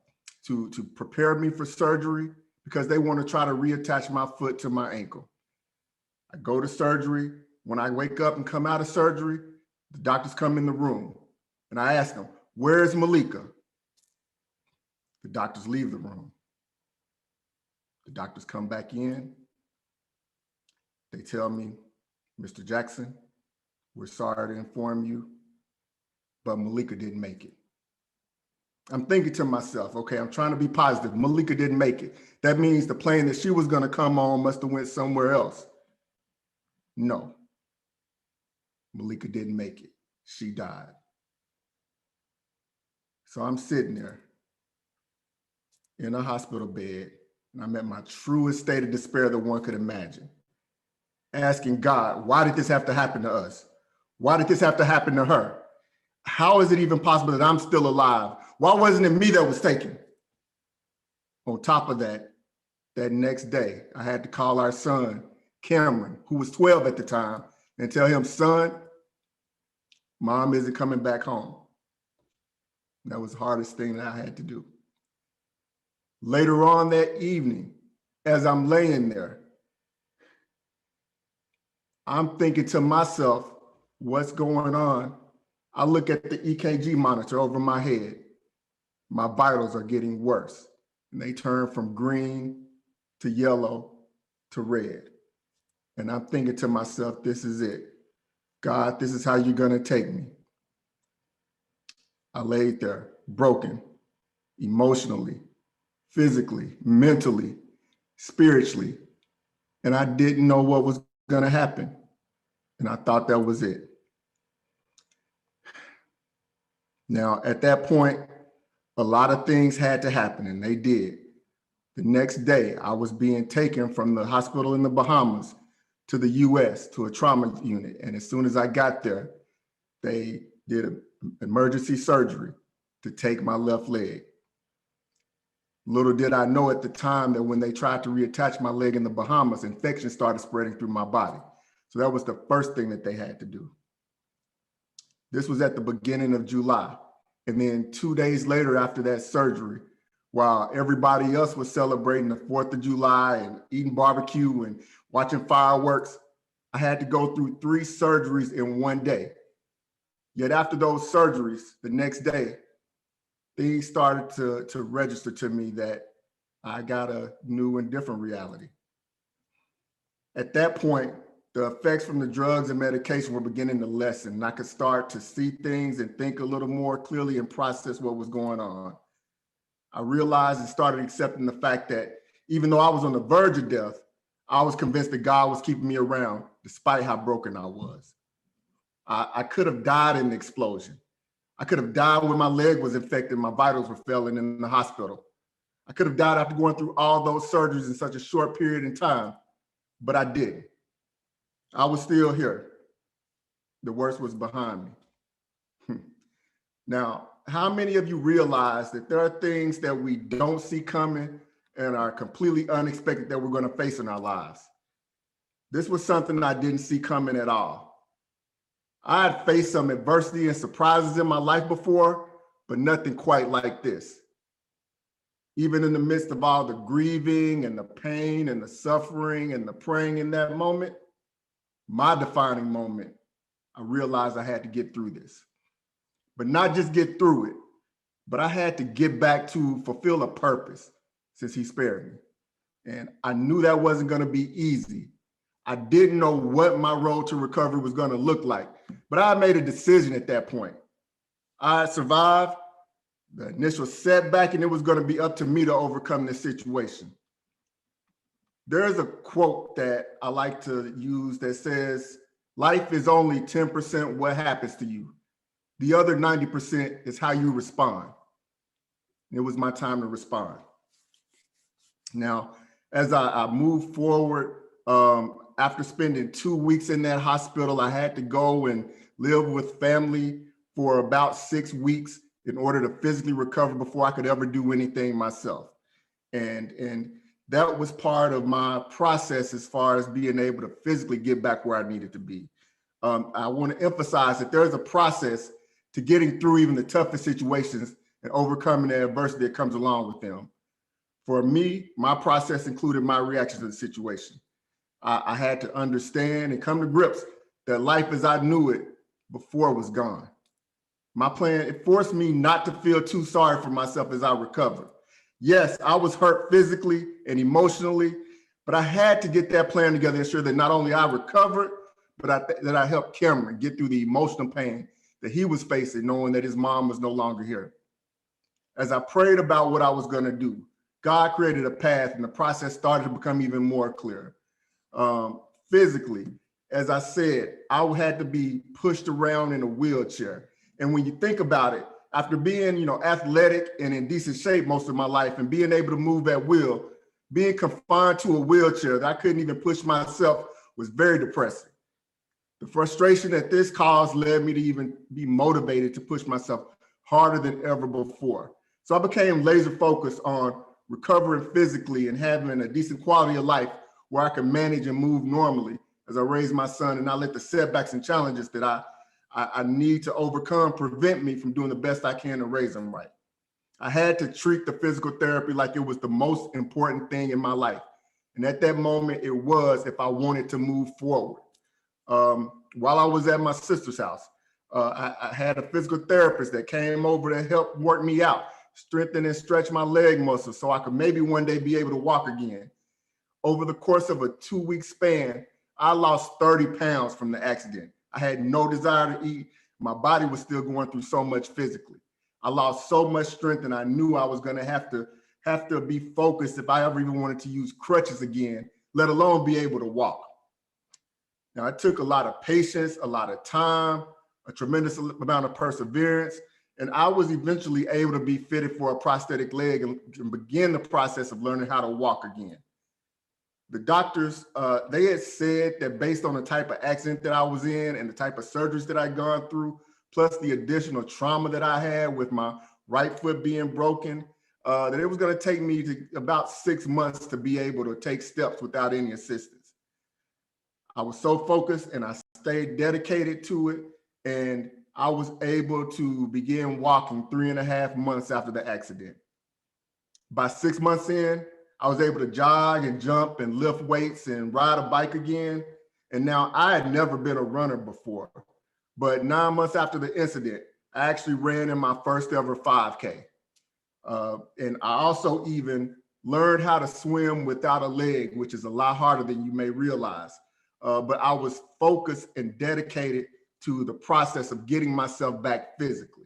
prepare me for surgery because they want to try to reattach my foot to my ankle. I go to surgery. When I wake up and come out of surgery, the doctors come in the room and I ask them, "Where's Malika?" The doctors leave the room. The doctors come back in. They tell me, "Mr. Jackson, we're sorry to inform you, but Malika didn't make it." I'm thinking to myself, okay, I'm trying to be positive. Malika didn't make it. That means the plane that she was going to come on must have went somewhere else. No, Malika didn't make it. She died. So I'm sitting there in a hospital bed, and I'm at my truest state of despair that one could imagine, asking God, why did this have to happen to us? Why did this have to happen to her? How is it even possible that I'm still alive? Why wasn't it me that was taken? On top of that, that next day, I had to call our son, Cameron, who was 12 at the time, and tell him, son, mom isn't coming back home. That was the hardest thing that I had to do. Later on that evening, as I'm laying there, I'm thinking to myself, what's going on? I look at the EKG monitor over my head. My vitals are getting worse, and they turn from green to yellow to red. And I'm thinking to myself, this is it. God, this is how you're going to take me. I laid there broken, emotionally, physically, mentally, spiritually, and I didn't know what was going to happen. And I thought that was it. Now, at that point, a lot of things had to happen, and they did. The next day, I was being taken from the hospital in the Bahamas to the US to a trauma unit. And as soon as I got there, they did an emergency surgery to take my left leg. Little did I know at the time that when they tried to reattach my leg in the Bahamas, infection started spreading through my body. So that was the first thing that they had to do. This was at the beginning of July. And then 2 days later after that surgery, while everybody else was celebrating the 4th of July and eating barbecue and watching fireworks, I had to go through 3 surgeries in one day. Yet after those surgeries, the next day, things started to register to me that I got a new and different reality. At that point, the effects from the drugs and medication were beginning to lessen, and I could start to see things and think a little more clearly and process what was going on. I realized and started accepting the fact that even though I was on the verge of death, I was convinced that God was keeping me around despite how broken I was. I could have died in the explosion. I could have died when my leg was infected, my vitals were failing in the hospital. I could have died after going through all those surgeries in such a short period in time, but I didn't. I was still here. The worst was behind me. Now, how many of you realize that there are things that we don't see coming and are completely unexpected that we're going to face in our lives? This was something I didn't see coming at all. I had faced some adversity and surprises in my life before, but nothing quite like this. Even in the midst of all the grieving and the pain and the suffering and the praying in that moment, my defining moment, I realized I had to get through this. But not just get through it, but I had to get back to fulfill a purpose since he spared me. And I knew that wasn't going to be easy. I didn't know what my road to recovery was going to look like, but I made a decision at that point. I survived the initial setback, and it was going to be up to me to overcome this situation. There's a quote that I like to use that says, life is only 10% what happens to you. The other 90% is how you respond. It was my time to respond. Now, as I moved forward, after spending 2 weeks in that hospital, I had to go and live with family for about 6 weeks in order to physically recover before I could ever do anything myself. And that was part of my process as far as being able to physically get back where I needed to be. I want to emphasize that there's a process to getting through even the toughest situations and overcoming the adversity that comes along with them. For me, my process included my reaction to the situation. I had to understand and come to grips that life as I knew it before was gone. My plan, it forced me not to feel too sorry for myself as I recovered. Yes, I was hurt physically and emotionally, but I had to get that plan together and ensure that not only I recovered, but that I helped Cameron get through the emotional pain that he was facing, knowing that his mom was no longer here. As I prayed about what I was going to do, God created a path, and the process started to become even more clear. Physically, as I said, I had to be pushed around in a wheelchair. And when you think about it, after being, athletic and in decent shape most of my life and being able to move at will, being confined to a wheelchair that I couldn't even push myself was very depressing. The frustration that this caused led me to even be motivated to push myself harder than ever before. So I became laser focused on recovering physically and having a decent quality of life where I could manage and move normally as I raised my son and not let the setbacks and challenges that I need to overcome prevent me from doing the best I can to raise him right. I had to treat the physical therapy like it was the most important thing in my life. And at that moment, it was if I wanted to move forward. While I was at my sister's house, I had a physical therapist that came over to help work me out, strengthen and stretch my leg muscles so I could maybe one day be able to walk again. Over the course of a 2-week span, I lost 30 pounds from the accident. I had no desire to eat. My body was still going through so much physically. I lost so much strength, and I knew I was going to have to be focused if I ever even wanted to use crutches again, let alone be able to walk. Now, it took a lot of patience, a lot of time, a tremendous amount of perseverance, and I was eventually able to be fitted for a prosthetic leg and begin the process of learning how to walk again. The doctors, they had said that based on the type of accident that I was in and the type of surgeries that I'd gone through, plus the additional trauma that I had with my right foot being broken, that it was going to take me to about 6 months to be able to take steps without any assistance. I was so focused and I stayed dedicated to it, and I was able to begin walking 3.5 months after the accident. By 6 months in, I was able to jog and jump and lift weights and ride a bike again. And now I had never been a runner before, but 9 months after the incident, I actually ran in my first ever 5K. And I also even learned how to swim without a leg, which is a lot harder than you may realize. But I was focused and dedicated to the process of getting myself back physically.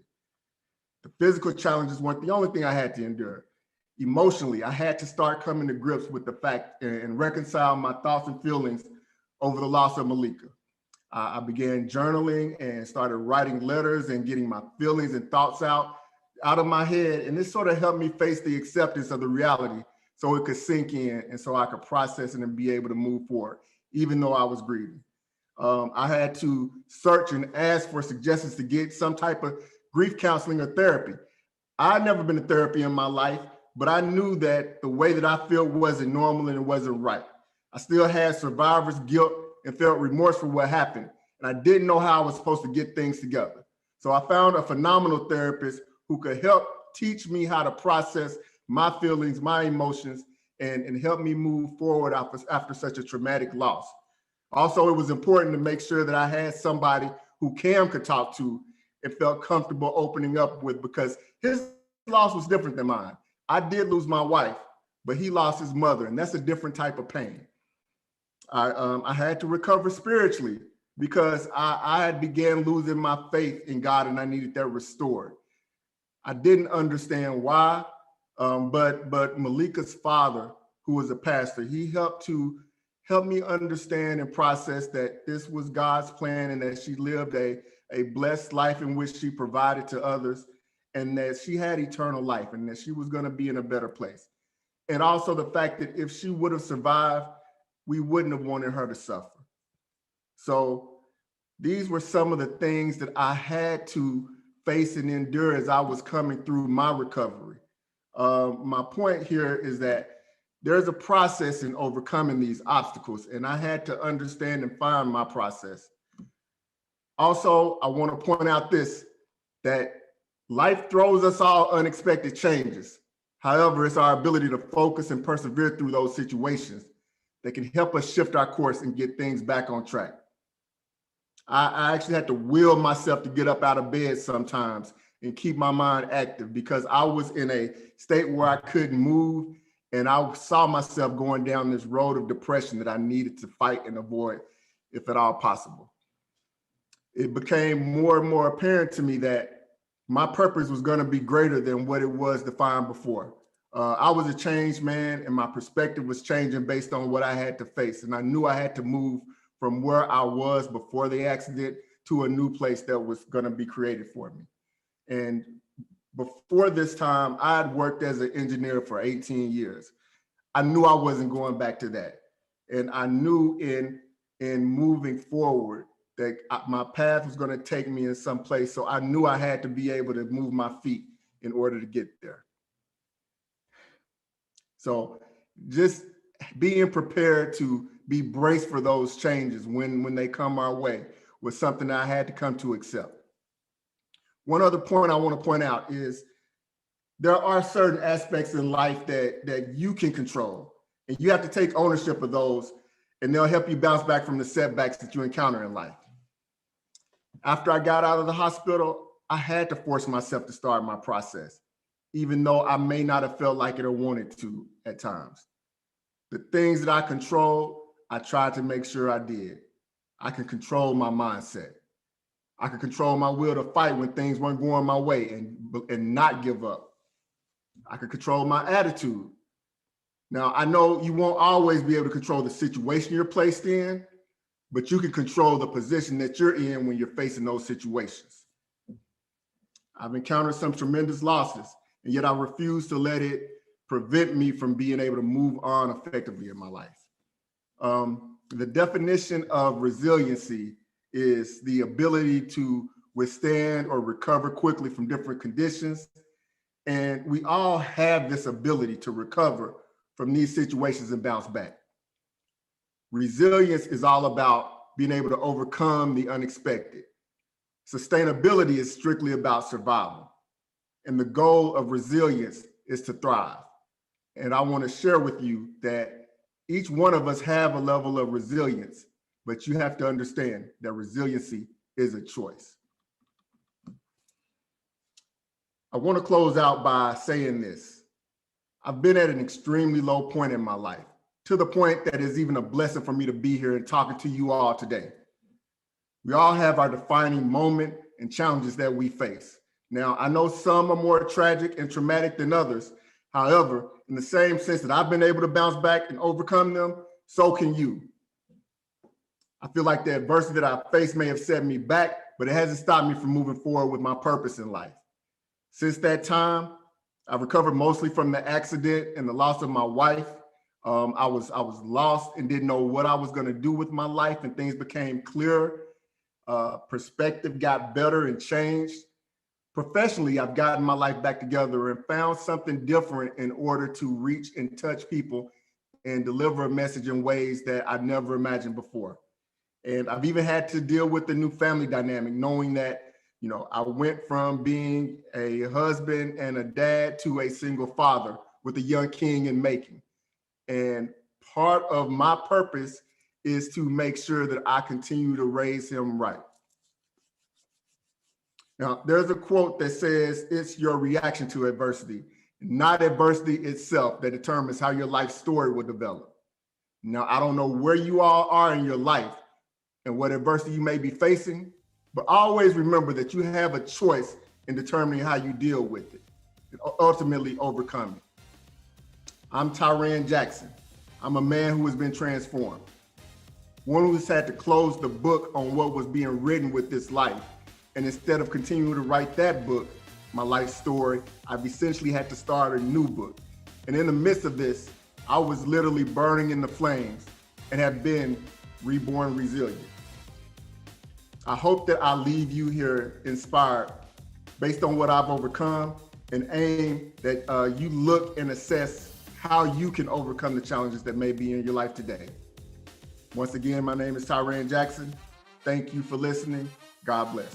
The physical challenges weren't the only thing I had to endure. Emotionally, I had to start coming to grips with the fact and reconcile my thoughts and feelings over the loss of Malika. I began journaling and started writing letters and getting my feelings and thoughts out of my head. And this sort of helped me face the acceptance of the reality so it could sink in and so I could process it and be able to move forward, even though I was grieving. I had to search and ask for suggestions to get some type of grief counseling or therapy. I'd never been to therapy in my life, but I knew that the way that I felt wasn't normal and it wasn't right. I still had survivor's guilt and felt remorse for what happened. And I didn't know how I was supposed to get things together. So I found a phenomenal therapist who could help teach me how to process my feelings, my emotions, and help me move forward after such a traumatic loss. Also, it was important to make sure that I had somebody who Cam could talk to and felt comfortable opening up with, because his loss was different than mine. I did lose my wife, but he lost his mother, and that's a different type of pain. I had to recover spiritually because I had began losing my faith in God, and I needed that restored. I didn't understand why, but Malika's father, who was a pastor, he helped me understand and process that this was God's plan and that she lived a blessed life in which she provided to others, and that she had eternal life and that she was going to be in a better place. And also the fact that if she would have survived, we wouldn't have wanted her to suffer. So these were some of the things that I had to face and endure as I was coming through my recovery. My point here is that there's a process in overcoming these obstacles, and I had to understand and find my process. Also, I want to point out that life throws us all unexpected changes. However, it's our ability to focus and persevere through those situations that can help us shift our course and get things back on track. I actually had to will myself to get up out of bed sometimes and keep my mind active because I was in a state where I couldn't move, and I saw myself going down this road of depression that I needed to fight and avoid, if at all possible. It became more and more apparent to me that my purpose was going to be greater than what it was defined before. I was a changed man, and my perspective was changing based on what I had to face. And I knew I had to move from where I was before the accident to a new place that was going to be created for me. And before this time, I had worked as an engineer for 18 years. I knew I wasn't going back to that. And I knew in moving forward that my path was going to take me in some place. So I knew I had to be able to move my feet in order to get there. So just being prepared to be braced for those changes when they come our way was something that I had to come to accept. One other point I want to point out is there are certain aspects in life that you can control, and you have to take ownership of those, and they'll help you bounce back from the setbacks that you encounter in life. After I got out of the hospital, I had to force myself to start my process, even though I may not have felt like it or wanted to at times. The things that I controlled, I tried to make sure I did. I can control my mindset. I could control my will to fight when things weren't going my way and not give up. I could control my attitude. Now, I know you won't always be able to control the situation you're placed in, but you can control the position that you're in when you're facing those situations. I've encountered some tremendous losses, and yet I refuse to let it prevent me from being able to move on effectively in my life. The definition of resiliency is the ability to withstand or recover quickly from different conditions. And we all have this ability to recover from these situations and bounce back. Resilience is all about being able to overcome the unexpected. Sustainability is strictly about survival. And the goal of resilience is to thrive. And I want to share with you that each one of us have a level of resilience, but you have to understand that resiliency is a choice. I want to close out by saying this. I've been at an extremely low point in my life, to the point that it's even a blessing for me to be here and talking to you all today. We all have our defining moment and challenges that we face. Now, I know some are more tragic and traumatic than others. However, in the same sense that I've been able to bounce back and overcome them, so can you. I feel like the adversity that I faced may have set me back, but it hasn't stopped me from moving forward with my purpose in life. Since that time, I've recovered mostly from the accident and the loss of my wife. I was lost and didn't know what I was going to do with my life, and things became clearer. Perspective got better and changed. Professionally, I've gotten my life back together and found something different in order to reach and touch people and deliver a message in ways that I never imagined before. And I've even had to deal with the new family dynamic, knowing that, you know, I went from being a husband and a dad to a single father with a young king in making. And part of my purpose is to make sure that I continue to raise him right. Now, there's a quote that says, it's your reaction to adversity, not adversity itself, that determines how your life story will develop. Now, I don't know where you all are in your life and what adversity you may be facing, but always remember that you have a choice in determining how you deal with it and ultimately overcome it. I'm Tiran Jackson. I'm a man who has been transformed, one who's had to close the book on what was being written with this life. And instead of continuing to write that book, my life story, I've essentially had to start a new book. And in the midst of this, I was literally burning in the flames and have been reborn resilient. I hope that I leave you here inspired based on what I've overcome, and aim that you look and assess how you can overcome the challenges that may be in your life today. Once again, my name is Tiran Jackson. Thank you for listening. God bless.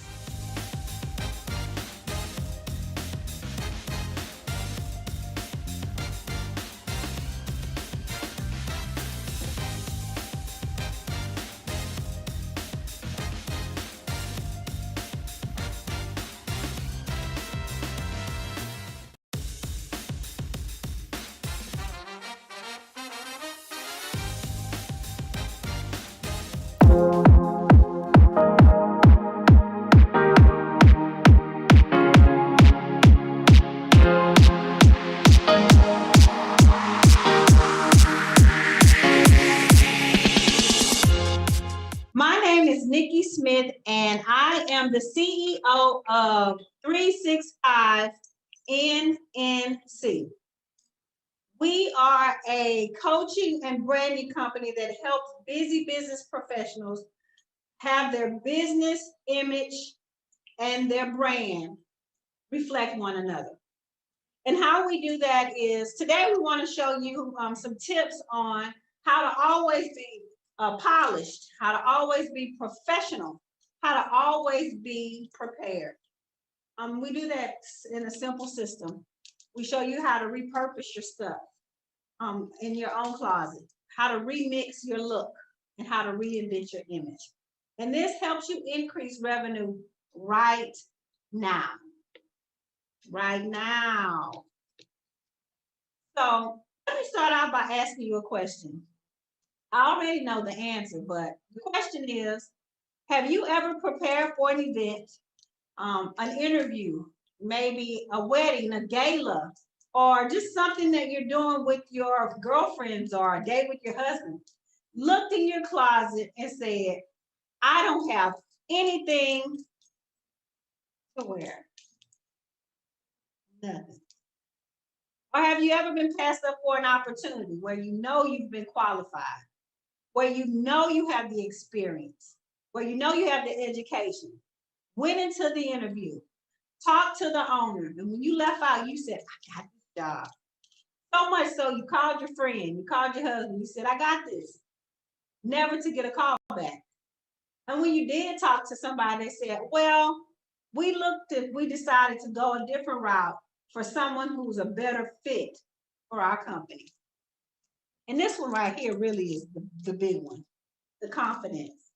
Nikki and I am the CEO of 365 NNC. We are a coaching and branding company that helps busy business professionals have their business image and their brand reflect one another. And how we do that is today we want to show you some tips on how to always be polished, how to always be professional, how to always be prepared. We do that in a simple system. We show you how to repurpose your stuff in your own closet, how to remix your look, and how to reinvent your image. And this helps you increase revenue right now. Right now. So let me start out by asking you a question. I already know the answer, but the question is, have you ever prepared for an event, an interview, maybe a wedding, a gala, or just something that you're doing with your girlfriends or a date with your husband, looked in your closet and said, I don't have anything to wear? Nothing. Or have you ever been passed up for an opportunity where you know you've been qualified, where you know you have the experience, where you know you have the education, went into the interview, talked to the owner, and when you left out, you said, I got this job. So much so you called your friend, you called your husband, you said, I got this. Never to get a call back. And when you did talk to somebody, they said, well, we decided to go a different route for someone who's a better fit for our company. And this one right here really is the big one, the confidence.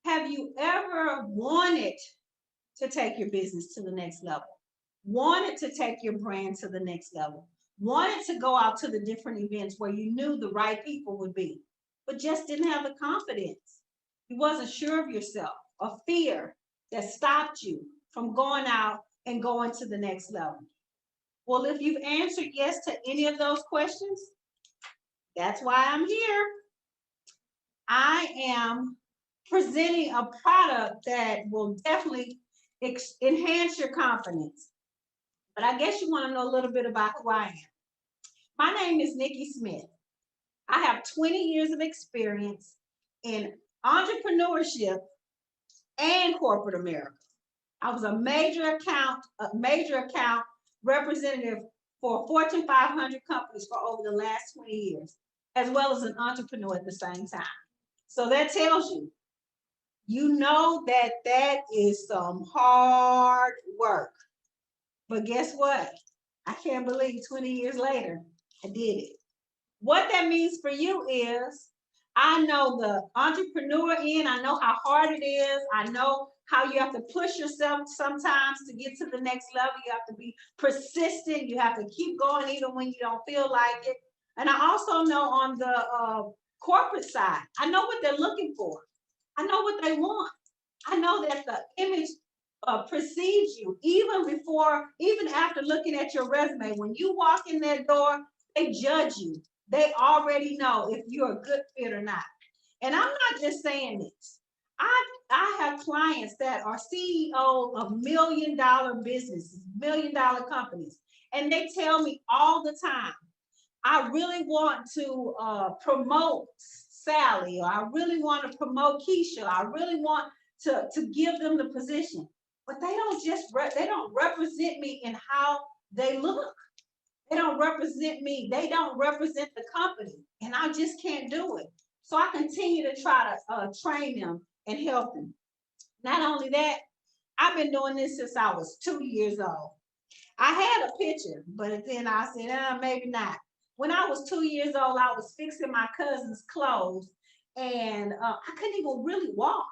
Have you ever wanted to take your business to the next level? Wanted to take your brand to the next level? Wanted to go out to the different events where you knew the right people would be, but just didn't have the confidence? You wasn't sure of yourself, a fear that stopped you from going out and going to the next level. Well, if you've answered yes to any of those questions, that's why I'm here. I am presenting a product that will definitely enhance your confidence. But I guess you want to know a little bit about who I am. My name is Nikki Smith. I have 20 years of experience in entrepreneurship and corporate America. I was a major account representative for Fortune 500 companies for over the last 20 years, as well as an entrepreneur at the same time. So that tells you, you know that is some hard work. But guess what? I can't believe 20 years later, I did it. What that means for you is, I know the entrepreneur end, I know how hard it is, I know how you have to push yourself sometimes to get to the next level. You have to be persistent, you have to keep going even when you don't feel like it. And I also know on the corporate side, I know what they're looking for. I know what they want. I know that the image precedes you even after looking at your resume. When you walk in that door, they judge you. They already know if you're a good fit or not. And I'm not just saying this. I have clients that are CEOs of $1 million businesses, $1 million companies, and they tell me all the time, I really want to promote Sally, or I really want to promote Keisha, I really want to give them the position. But they don't represent me in how they look. They don't represent me. They don't represent the company. And I just can't do it. So I continue to try to train them and help them. Not only that, I've been doing this since I was 2 years old. I had a picture, but then I said, maybe not. When I was 2 years old, I was fixing my cousin's clothes, and I couldn't even really walk.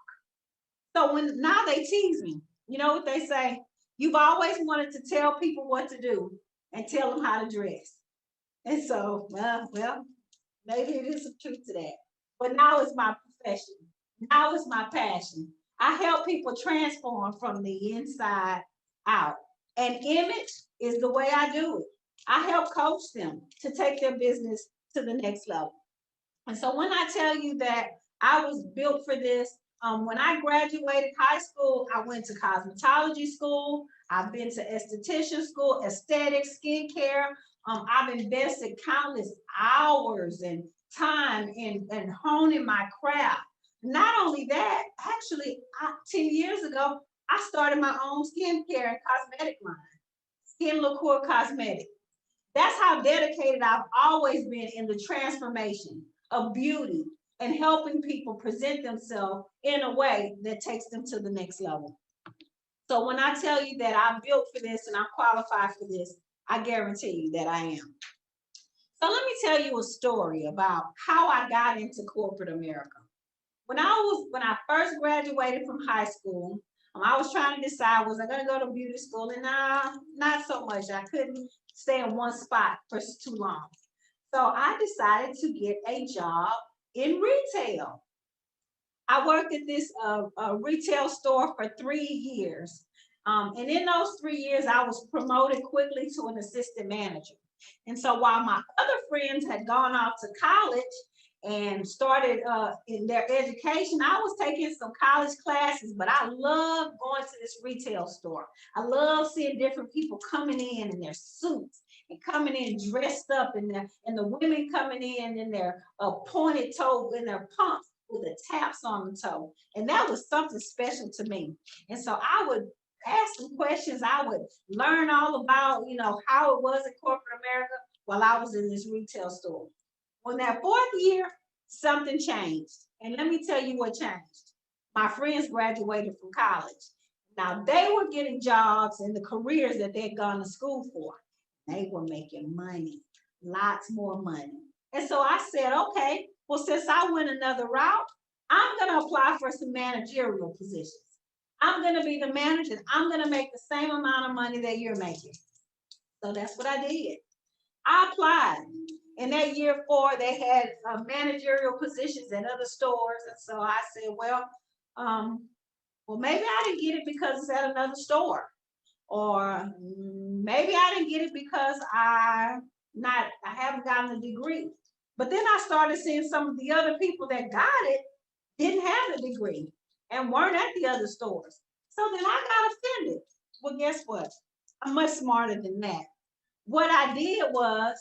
So now they tease me. You know what they say? You've always wanted to tell people what to do and tell them how to dress. And so, well, maybe it is some truth to that. But now it's my profession. Now it's my passion. I help people transform from the inside out. And image is the way I do it. I help coach them to take their business to the next level. And so when I tell you that I was built for this, when I graduated high school, I went to cosmetology school. I've been to esthetician school, aesthetics, skincare. I've invested countless hours and time in honing my craft. Not only that, actually, 10 years ago, I started my own skincare and cosmetic line, Skin Liqueur Cosmetic. That's how dedicated I've always been in the transformation of beauty and helping people present themselves in a way that takes them to the next level. So when I tell you that I'm built for this and I'm qualified for this, I guarantee you that I am. So let me tell you a story about how I got into corporate America. When I first graduated from high school, I was trying to decide, was I going to go to beauty school? And not so much. I couldn't stay in one spot for too long. So I decided to get a job in retail. I worked at this retail store for 3 years. And in those 3 years, I was promoted quickly to an assistant manager. And so while my other friends had gone off to college and started in their education, I was taking some college classes, but I love going to this retail store. I love seeing different people coming in their suits and coming in dressed up, and the women coming in their pointed toe, in their pumps with the taps on the toe. And that was something special to me. And so I would ask some questions. I would learn all about, how it was in corporate America while I was in this retail store. On that 4th year, something changed. And let me tell you what changed. My friends graduated from college. Now they were getting jobs in the careers that they'd gone to school for. They were making money, lots more money. And so I said, okay, well, since I went another route, I'm going to apply for some managerial positions. I'm going to be the manager. I'm going to make the same amount of money that you're making. So that's what I did. I applied. In that year 4, they had managerial positions at other stores. And so I said, well, maybe I didn't get it because it's at another store. Or maybe I didn't get it because I haven't gotten a degree. But then I started seeing some of the other people that got it didn't have a degree and weren't at the other stores. So then I got offended. Well, guess what? I'm much smarter than that. What I did was,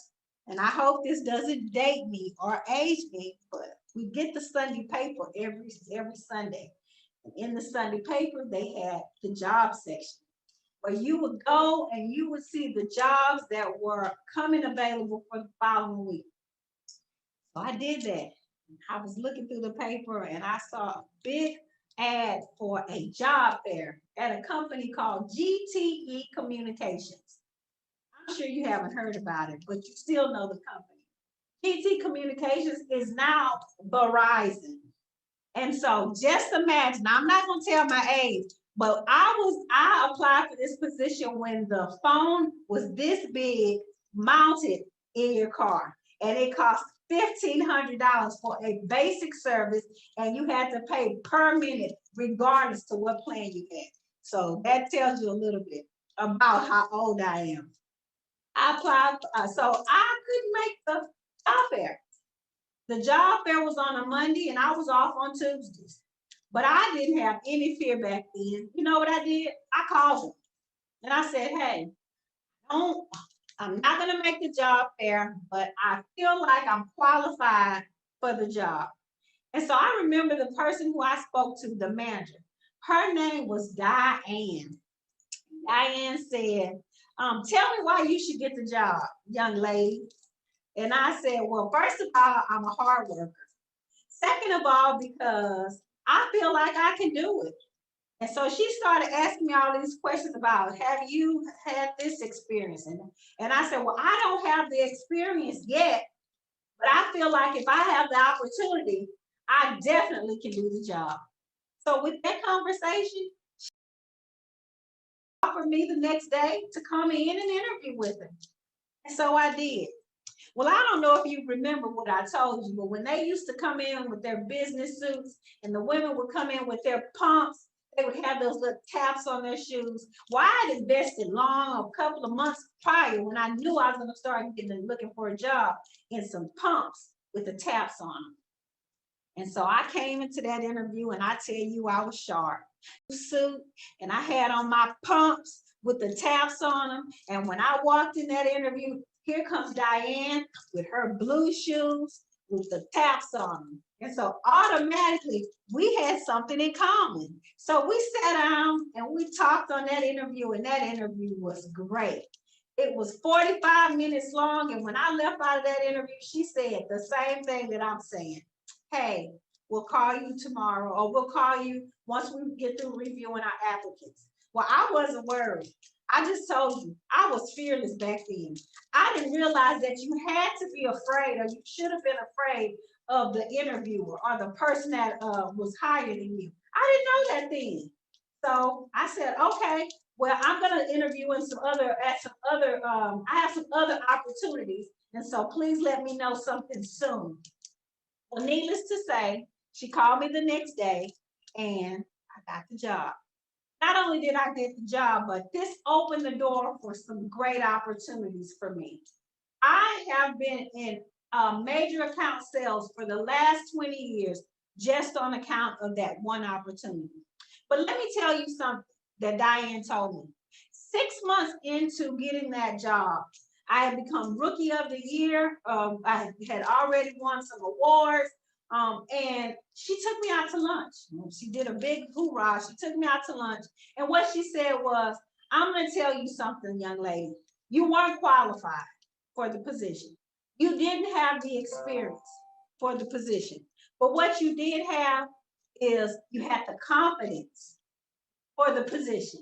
and I hope this doesn't date me or age me, but we get the Sunday paper every Sunday. And in the Sunday paper, they had the job section where you would go and you would see the jobs that were coming available for the following week. So I did that. I was looking through the paper and I saw a big ad for a job fair at a company called GTE Communications. I'm sure you haven't heard about it, but you still know the company. GTE Communications is now Verizon. And so just imagine, I'm not going to tell my age, but I applied for this position when the phone was this big, mounted in your car, and it cost $1,500 for a basic service, and you had to pay per minute regardless to what plan you had. So that tells you a little bit about how old I am. I applied, so I couldn't make the job fair. The job fair was on a Monday and I was off on Tuesdays. But I didn't have any fear back then. You know what I did? I called them and I said, hey, I'm not going to make the job fair, but I feel like I'm qualified for the job. And so I remember the person who I spoke to, the manager, her name was Diane. Diane said, tell me why you should get the job, young lady. And I said, well, first of all, I'm a hard worker. Second of all, because I feel like I can do it. And so she started asking me all these questions about, have you had this experience? And I said, well, I don't have the experience yet, but I feel like if I have the opportunity, I definitely can do the job. So with that conversation, she offered me the next day to come in and interview with her. And so I did. Well, I don't know if you remember what I told you, but when they used to come in with their business suits and the women would come in with their pumps, they would have those little taps on their shoes. Well, I had invested a couple of months prior when I knew I was going to start looking for a job in some pumps with the taps on them. And so I came into that interview and I tell you, I was sharp. Suit, and I had on my pumps with the taps on them. And when I walked in that interview, here comes Diane with her blue shoes, with the taps on them. And so automatically we had something in common. So we sat down and we talked on that interview, and that interview was great. It was 45 minutes long. And when I left out of that interview, she said the same thing that I'm saying. Hey, we'll call you tomorrow, or we'll call you once we get through reviewing our applicants. Well, I wasn't worried. I just told you, I was fearless back then. I didn't realize that you had to be afraid, or you should have been afraid of the interviewer or the person that was higher than you. I didn't know that then. So I said, okay, well, I'm gonna interview in I have some other opportunities. And so please let me know something soon. Well, needless to say, she called me the next day and I got the job. Not only did I get the job, but this opened the door for some great opportunities for me. I have been in major account sales for the last 20 years, just on account of that one opportunity. But let me tell you something that Diane told me. 6 months into getting that job, I had become Rookie of the Year. I had already won some awards. And she took me out to lunch. She did a big hoorah. She took me out to lunch. And what she said was, I'm going to tell you something, young lady. You weren't qualified for the position. You didn't have the experience for the position. But what you did have is you had the confidence for the position.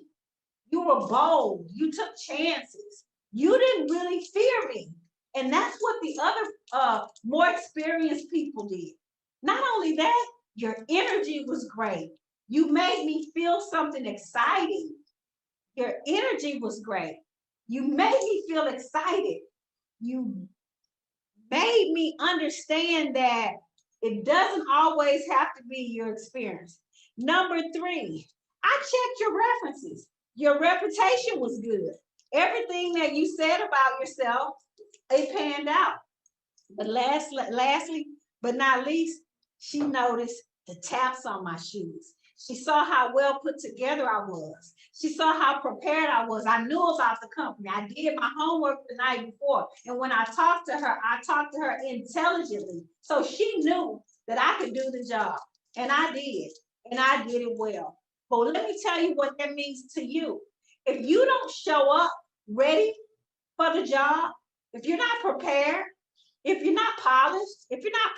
You were bold. You took chances. You didn't really fear me. And that's what the other more experienced people did. Not only that, your energy was great. You made me feel something exciting. Your energy was great. You made me feel excited. You made me understand that it doesn't always have to be your experience. Number 3, I checked your references. Your reputation was good. Everything that you said about yourself, it panned out. But lastly, but not least, she noticed the taps on my shoes. She saw how well put together I was. She saw how prepared I was. I knew about the company. I did my homework the night before. And when I talked to her intelligently. So she knew that I could do the job. And I did. And I did it well. But let me tell you what that means to you. If you don't show up ready for the job, if you're not prepared, if you're not polished, if you're not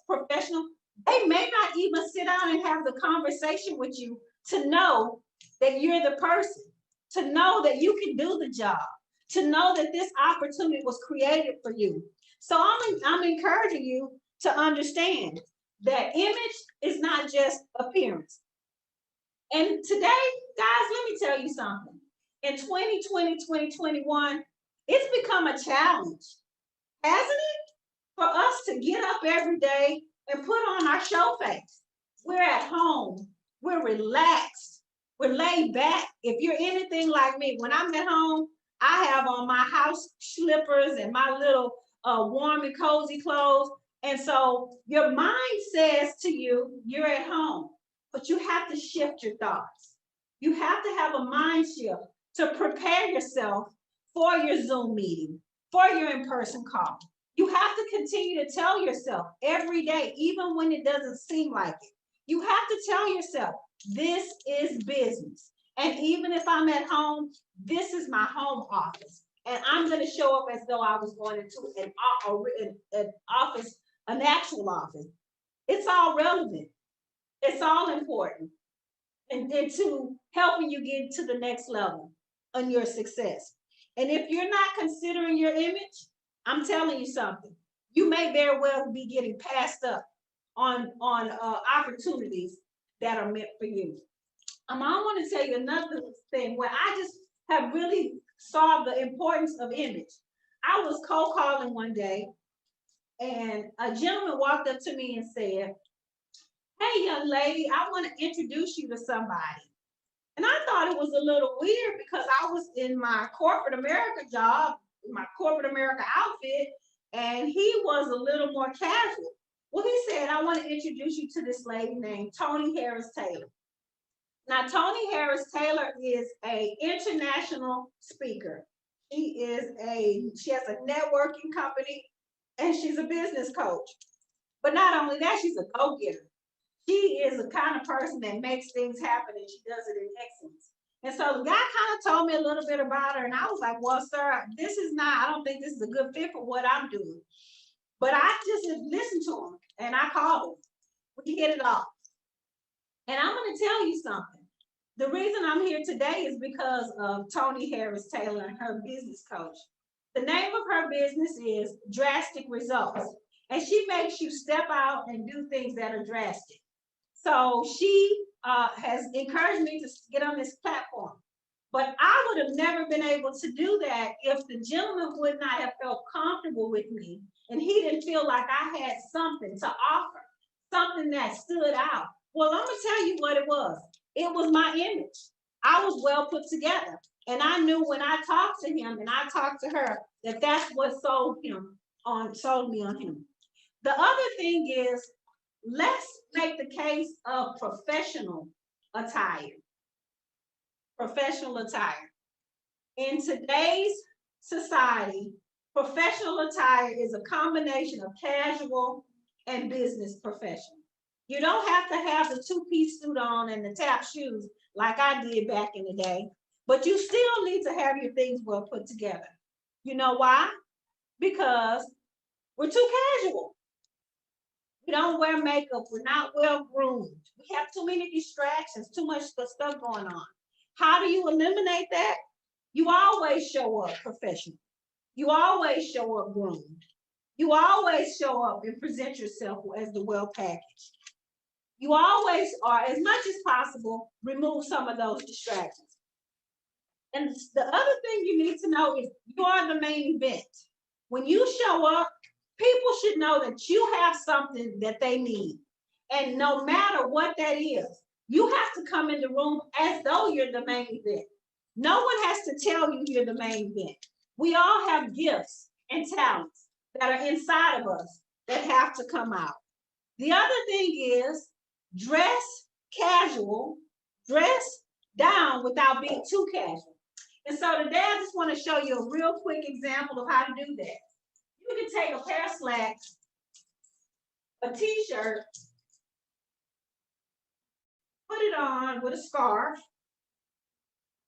professional, they may not even sit down and have the conversation with you to know that you're the person, to know that you can do the job, to know that this opportunity was created for you. So I'm encouraging you to understand that image is not just appearance. And today, guys, let me tell you something. In 2020, 2021, it's become a challenge, hasn't it? For us to get up every day and put on our show face. We're at home. We're relaxed. We're laid back. If you're anything like me, when I'm at home, I have on my house slippers and my little warm and cozy clothes. And so your mind says to you, you're at home, but you have to shift your thoughts. You have to have a mind shift to prepare yourself for your Zoom meeting, for your in-person call. You have to continue to tell yourself every day, even when it doesn't seem like it. You have to tell yourself, this is business. And even if I'm at home, this is my home office. And I'm going to show up as though I was going into an office, an actual office. It's all relevant. It's all important. And to helping you get to the next level on your success. And if you're not considering your image, I'm telling you something. You may very well be getting passed up on opportunities that are meant for you. I want to tell you another thing where I just have really saw the importance of image. I was cold calling one day, and a gentleman walked up to me and said, "Hey, young lady, I want to introduce you to somebody." And I thought it was a little weird because I was in my corporate America job, my corporate America outfit, and he was a little more casual. Well, he said, "I want to introduce you to this lady named Toni Harris Taylor." Now, Toni Harris Taylor is an international speaker. She has a networking company, and she's a business coach. But not only that, she's a go-getter. She is the kind of person that makes things happen, and she does it in excellence. And so the guy kind of told me a little bit about her, and I was like, well, sir, I don't think this is a good fit for what I'm doing. But I just listened to him, and I called him. We hit it off. And I'm going to tell you something. The reason I'm here today is because of Tony Harris Taylor and her business coach. The name of her business is Drastic Results. And she makes you step out and do things that are drastic. So she has encouraged me to get on this platform. But I would have never been able to do that if the gentleman would not have felt comfortable with me and he didn't feel like I had something to offer, something that stood out. Well, I'm going to tell you what it was. It was my image. I was well put together. And I knew when I talked to him and I talked to her that that's what sold me on him. The other thing is, let's make the case of professional attire. Professional attire. In today's society, professional attire is a combination of casual and business professional. You don't have to have the two-piece suit on and the tap shoes like I did back in the day, but you still need to have your things well put together. You know why? Because we're too casual. We don't wear makeup. We're not well groomed. We have too many distractions, too much stuff going on. How do you eliminate that? You always show up professional. You always show up groomed. You always show up and present yourself as the well packaged. You always are, as much as possible, remove some of those distractions. And the other thing you need to know is you are the main event. When you show up, people should know that you have something that they need. And no matter what that is, you have to come in the room as though you're the main event. No one has to tell you you're the main event. We all have gifts and talents that are inside of us that have to come out. The other thing is dress casual, dress down without being too casual. And so today I just want to show you a real quick example of how to do that. You can take a pair of slacks, a t-shirt, put it on with a scarf,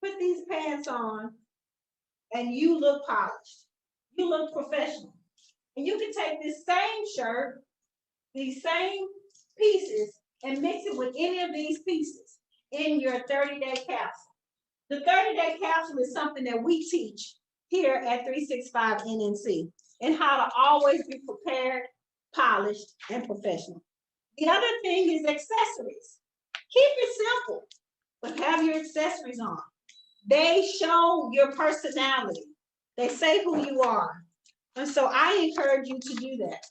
put these pants on, and you look polished. You look professional. And you can take this same shirt, these same pieces, and mix it with any of these pieces in your 30-day capsule. The 30-day capsule is something that we teach here at 365 NNC, and how to always be prepared, polished, and professional. The other thing is accessories. Keep it simple, but have your accessories on. They show your personality. They say who you are. And so I encourage you to do that.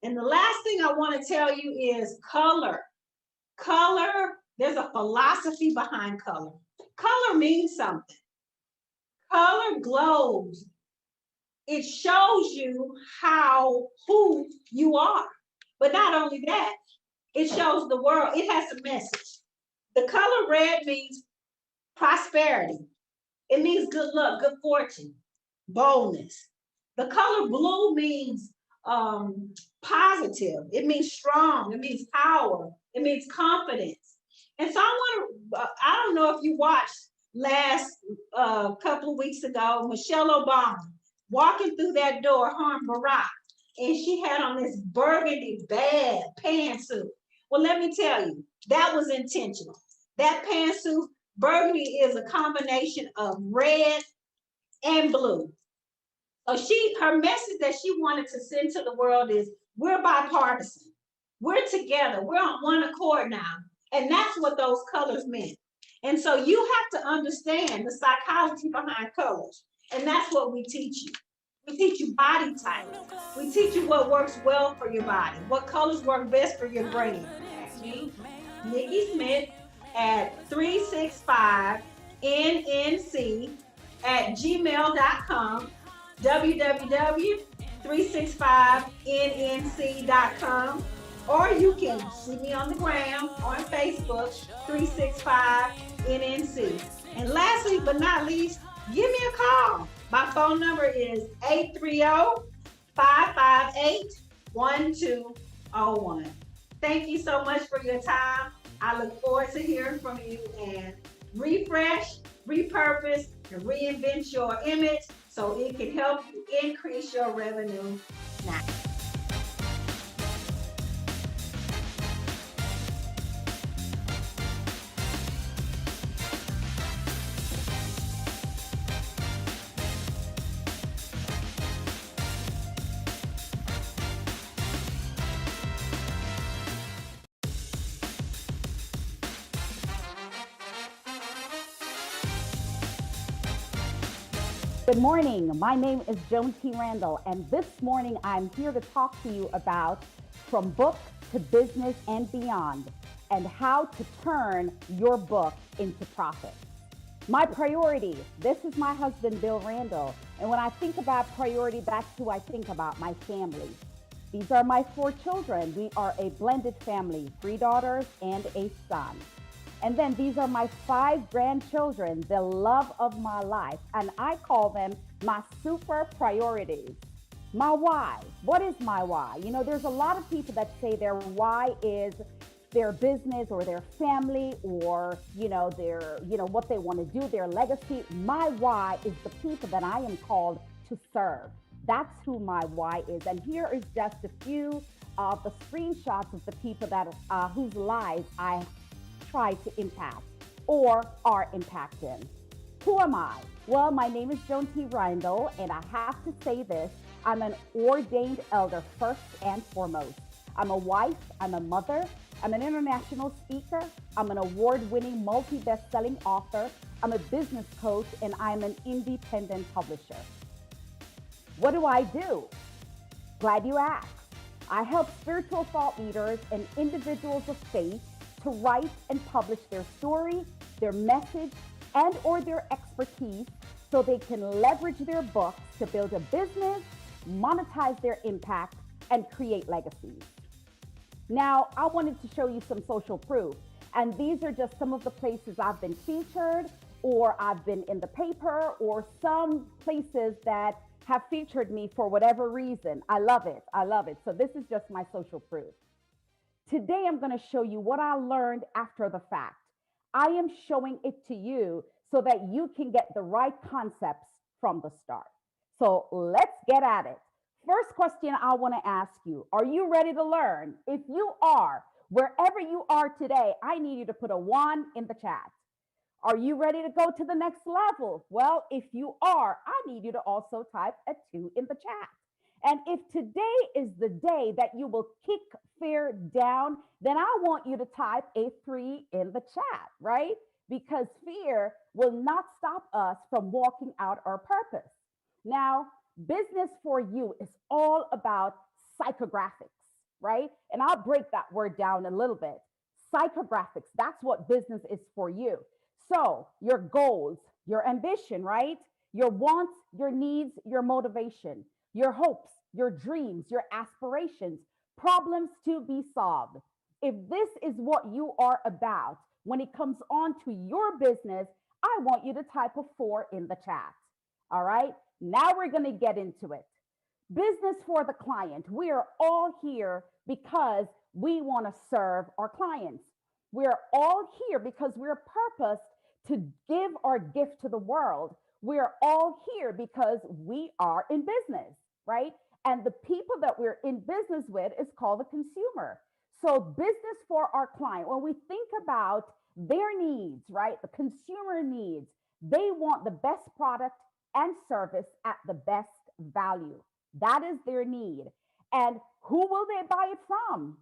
And the last thing I want to tell you is color. Color, there's a philosophy behind color. Color means something. Color glows. It shows you who you are. But not only that, it shows the world. It has a message. The color red means prosperity. It means good luck, good fortune, boldness. The color blue means positive. It means strong. It means power. It means confidence. And so I don't know if you watched last couple of weeks ago, Michelle Obama walking through that door, her and Barack, and she had on this burgundy bad pantsuit. Well, let me tell you, that was intentional. That pantsuit, burgundy, is a combination of red and blue. So her message that she wanted to send to the world is, we're bipartisan. We're together. We're on one accord now. And that's what those colors meant. And so you have to understand the psychology behind colors. And that's what we teach you. We teach you body type. We teach you what works well for your body, what colors work best for your brain. Me, Nikki Smith, at 365NNC@gmail.com, www.365NNC.com, or you can see me on the gram on Facebook, 365NNC. And lastly but not least, give me a call. My phone number is 830-558-1242. 01. Thank you so much for your time. I look forward to hearing from you and refresh, repurpose, and reinvent your image so it can help you increase your revenue now. Good morning. My name is Joan T. Randall, and this morning I'm here to talk to you about from book to business and beyond, and how to turn your book into profit. My priority, this is my husband, Bill Randall, and when I think about priority, that's who I think about, my family. These are my 4 children. We are a blended family, 3 daughters and a son. And then these are my 5 grandchildren, the love of my life. And I call them my super priorities. My why. What is my why? You know, there's a lot of people that say their why is their business or their family or, what they want to do, their legacy. My why is the people that I am called to serve. That's who my why is. And here is just a few of the screenshots of the people that whose lives I try to impact or are impacting. Who am I? Well, my name is Joan T. Randall, and I have to say this, I'm an ordained elder first and foremost. I'm a wife, I'm a mother, I'm an international speaker, I'm an award-winning multi-best-selling author, I'm a business coach, and I'm an independent publisher. What do? Glad you asked. I help spiritual thought leaders and individuals of faith to write and publish their story, their message, and or their expertise so they can leverage their books to build a business, monetize their impact, and create legacies. Now, I wanted to show you some social proof, and these are just some of the places I've been featured, or I've been in the paper, or some places that have featured me for whatever reason. I love it. So this is just my social proof. Today, I'm going to show you what I learned after the fact. I am showing it to you so that you can get the right concepts from the start. So let's get at it. First question I want to ask you, are you ready to learn? If you are, wherever you are today, I need you to put a 1 in the chat. Are you ready to go to the next level? Well, if you are, I need you to also type a 2 in the chat. And if today is the day that you will kick fear down, then I want you to type a 3 in the chat, right? Because fear will not stop us from walking out our purpose. Now, business for you is all about psychographics, right? And I'll break that word down a little bit. Psychographics, that's what business is for you. So your goals, your ambition, right? Your wants, your needs, your motivation, your hopes, your dreams, your aspirations, problems to be solved. If this is what you are about, when it comes on to your business, I want you to type a 4 in the chat. All right, now we're going to get into it. Business for the client. We are all here because we want to serve our clients. We're all here because we're purposed to give our gift to the world. We're all here because we are in business, right? And the people that we're in business with is called the consumer. So business for our client, when we think about their needs, right? The consumer needs, they want the best product and service at the best value. That is their need. And who will they buy it from?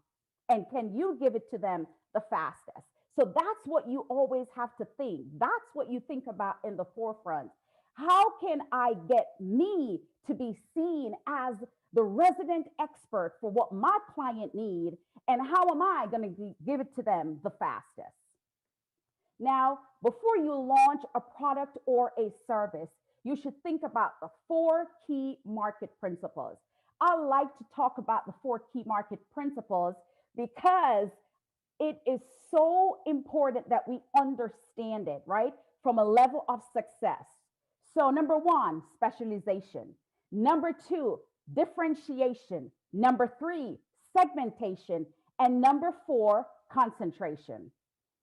And can you give it to them the fastest? So that's what you always have to think. That's what you think about in the forefront. How can I get me to be seen as the resident expert for what my client need? And how am I going to give it to them the fastest? Now, before you launch a product or a service, you should think about the 4 key market principles. I like to talk about the 4 key market principles because it is so important that we understand it, right? From a level of success. So number 1, specialization. Number 2, differentiation. Number 3, segmentation, and number 4, concentration.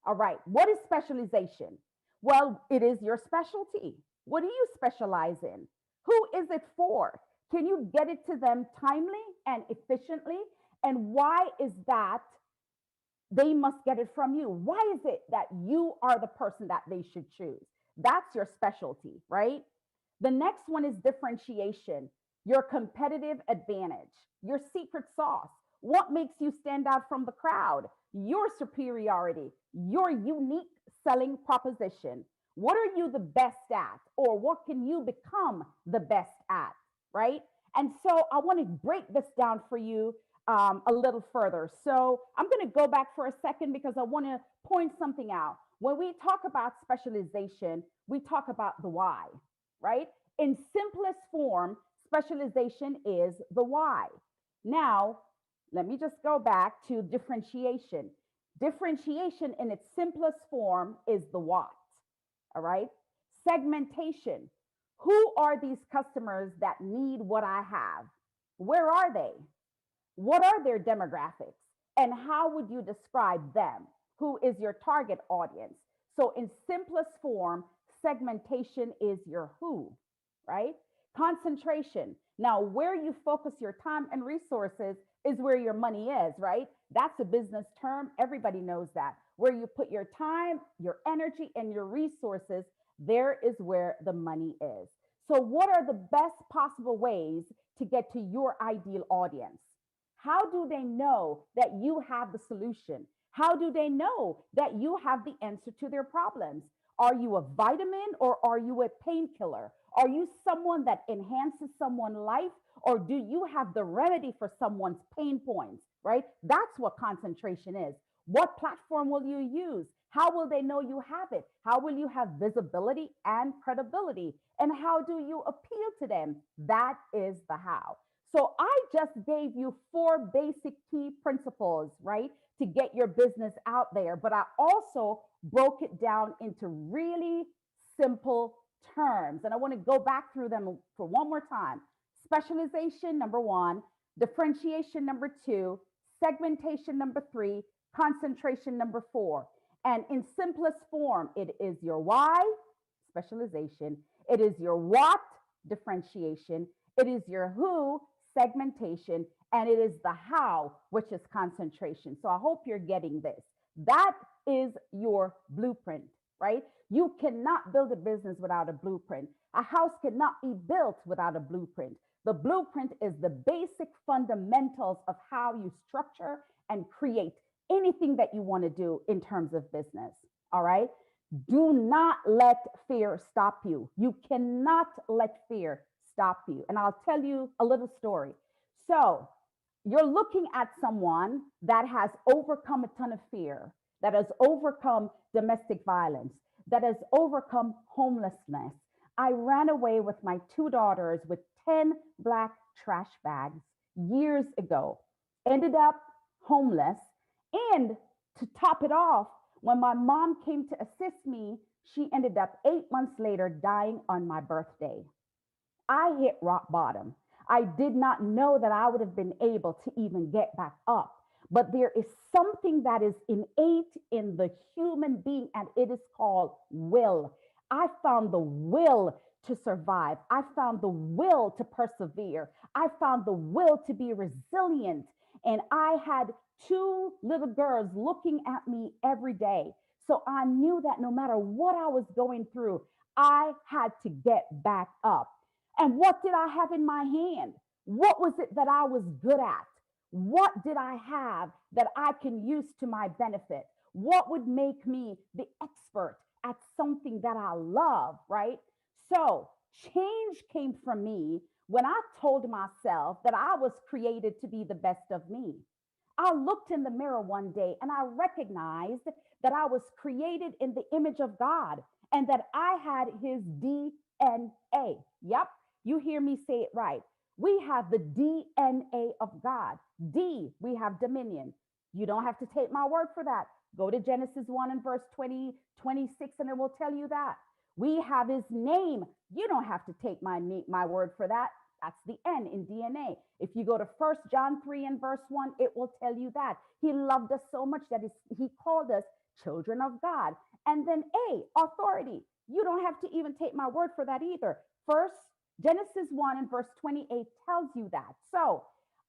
All right, what is specialization? Well, it is your specialty. What do you specialize in? Who is it for? Can you get it to them timely and efficiently? And why is that they must get it from you? Why is it that you are the person that they should choose? That's your specialty, right? The next one is differentiation, your competitive advantage, your secret sauce. What makes you stand out from the crowd? Your superiority, your unique selling proposition. What are you the best at? Or what can you become the best at, right? And so I want to break this down for you a little further. So I'm going to go back for a second because I want to point something out. When we talk about specialization, we talk about the why, right? In simplest form, specialization is the why. Now, let me just go back to differentiation. Differentiation in its simplest form is the what, all right? Segmentation. Who are these customers that need what I have? Where are they? What are their demographics? And how would you describe them? Who is your target audience? So, in simplest form, segmentation is your who, right? Concentration. Now, where you focus your time and resources is where your money is, right? That's a business term. Everybody knows that. Where you put your time, your energy, and your resources, there is where the money is. So, what are the best possible ways to get to your ideal audience? How do they know that you have the solution? How do they know that you have the answer to their problems? Are you a vitamin or are you a painkiller? Are you someone that enhances someone's life or do you have the remedy for someone's pain points, right? That's what concentration is. What platform will you use? How will they know you have it? How will you have visibility and credibility? And how do you appeal to them? That is the how. So I just gave you 4 basic key principles, right, to get your business out there. But I also broke it down into really simple terms. And I want to go back through them for one more time. Specialization, number 1, differentiation, number 2, segmentation, number 3, concentration, number 4. And in simplest form, it is your why, specialization, it is your what, differentiation, it is your who, segmentation, and it is the how, which is concentration. So I hope you're getting this. That is your blueprint, right? You cannot build a business without a blueprint. A house cannot be built without a blueprint. The blueprint is the basic fundamentals of how you structure and create anything that you want to do in terms of business. All right. Do not let fear stop you. You cannot let fear stop you. And I'll tell you a little story. So you're looking at someone that has overcome a ton of fear, that has overcome domestic violence, that has overcome homelessness. I ran away with my 2 daughters with 10 black trash bags years ago, ended up homeless. And to top it off, when my mom came to assist me, she ended up 8 months later dying on my birthday. I hit rock bottom. I did not know that I would have been able to even get back up. But there is something that is innate in the human being, and it is called will. I found the will to survive. I found the will to persevere. I found the will to be resilient. And I had 2 little girls looking at me every day. So I knew that no matter what I was going through, I had to get back up. And what did I have in my hand? What was it that I was good at? What did I have that I can use to my benefit? What would make me the expert at something that I love, right? So change came from me when I told myself that I was created to be the best of me. I looked in the mirror one day and I recognized that I was created in the image of God and that I had his DNA. Yep, you hear me say it right. We have the DNA of God. D, we have dominion. You don't have to take my word for that. Go to Genesis 1 and verse 20, 26, and it will tell you that. We have his name. You don't have to take my word for that. That's the N in DNA. If you go to 1 John 3 and verse 1, it will tell you that he loved us so much that he called us children of God. And then A, authority. You don't have to even take my word for that either. First, Genesis 1 and verse 28 tells you that. So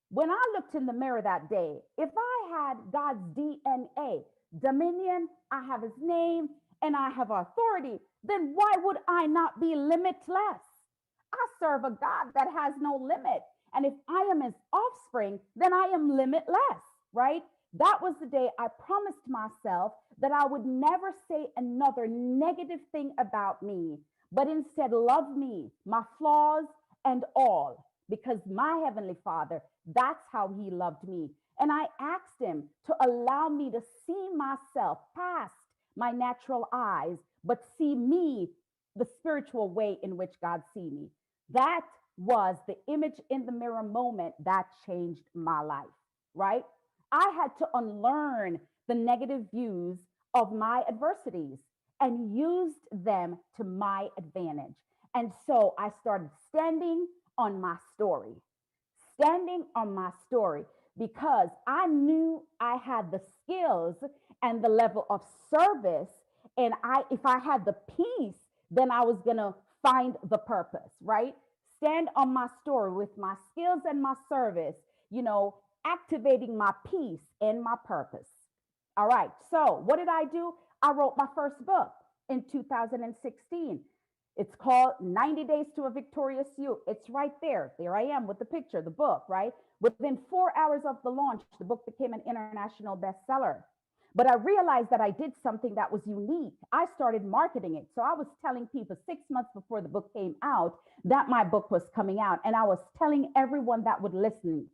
when I looked in the mirror that day, if I had God's DNA, dominion, I have his name, and I have authority, then why would I not be limitless? I serve a God that has no limit. And if I am his offspring, then I am limitless, right? That was the day I promised myself that I would never say another negative thing about me, but instead love me, my flaws and all, because my Heavenly Father, that's how he loved me. And I asked him to allow me to see myself past my natural eyes, but see me the spiritual way in which God sees me. That was the image in the mirror moment that changed my life, right? I had to unlearn the negative views of my adversities and used them to my advantage. And so I started standing on my story, because I knew I had the skills and the level of service. And if I had the peace, then I was going to find the purpose, right? Stand on my story with my skills and my service, activating my peace and my purpose. All right. So what did I do? I wrote my first book in 2016. It's called 90 Days to a Victorious You. It's right there. There I am with the picture, the book, right? Within 4 hours of the launch, the book became an international bestseller. But I realized that I did something that was unique. I started marketing it. So I was telling people 6 months before the book came out that my book was coming out. And I was telling everyone that would listen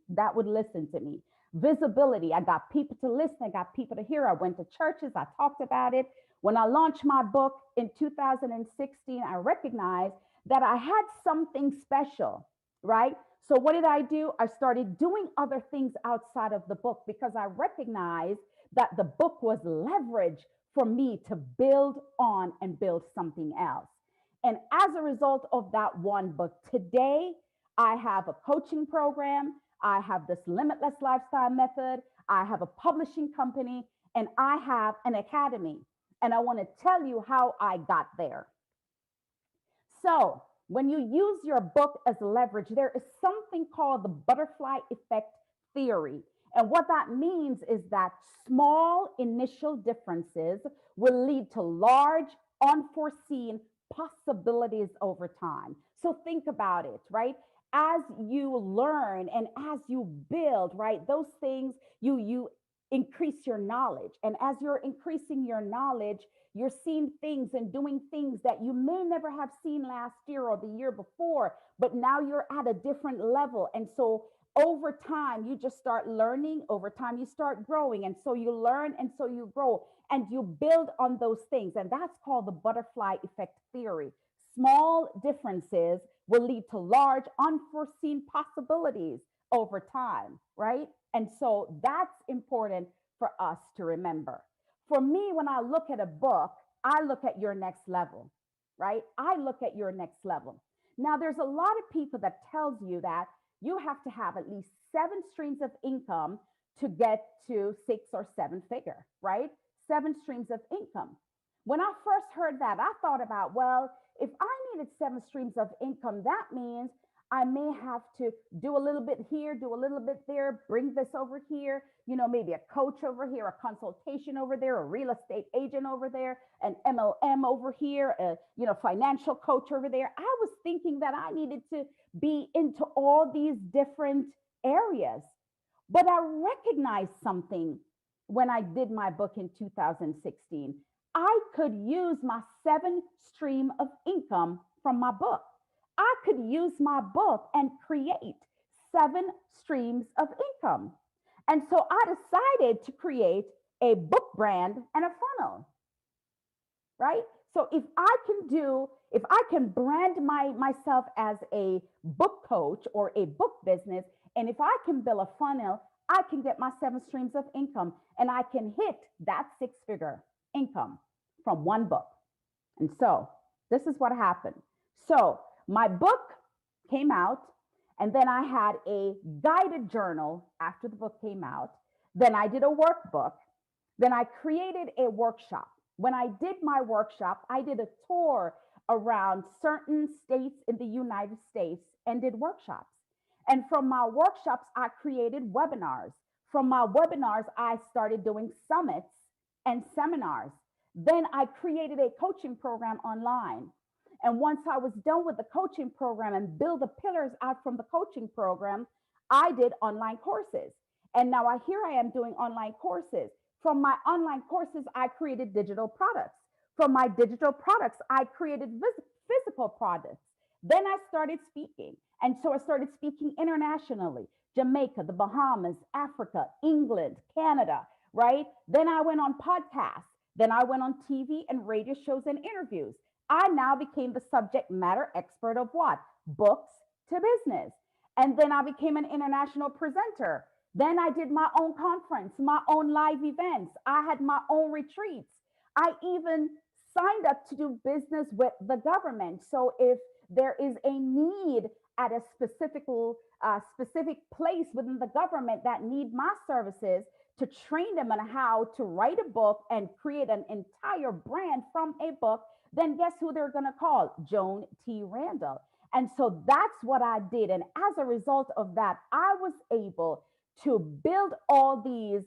to me. Visibility. I got people to listen. I got people to hear. I went to churches. I talked about it. When I launched my book in 2016, I recognized that I had something special, right? So what did I do? I started doing other things outside of the book because I recognized that the book was leverage for me to build on and build something else. And as a result of that one book, today I have a coaching program. I have this limitless lifestyle method. I have a publishing company, and I have an academy. And I want to tell you how I got there. So when you use your book as leverage, there is something called the butterfly effect theory. And what that means is that small initial differences will lead to large, unforeseen possibilities over time. So think about it, right? As you learn and as you build, right, those things, you increase your knowledge. And as you're increasing your knowledge, you're seeing things and doing things that you may never have seen last year or the year before, but now you're at a different level. And so over time, you just start learning. Over time, you start growing. And so you learn and so you grow and you build on those things. And that's called the butterfly effect theory. Small differences will lead to large, unforeseen possibilities over time, right? And so that's important for us to remember. For me, when I look at a book, I look at your next level, right? I look at your next level. Now, there's a lot of people that tells you that you have to have at least 7 streams of income to get to 6 or 7 figure, right? 7 streams of income. When I first heard that, I thought about, well, if I needed 7 streams of income, that means I may have to do a little bit here, do a little bit there, bring this over here, maybe a coach over here, a consultation over there, a real estate agent over there, an MLM over here, a financial coach over there. I was thinking that I needed to be into all these different areas. But I recognized something when I did my book in 2016. I could use my 7 stream of income from my book. I could use my book and create 7 streams of income. And so I decided to create a book brand and a funnel, right? So if I can brand myself as a book coach or a book business, and if I can build a funnel, I can get my 7 streams of income and I can hit that 6-figure income from one book. And so this is what happened. So my book came out And then I had a guided journal after the book came out. Then I did a workbook. Then I created a workshop. When I did my workshop, I did a tour around certain states in the United States and did workshops. And from my workshops, I created webinars. From my webinars, I started doing summits and seminars. Then I created a coaching program online. And once I was done with the coaching program and build the pillars out from the coaching program, I did online courses. And now here I am doing online courses. From my online courses, I created digital products. From my digital products, I created physical products. Then I started speaking. And so I started speaking internationally, Jamaica, the Bahamas, Africa, England, Canada, right? Then I went on podcasts. Then I went on TV and radio shows and interviews. I now became the subject matter expert of what? Books to business. And then I became an international presenter. Then I did my own conference, my own live events. I had my own retreats. I even signed up to do business with the government. So if there is a need at a specific place within the government that need my services to train them on how to write a book and create an entire brand from a book, then guess who they're going to call? Joan T. Randall. And so that's what I did. And as a result of that, I was able to build all these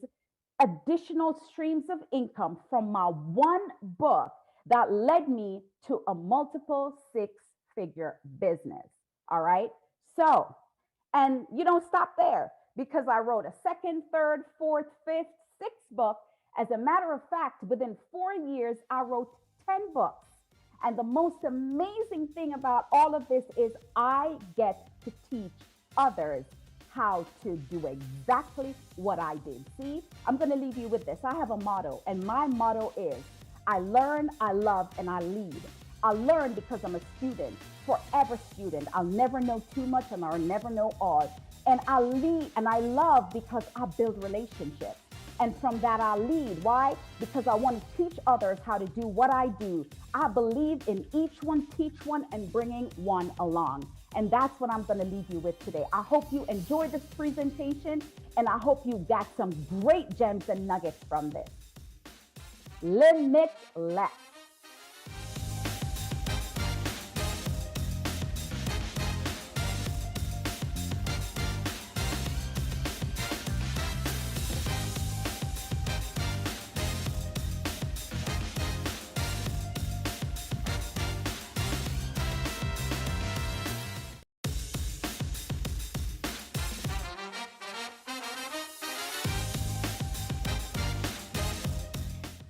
additional streams of income from my one book that led me to a multiple six-figure business. All right. So, and you don't stop there, because I wrote a second, third, fourth, fifth, sixth book. As a matter of fact, within 4 years, I wrote 10 books. And the most amazing thing about all of this is I get to teach others how to do exactly what I did. See, I'm going to leave you with this. I have a motto, and my motto is I learn, I love, and I lead. I learn because I'm a student, forever student. I'll never know too much and I'll never know all. And I lead and I love because I build relationships. And from that, I lead. Why? Because I want to teach others how to do what I do. I believe in each one, teach one, and bringing one along. And that's what I'm going to leave you with today. I hope you enjoyed this presentation, and I hope you got some great gems and nuggets from this. Limitless.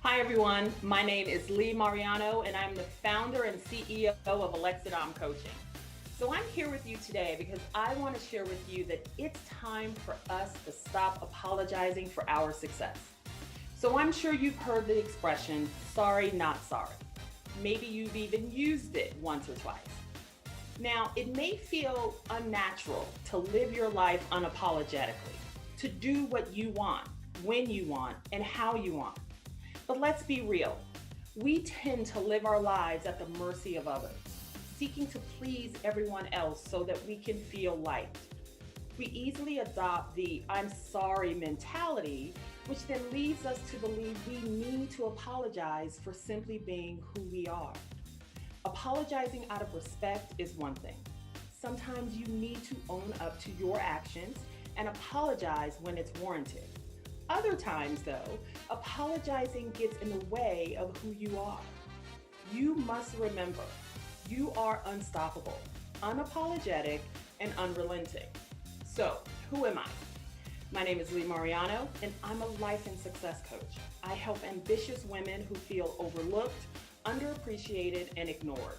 Hi everyone, my name is Lee Mariano and I'm the founder and CEO of Alexidom Coaching. So I'm here with you today because I want to share with you that it's time for us to stop apologizing for our success. So I'm sure you've heard the expression, sorry, not sorry. Maybe you've even used it once or twice. Now, it may feel unnatural to live your life unapologetically, to do what you want, when you want, and how you want. But let's be real. We tend to live our lives at the mercy of others, seeking to please everyone else so that we can feel liked. We easily adopt the I'm sorry mentality, which then leads us to believe we need to apologize for simply being who we are. Apologizing out of respect is one thing. Sometimes you need to own up to your actions and apologize when it's warranted. Other times, though, apologizing gets in the way of who you are. You must remember, you are unstoppable, unapologetic, and unrelenting. So, who am I? My name is Lee Mariano, and I'm a life and success coach. I help ambitious women who feel overlooked, underappreciated, and ignored.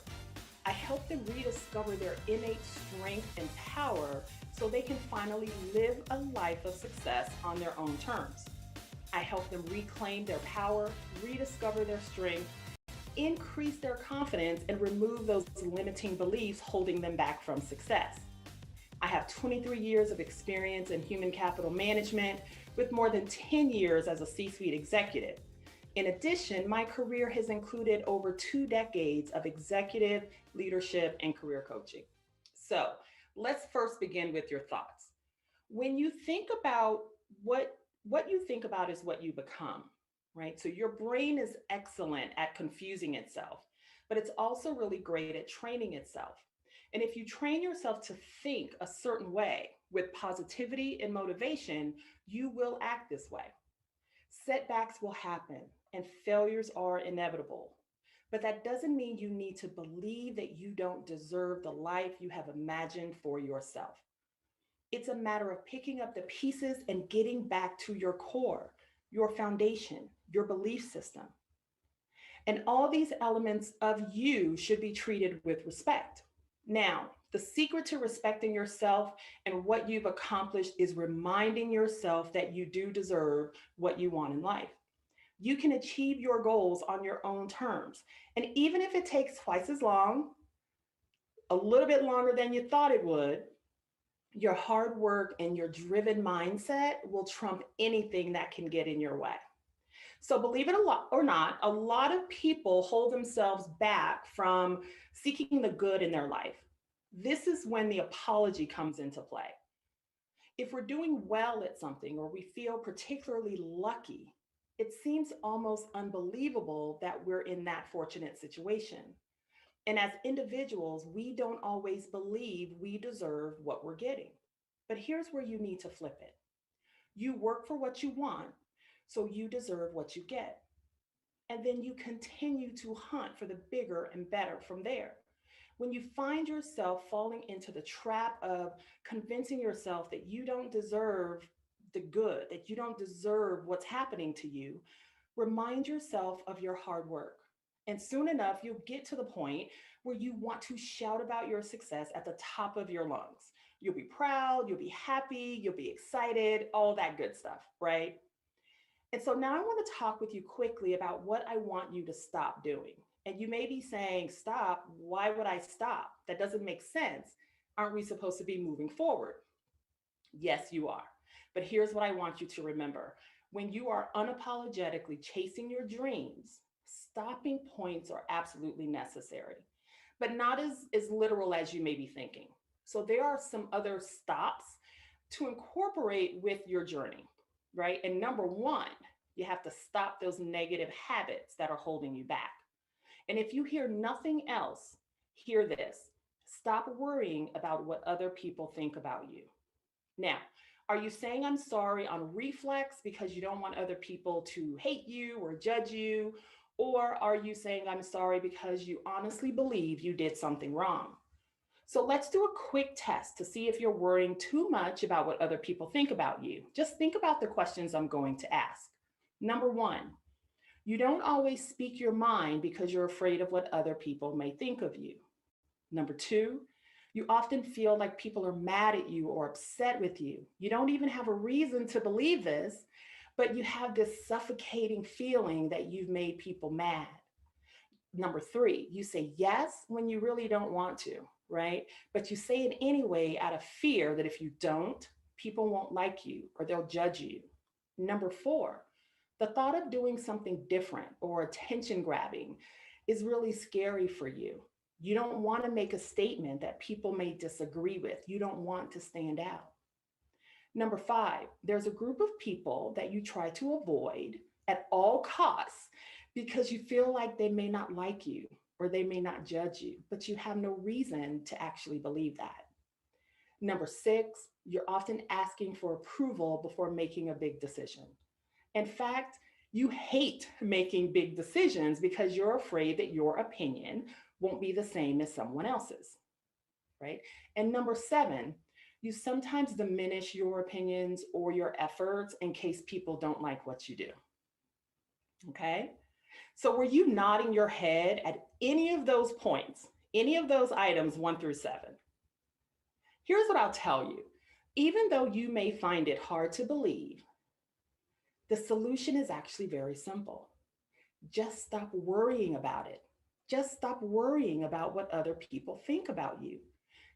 I help them rediscover their innate strength and power so they can finally live a life of success on their own terms. I help them reclaim their power, rediscover their strength, increase their confidence, and remove those limiting beliefs holding them back from success. I have 23 years of experience in human capital management with more than 10 years as a C-suite executive. In addition, my career has included over 2 decades of executive leadership and career coaching. So, Let's first begin with your thoughts. When you think about what you think about is what you become, right? So your brain is excellent at confusing itself, but it's also really great at training itself. And if you train yourself to think a certain way with positivity and motivation, you will act this way. Setbacks will happen and failures are inevitable. But that doesn't mean you need to believe that you don't deserve the life you have imagined for yourself. It's a matter of picking up the pieces and getting back to your core, your foundation, your belief system. And all these elements of you should be treated with respect. Now, the secret to respecting yourself and what you've accomplished is reminding yourself that you do deserve what you want in life. You can achieve your goals on your own terms. And even if it takes twice as long, a little bit longer than you thought it would, your hard work and your driven mindset will trump anything that can get in your way. So, believe it or not, a lot of people hold themselves back from seeking the good in their life. This is when the apology comes into play. If we're doing well at something or we feel particularly lucky, it seems almost unbelievable that we're in that fortunate situation. And as individuals, we don't always believe we deserve what we're getting. But here's where you need to flip it. You work for what you want, so you deserve what you get. And then you continue to hunt for the bigger and better from there. When you find yourself falling into the trap of convincing yourself that you don't deserve the good, that you don't deserve what's happening to you, remind yourself of your hard work. And soon enough, you'll get to the point where you want to shout about your success at the top of your lungs. You'll be proud, you'll be happy, you'll be excited, all that good stuff, right? And so now I want to talk with you quickly about what I want you to stop doing. And you may be saying, stop, why would I stop? That doesn't make sense. Aren't we supposed to be moving forward? Yes, you are. But here's what I want you to remember. When you are unapologetically chasing your dreams, stopping points are absolutely necessary, but not as literal as you may be thinking. So there are some other stops to incorporate with your journey, right? And number one, you have to stop those negative habits that are holding you back. And if you hear nothing else, hear this. Stop worrying about what other people think about you. Now, are you saying I'm sorry on reflex because you don't want other people to hate you or judge you? Or are you saying I'm sorry because you honestly believe you did something wrong? So let's do a quick test to see if you're worrying too much about what other people think about you. Just think about the questions I'm going to ask. Number one, you don't always speak your mind because you're afraid of what other people may think of you. Number two, you often feel like people are mad at you or upset with you. You don't even have a reason to believe this, but you have this suffocating feeling that you've made people mad. Number three, you say yes when you really don't want to, right? But you say it anyway out of fear that if you don't, people won't like you or they'll judge you. Number four, the thought of doing something different or attention grabbing is really scary for you. You don't want to make a statement that people may disagree with. You don't want to stand out. Number five, there's a group of people that you try to avoid at all costs because you feel like they may not like you or they may not judge you, but you have no reason to actually believe that. Number six, you're often asking for approval before making a big decision. In fact, you hate making big decisions because you're afraid that your opinion won't be the same as someone else's, right? And number seven, you sometimes diminish your opinions or your efforts in case people don't like what you do, okay? So were you nodding your head at any of those points, any of those items 1 through 7? Here's what I'll tell you. Even though you may find it hard to believe, the solution is actually very simple. Just stop worrying about it. Just stop worrying about what other people think about you.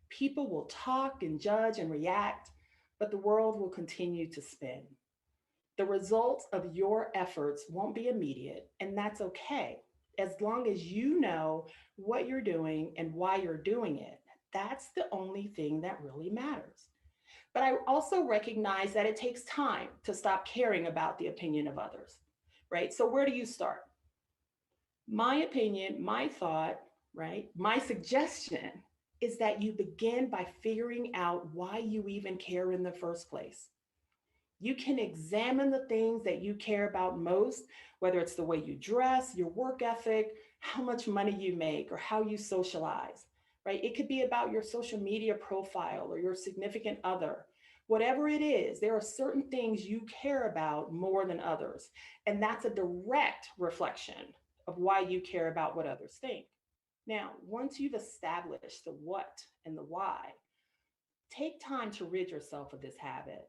People will talk and judge and react, but the world will continue to spin. The results of your efforts won't be immediate, and that's okay. As long as you know what you're doing and why you're doing it, That's the only thing that really matters. But I also recognize that it takes time to stop caring about the opinion of others, right? So where do you start? My opinion, my thought, right? My suggestion is that you begin by figuring out why you even care in the first place. You can examine the things that you care about most, whether it's the way you dress, your work ethic, how much money you make, or how you socialize, right? It could be about your social media profile or your significant other. Whatever it is, there are certain things you care about more than others. And that's a direct reflection of why you care about what others think. Now, once you've established the what and the why, take time to rid yourself of this habit.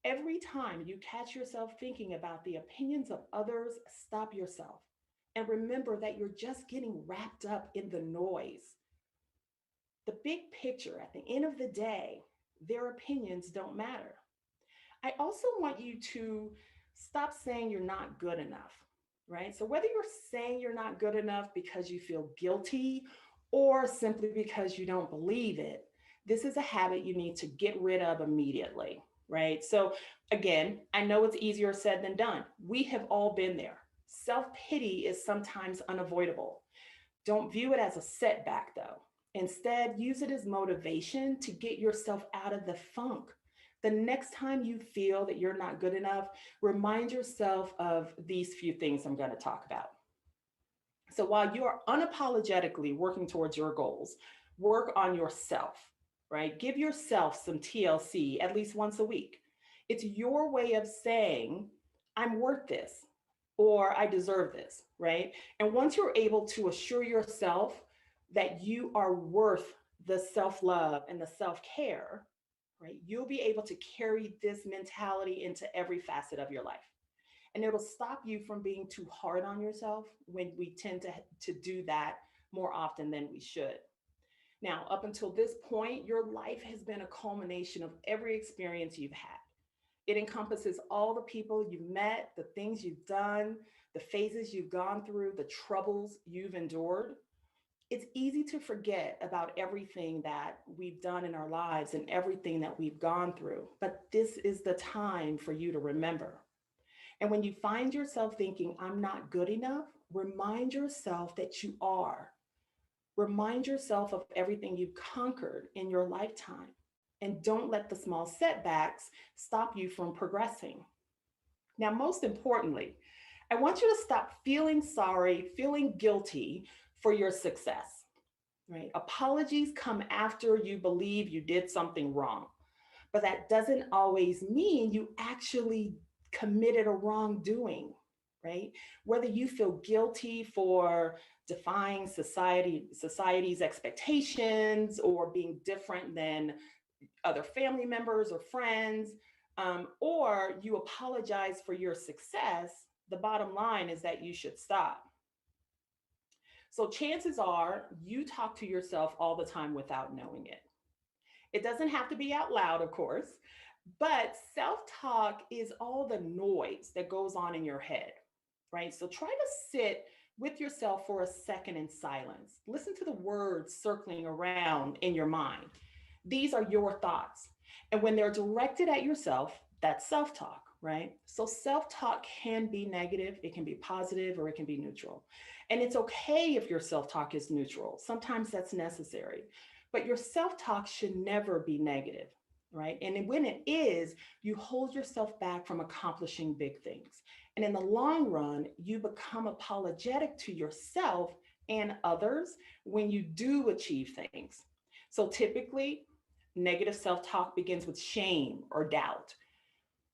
Every time you catch yourself thinking about the opinions of others, stop yourself and remember that you're just getting wrapped up in the noise. The big picture, at the end of the day, their opinions don't matter. I also want you to stop saying you're not good enough, right? So, whether you're saying you're not good enough because you feel guilty or simply because you don't believe it, this is a habit you need to get rid of immediately, right? So, again, I know it's easier said than done. We have all been there. Self pity is sometimes unavoidable. Don't view it as a setback, though. Instead, use it as motivation to get yourself out of the funk. The next time you feel that you're not good enough, remind yourself of these few things I'm going to talk about. So while you are unapologetically working towards your goals, work on yourself, right? Give yourself some TLC at least once a week. It's your way of saying, I'm worth this or I deserve this, right? And once you're able to assure yourself that you are worth the self love and the self care, right, you'll be able to carry this mentality into every facet of your life. And it'll stop you from being too hard on yourself when we tend to do that more often than we should. Now, up until this point, your life has been a culmination of every experience you've had. It encompasses all the people you've met, the things you've done, the phases you've gone through, the troubles you've endured. It's easy to forget about everything that we've done in our lives and everything that we've gone through, but this is the time for you to remember. And when you find yourself thinking, I'm not good enough, remind yourself that you are. Remind yourself of everything you've conquered in your lifetime. And don't let the small setbacks stop you from progressing. Now, most importantly, I want you to stop feeling sorry, feeling guilty for your success, right? Apologies come after you believe you did something wrong, but that doesn't always mean you actually committed a wrongdoing, right? Whether you feel guilty for defying society's expectations or being different than other family members or friends, or you apologize for your success, the bottom line is that you should stop. So chances are you talk to yourself all the time without knowing it. It doesn't have to be out loud, of course, but self-talk is all the noise that goes on in your head, right? So try to sit with yourself for a second in silence. Listen to the words circling around in your mind. These are your thoughts. And when they're directed at yourself, that's self-talk, right? So self-talk can be negative, it can be positive, or it can be neutral. And it's okay if your self-talk is neutral. Sometimes that's necessary. But your self-talk should never be negative, right? And when it is, you hold yourself back from accomplishing big things. And in the long run, you become apologetic to yourself and others when you do achieve things. So typically, negative self-talk begins with shame or doubt.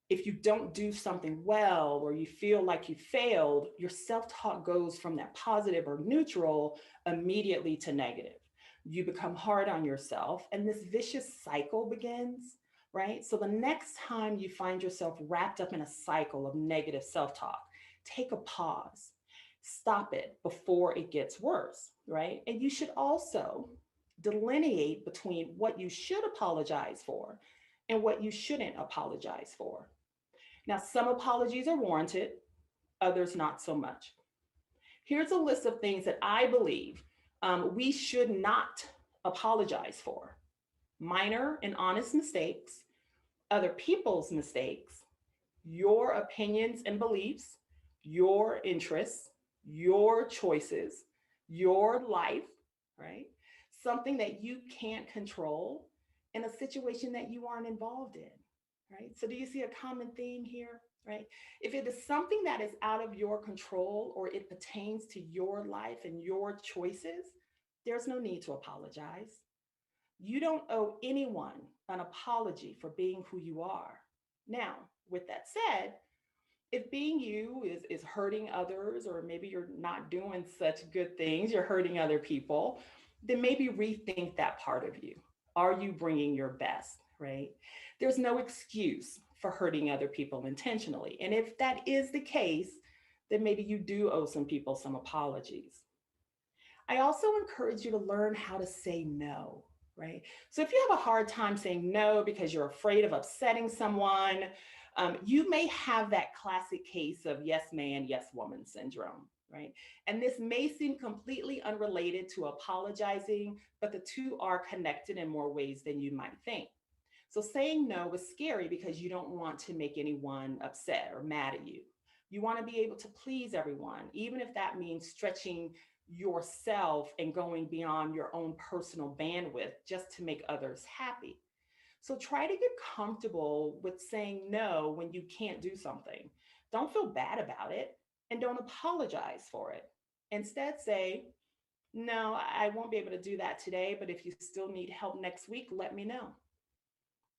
If you don't do something well or you feel like you failed, your self-talk goes from that positive or neutral immediately to negative. You become hard on yourself and this vicious cycle begins, right? So the next time you find yourself wrapped up in a cycle of negative self-talk, take a pause, stop it before it gets worse, right? And you should also delineate between what you should apologize for and what you shouldn't apologize for. Now, some apologies are warranted, others not so much. Here's a list of things that I believe we should not apologize for. Minor and honest mistakes, other people's mistakes, your opinions and beliefs, your interests, your choices, your life, right? Something that you can't control in a situation that you aren't involved in, right? So, do you see a common theme here, right? If it is something that is out of your control or it pertains to your life and your choices, there's no need to apologize. You don't owe anyone an apology for being who you are. Now, with that said, if being you is hurting others, or maybe you're not doing such good things, you're hurting other people, then maybe rethink that part of you. Are you bringing your best, right? There's no excuse for hurting other people intentionally. And if that is the case, then maybe you do owe some people some apologies. I also encourage you to learn how to say no, right? So if you have a hard time saying no because you're afraid of upsetting someone, you may have that classic case of yes man, yes woman syndrome, right? And this may seem completely unrelated to apologizing, but the two are connected in more ways than you might think. So saying no is scary because you don't want to make anyone upset or mad at you. You want to be able to please everyone, even if that means stretching yourself and going beyond your own personal bandwidth just to make others happy. So try to get comfortable with saying no when you can't do something. Don't feel bad about it and don't apologize for it. Instead, say, no, I won't be able to do that today, but if you still need help next week, let me know,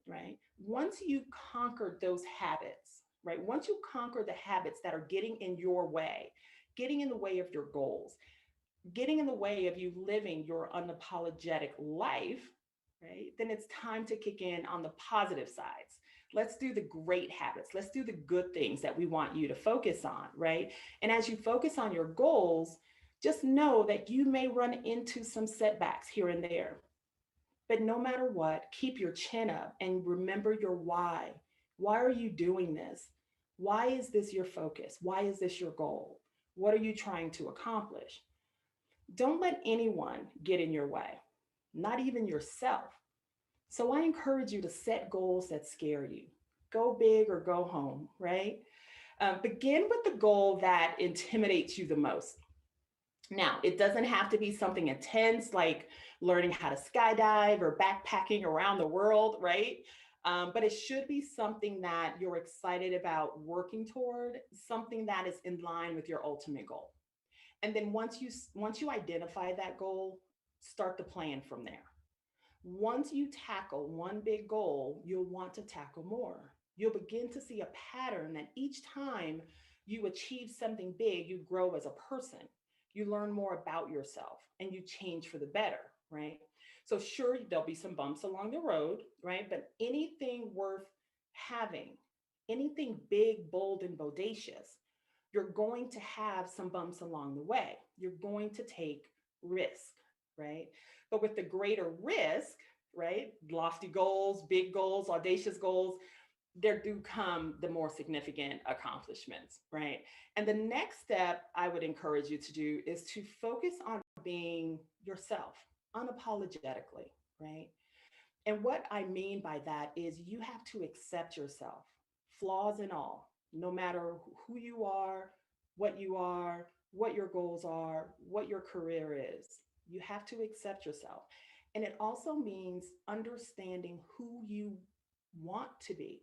right? Once you've conquered those habits, right? Once you conquer the habits that are getting in your way, getting in the way of your goals, getting in the way of you living your unapologetic life, right? Then it's time to kick in on the positive sides. Let's do the great habits. Let's do the good things that we want you to focus on, right? And as you focus on your goals, just know that you may run into some setbacks here and there. But no matter what, keep your chin up and remember your why. Why are you doing this? Why is this your focus? Why is this your goal? What are you trying to accomplish? Don't let anyone get in your way, not even yourself. So I encourage you to set goals that scare you. Go big or go home, right? Begin with the goal that intimidates you the most. Now, it doesn't have to be something intense like learning how to skydive or backpacking around the world, right? But it should be something that you're excited about working toward, something that is in line with your ultimate goal. And then once you identify that goal, start the plan from there. Once you tackle one big goal, you'll want to tackle more. You'll begin to see a pattern that each time you achieve something big, you grow as a person. You learn more about yourself and you change for the better, right? So sure, there'll be some bumps along the road, right? But anything worth having, anything big, bold, and bodacious, you're going to have some bumps along the way. You're going to take risk, right? But with the greater risk, right? Lofty goals, big goals, audacious goals, there do come the more significant accomplishments, right? And the next step I would encourage you to do is to focus on being yourself unapologetically, right? And what I mean by that is you have to accept yourself, flaws and all, no matter who you are, what your goals are, what your career is. You have to accept yourself. And it also means understanding who you want to be,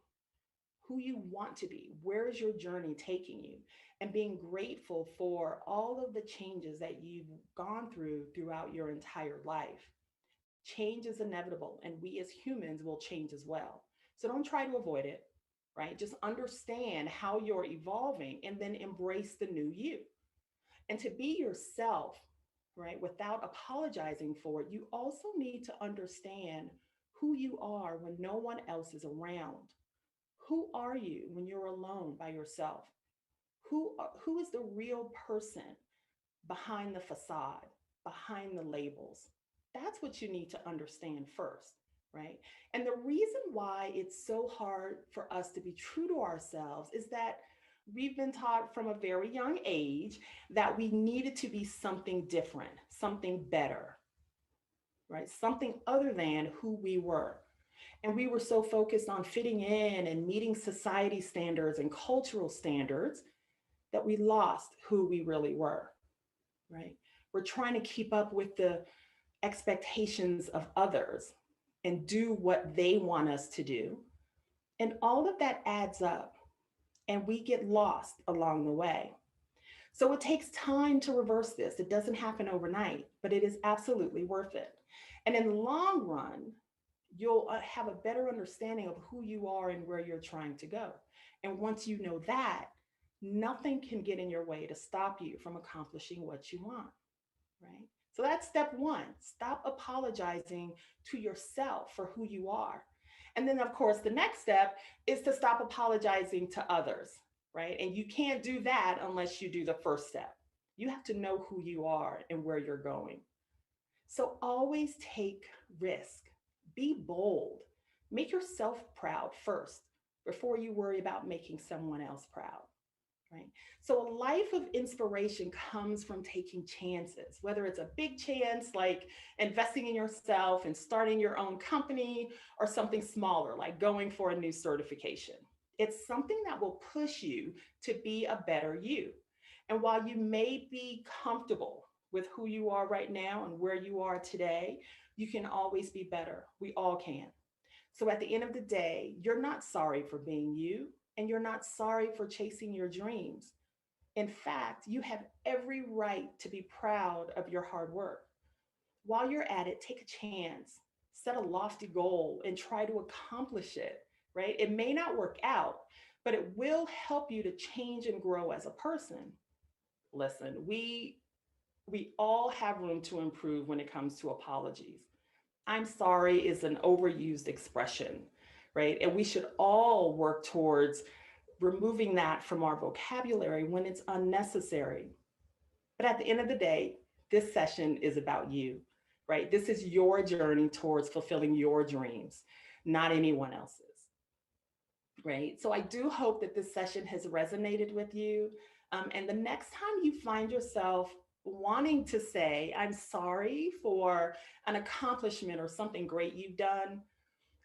where is your journey taking you, and being grateful for all of the changes that you've gone through throughout your entire life. Change is inevitable, and we as humans will change as well. So don't try to avoid it, right? Just understand how you're evolving and then embrace the new you. And to be yourself, right, without apologizing for it, you also need to understand who you are when no one else is around. Who are you when you're alone by yourself? Who is the real person behind the facade, behind the labels? That's what you need to understand first, right? And the reason why it's so hard for us to be true to ourselves is that we've been taught from a very young age that we needed to be something different, something better, right? Something other than who we were. And we were so focused on fitting in and meeting society standards and cultural standards that we lost who we really were, right? We're trying to keep up with the expectations of others and do what they want us to do. And all of that adds up, and we get lost along the way. So it takes time to reverse this. It doesn't happen overnight, but it is absolutely worth it. And in the long run, you'll have a better understanding of who you are and where you're trying to go. And once you know that, nothing can get in your way to stop you from accomplishing what you want, right? So that's step one. Stop apologizing to yourself for who you are. And then, of course, the next step is to stop apologizing to others, right? And you can't do that unless you do the first step. You have to know who you are and where you're going. So always take risk. Be bold. Make yourself proud first before you worry about making someone else proud, right? So a life of inspiration comes from taking chances, whether it's a big chance like investing in yourself and starting your own company, or something smaller like going for a new certification. It's something that will push you to be a better you. And while you may be comfortable with who you are right now and where you are today, you can always be better. We all can. So at the end of the day, you're not sorry for being you, and you're not sorry for chasing your dreams. In fact, you have every right to be proud of your hard work. While you're at it, take a chance, set a lofty goal, and try to accomplish it, right? It may not work out, but it will help you to change and grow as a person. Listen, we all have room to improve when it comes to apologies. I'm sorry is an overused expression, right? And we should all work towards removing that from our vocabulary when it's unnecessary. But at the end of the day, this session is about you, right? This is your journey towards fulfilling your dreams, not anyone else's, right? So I do hope that this session has resonated with you. And the next time you find yourself wanting to say, I'm sorry for an accomplishment or something great you've done,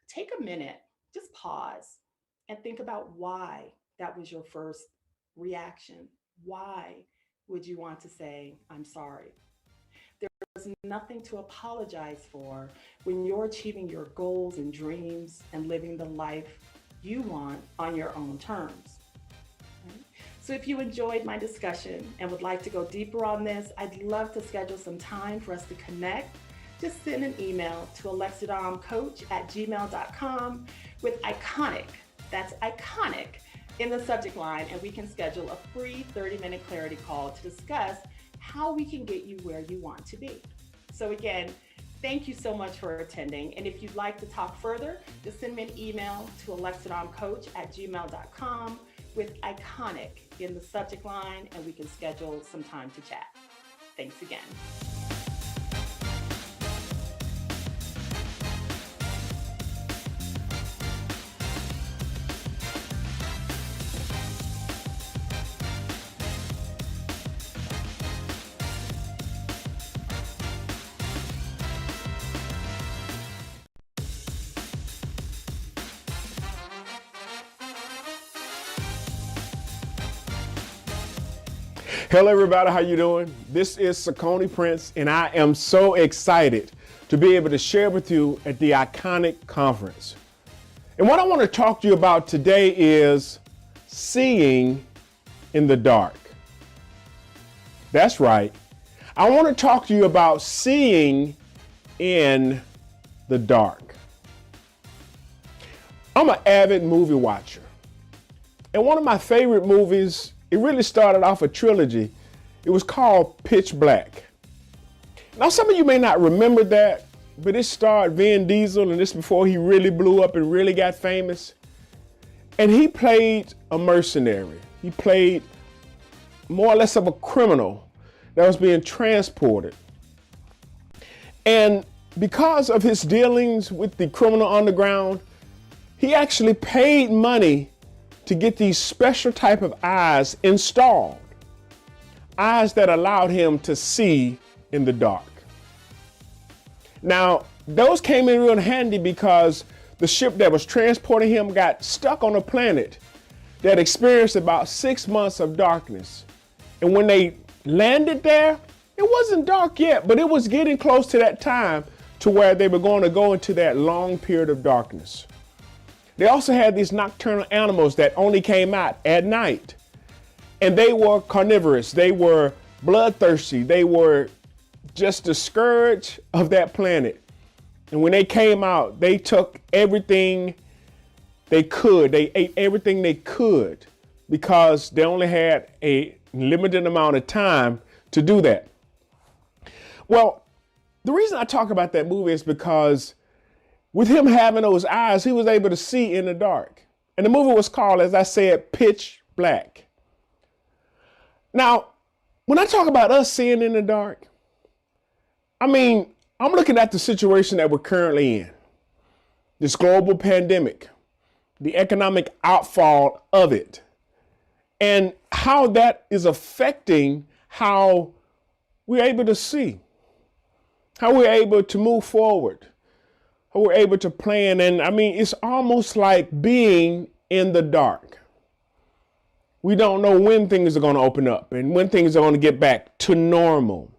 take a minute, just pause and think about why that was your first reaction. Why would you want to say, I'm sorry? There's nothing to apologize for when you're achieving your goals and dreams and living the life you want on your own terms. So if you enjoyed my discussion and would like to go deeper on this, I'd love to schedule some time for us to connect. Just send an email to alexadomcoach@gmail.com with iconic, that's iconic, in the subject line, and we can schedule a free 30-minute clarity call to discuss how we can get you where you want to be. So again, thank you so much for attending. And if you'd like to talk further, just send me an email to alexadomcoach@gmail.com with iconic in the subject line, and we can schedule some time to chat. Thanks again. Hello everybody, how you doing? This is Saucony Prince, and I am so excited to be able to share with you at the Iconic Conference. And what I want to talk to you about today is seeing in the dark. That's right. I want to talk to you about seeing in the dark. I'm an avid movie watcher. And one of my favorite movies, it really started off a trilogy. It was called Pitch Black. Now, some of you may not remember that, but it starred Vin Diesel, and this before he really blew up and really got famous. And he played a mercenary. He played more or less of a criminal that was being transported. And because of his dealings with the criminal underground, he actually paid money to get these special type of eyes installed. Eyes that allowed him to see in the dark. Now, those came in real handy because the ship that was transporting him got stuck on a planet that experienced about 6 months of darkness. And when they landed there, it wasn't dark yet, but it was getting close to that time to where they were going to go into that long period of darkness. They also had these nocturnal animals that only came out at night. And they were carnivorous. They were bloodthirsty. They were just the scourge of that planet. And when they came out, they took everything they could. They ate everything they could because they only had a limited amount of time to do that. Well, the reason I talk about that movie is because with him having those eyes, he was able to see in the dark. And the movie was called, as I said, Pitch Black. Now, when I talk about us seeing in the dark, I mean, I'm looking at the situation that we're currently in. This global pandemic, the economic outfall of it, and how that is affecting how we're able to see, how we're able to move forward, how we're able to plan. And I mean, it's almost like being in the dark. We don't know when things are going to open up and when things are going to get back to normal.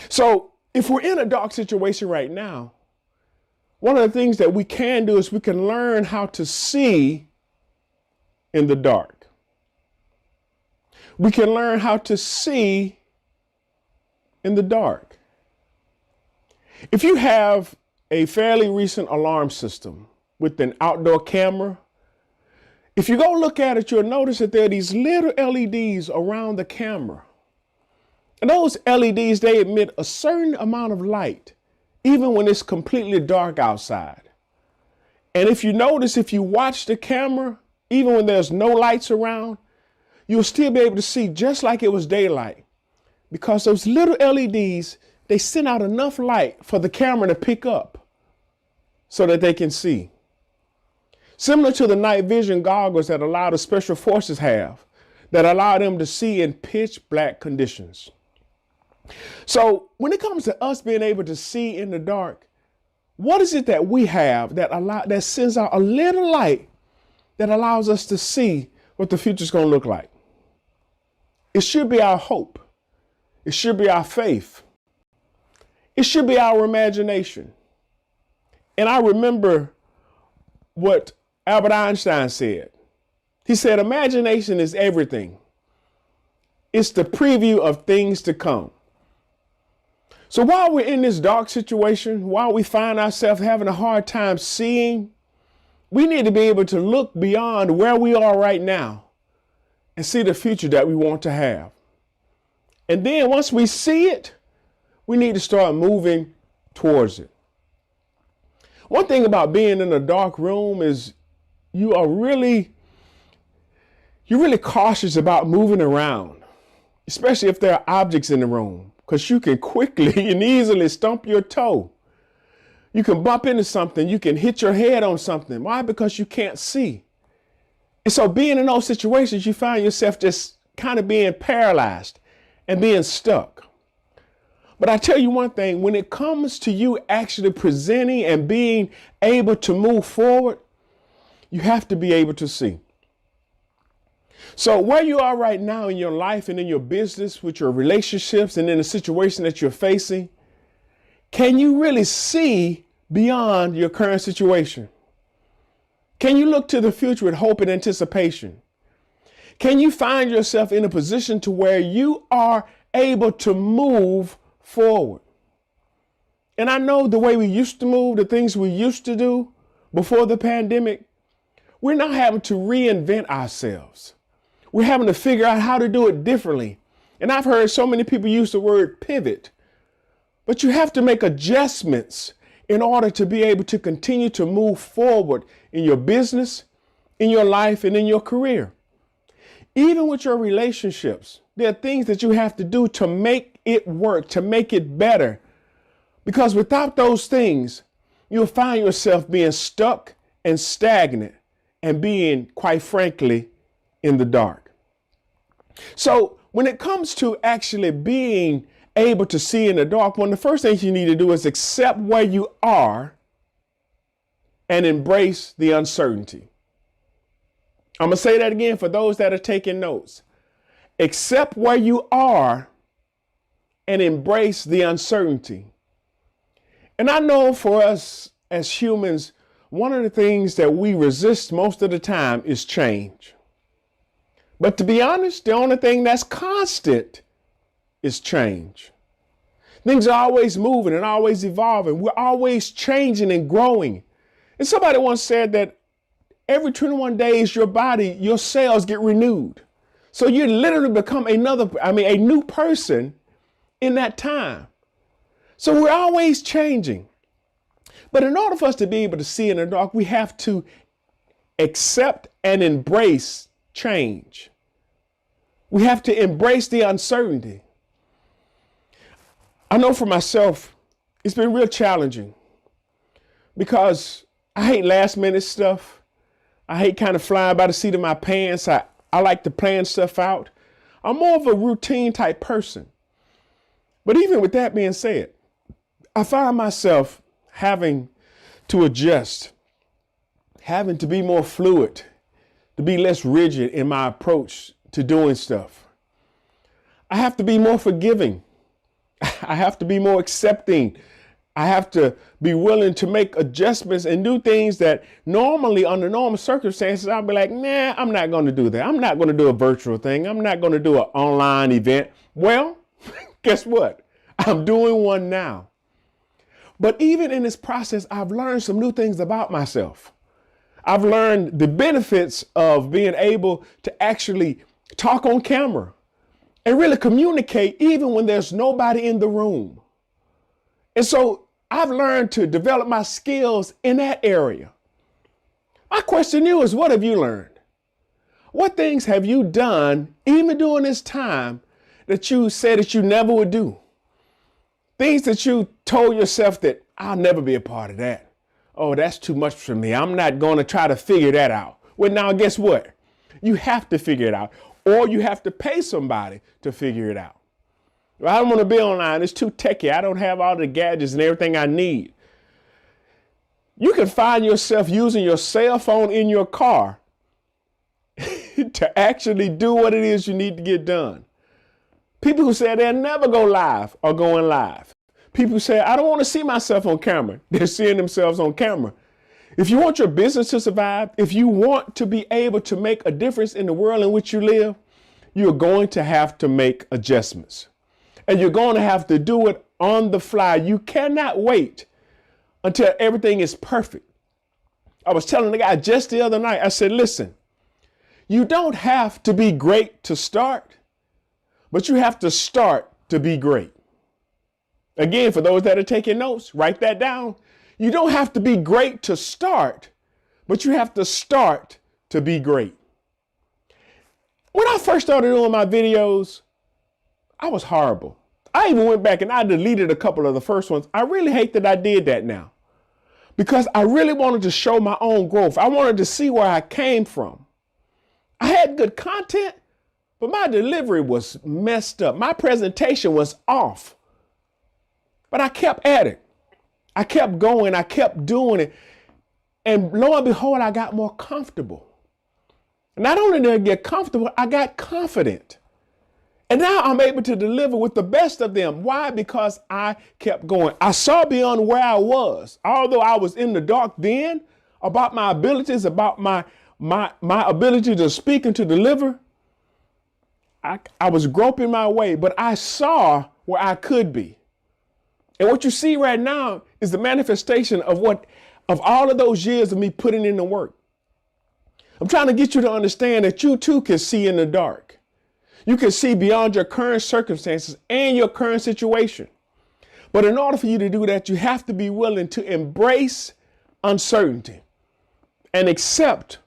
So if we're in a dark situation right now, one of the things that we can do is we can learn how to see in the dark. We can learn how to see in the dark. If you have a fairly recent alarm system with an outdoor camera, if you go look at it, you'll notice that there are these little LEDs around the camera. And those LEDs, they emit a certain amount of light, even when it's completely dark outside. And if you notice, if you watch the camera, even when there's no lights around, you'll still be able to see just like it was daylight. Because those little LEDs, they send out enough light for the camera to pick up so that they can see. Similar to the night vision goggles that a lot of special forces have, that allow them to see in pitch black conditions. So when it comes to us being able to see in the dark, what is it that we have that sends out a little light that allows us to see what the future is going to look like? It should be our hope. It should be our faith. It should be our imagination. And I remember what Albert Einstein said. He said, imagination is everything. It's the preview of things to come. So while we're in this dark situation, while we find ourselves having a hard time seeing, we need to be able to look beyond where we are right now and see the future that we want to have. And then once we see it, we need to start moving towards it. One thing about being in a dark room is you're really cautious about moving around, especially if there are objects in the room, because you can quickly and easily stump your toe. You can bump into something. You can hit your head on something. Why? Because you can't see. And so being in those situations, you find yourself just kind of being paralyzed and being stuck. But I tell you one thing, when it comes to you actually presenting and being able to move forward, you have to be able to see. So where you are right now in your life and in your business, with your relationships and in the situation that you're facing, can you really see beyond your current situation? Can you look to the future with hope and anticipation? Can you find yourself in a position to where you are able to move forward? And I know the way we used to move, the things we used to do before the pandemic, we're now having to reinvent ourselves. We're having to figure out how to do it differently. And I've heard so many people use the word pivot, but you have to make adjustments in order to be able to continue to move forward in your business, in your life, and in your career. Even with your relationships, there are things that you have to do to make it work, to make it better. Because without those things, you'll find yourself being stuck and stagnant and being, quite frankly, in the dark. So when it comes to actually being able to see in the dark, one of the first things you need to do is accept where you are and embrace the uncertainty. I'm going to say that again for those that are taking notes. Accept where you are and embrace the uncertainty. And I know for us as humans, one of the things that we resist most of the time is change. But to be honest, the only thing that's constant is change. Things are always moving and always evolving. We're always changing and growing. And somebody once said that every 21 days, your body, your cells get renewed. So you literally become a new person in that time. So we're always changing. But in order for us to be able to see in the dark, we have to accept and embrace change. We have to embrace the uncertainty. I know for myself, it's been real challenging because I hate last minute stuff. I hate kind of flying by the seat of my pants. I like to plan stuff out. I'm more of a routine type person. But even with that being said, I find myself having to adjust, having to be more fluid, to be less rigid in my approach to doing stuff. I have to be more forgiving. I have to be more accepting. I have to be willing to make adjustments and do things that normally under normal circumstances, I'll be like, nah, I'm not going to do that. I'm not going to do a virtual thing. I'm not going to do an online event. Well, guess what? I'm doing one now. But even in this process, I've learned some new things about myself. I've learned the benefits of being able to actually talk on camera and really communicate even when there's nobody in the room. And so I've learned to develop my skills in that area. My question to you is, what have you learned? What things have you done, even during this time, that you said that you never would do? Things that you told yourself that I'll never be a part of that. Oh, that's too much for me. I'm not going to try to figure that out. Well, now guess what? You have to figure it out, or you have to pay somebody to figure it out. Well, I don't want to be online. It's too techy. I don't have all the gadgets and everything I need. You can find yourself using your cell phone in your car to actually do what it is you need to get done. People who say they'll never go live are going live. People who say, I don't want to see myself on camera, they're seeing themselves on camera. If you want your business to survive, if you want to be able to make a difference in the world in which you live, you're going to have to make adjustments. And you're going to have to do it on the fly. You cannot wait until everything is perfect. I was telling the guy just the other night, I said, listen, you don't have to be great to start, but you have to start to be great. Again, for those that are taking notes, write that down. You don't have to be great to start, but you have to start to be great. When I first started doing my videos, I was horrible. I even went back and I deleted a couple of the first ones. I really hate that I did that now because I really wanted to show my own growth. I wanted to see where I came from. I had good content, but my delivery was messed up. My presentation was off. But I kept at it. I kept going. I kept doing it. And lo and behold, I got more comfortable. Not only did I get comfortable, I got confident. And now I'm able to deliver with the best of them. Why? Because I kept going. I saw beyond where I was. Although I was in the dark then about my abilities, about my ability to speak and to deliver, I was groping my way, but I saw where I could be. And what you see right now is the manifestation of all of those years of me putting in the work. I'm trying to get you to understand that you too can see in the dark. You can see beyond your current circumstances and your current situation. But in order for you to do that, you have to be willing to embrace uncertainty and accept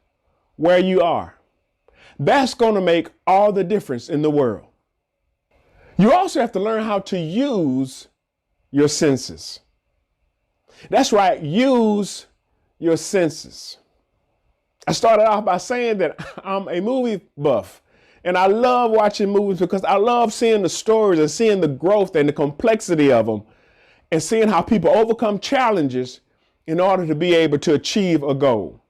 where you are. That's going to make all the difference in the world. You also have to learn how to use your senses. That's right, use your senses. I started off by saying that I'm a movie buff And I love watching movies because I love seeing the stories and seeing the growth and the complexity of them and seeing how people overcome challenges in order to be able to achieve a goal.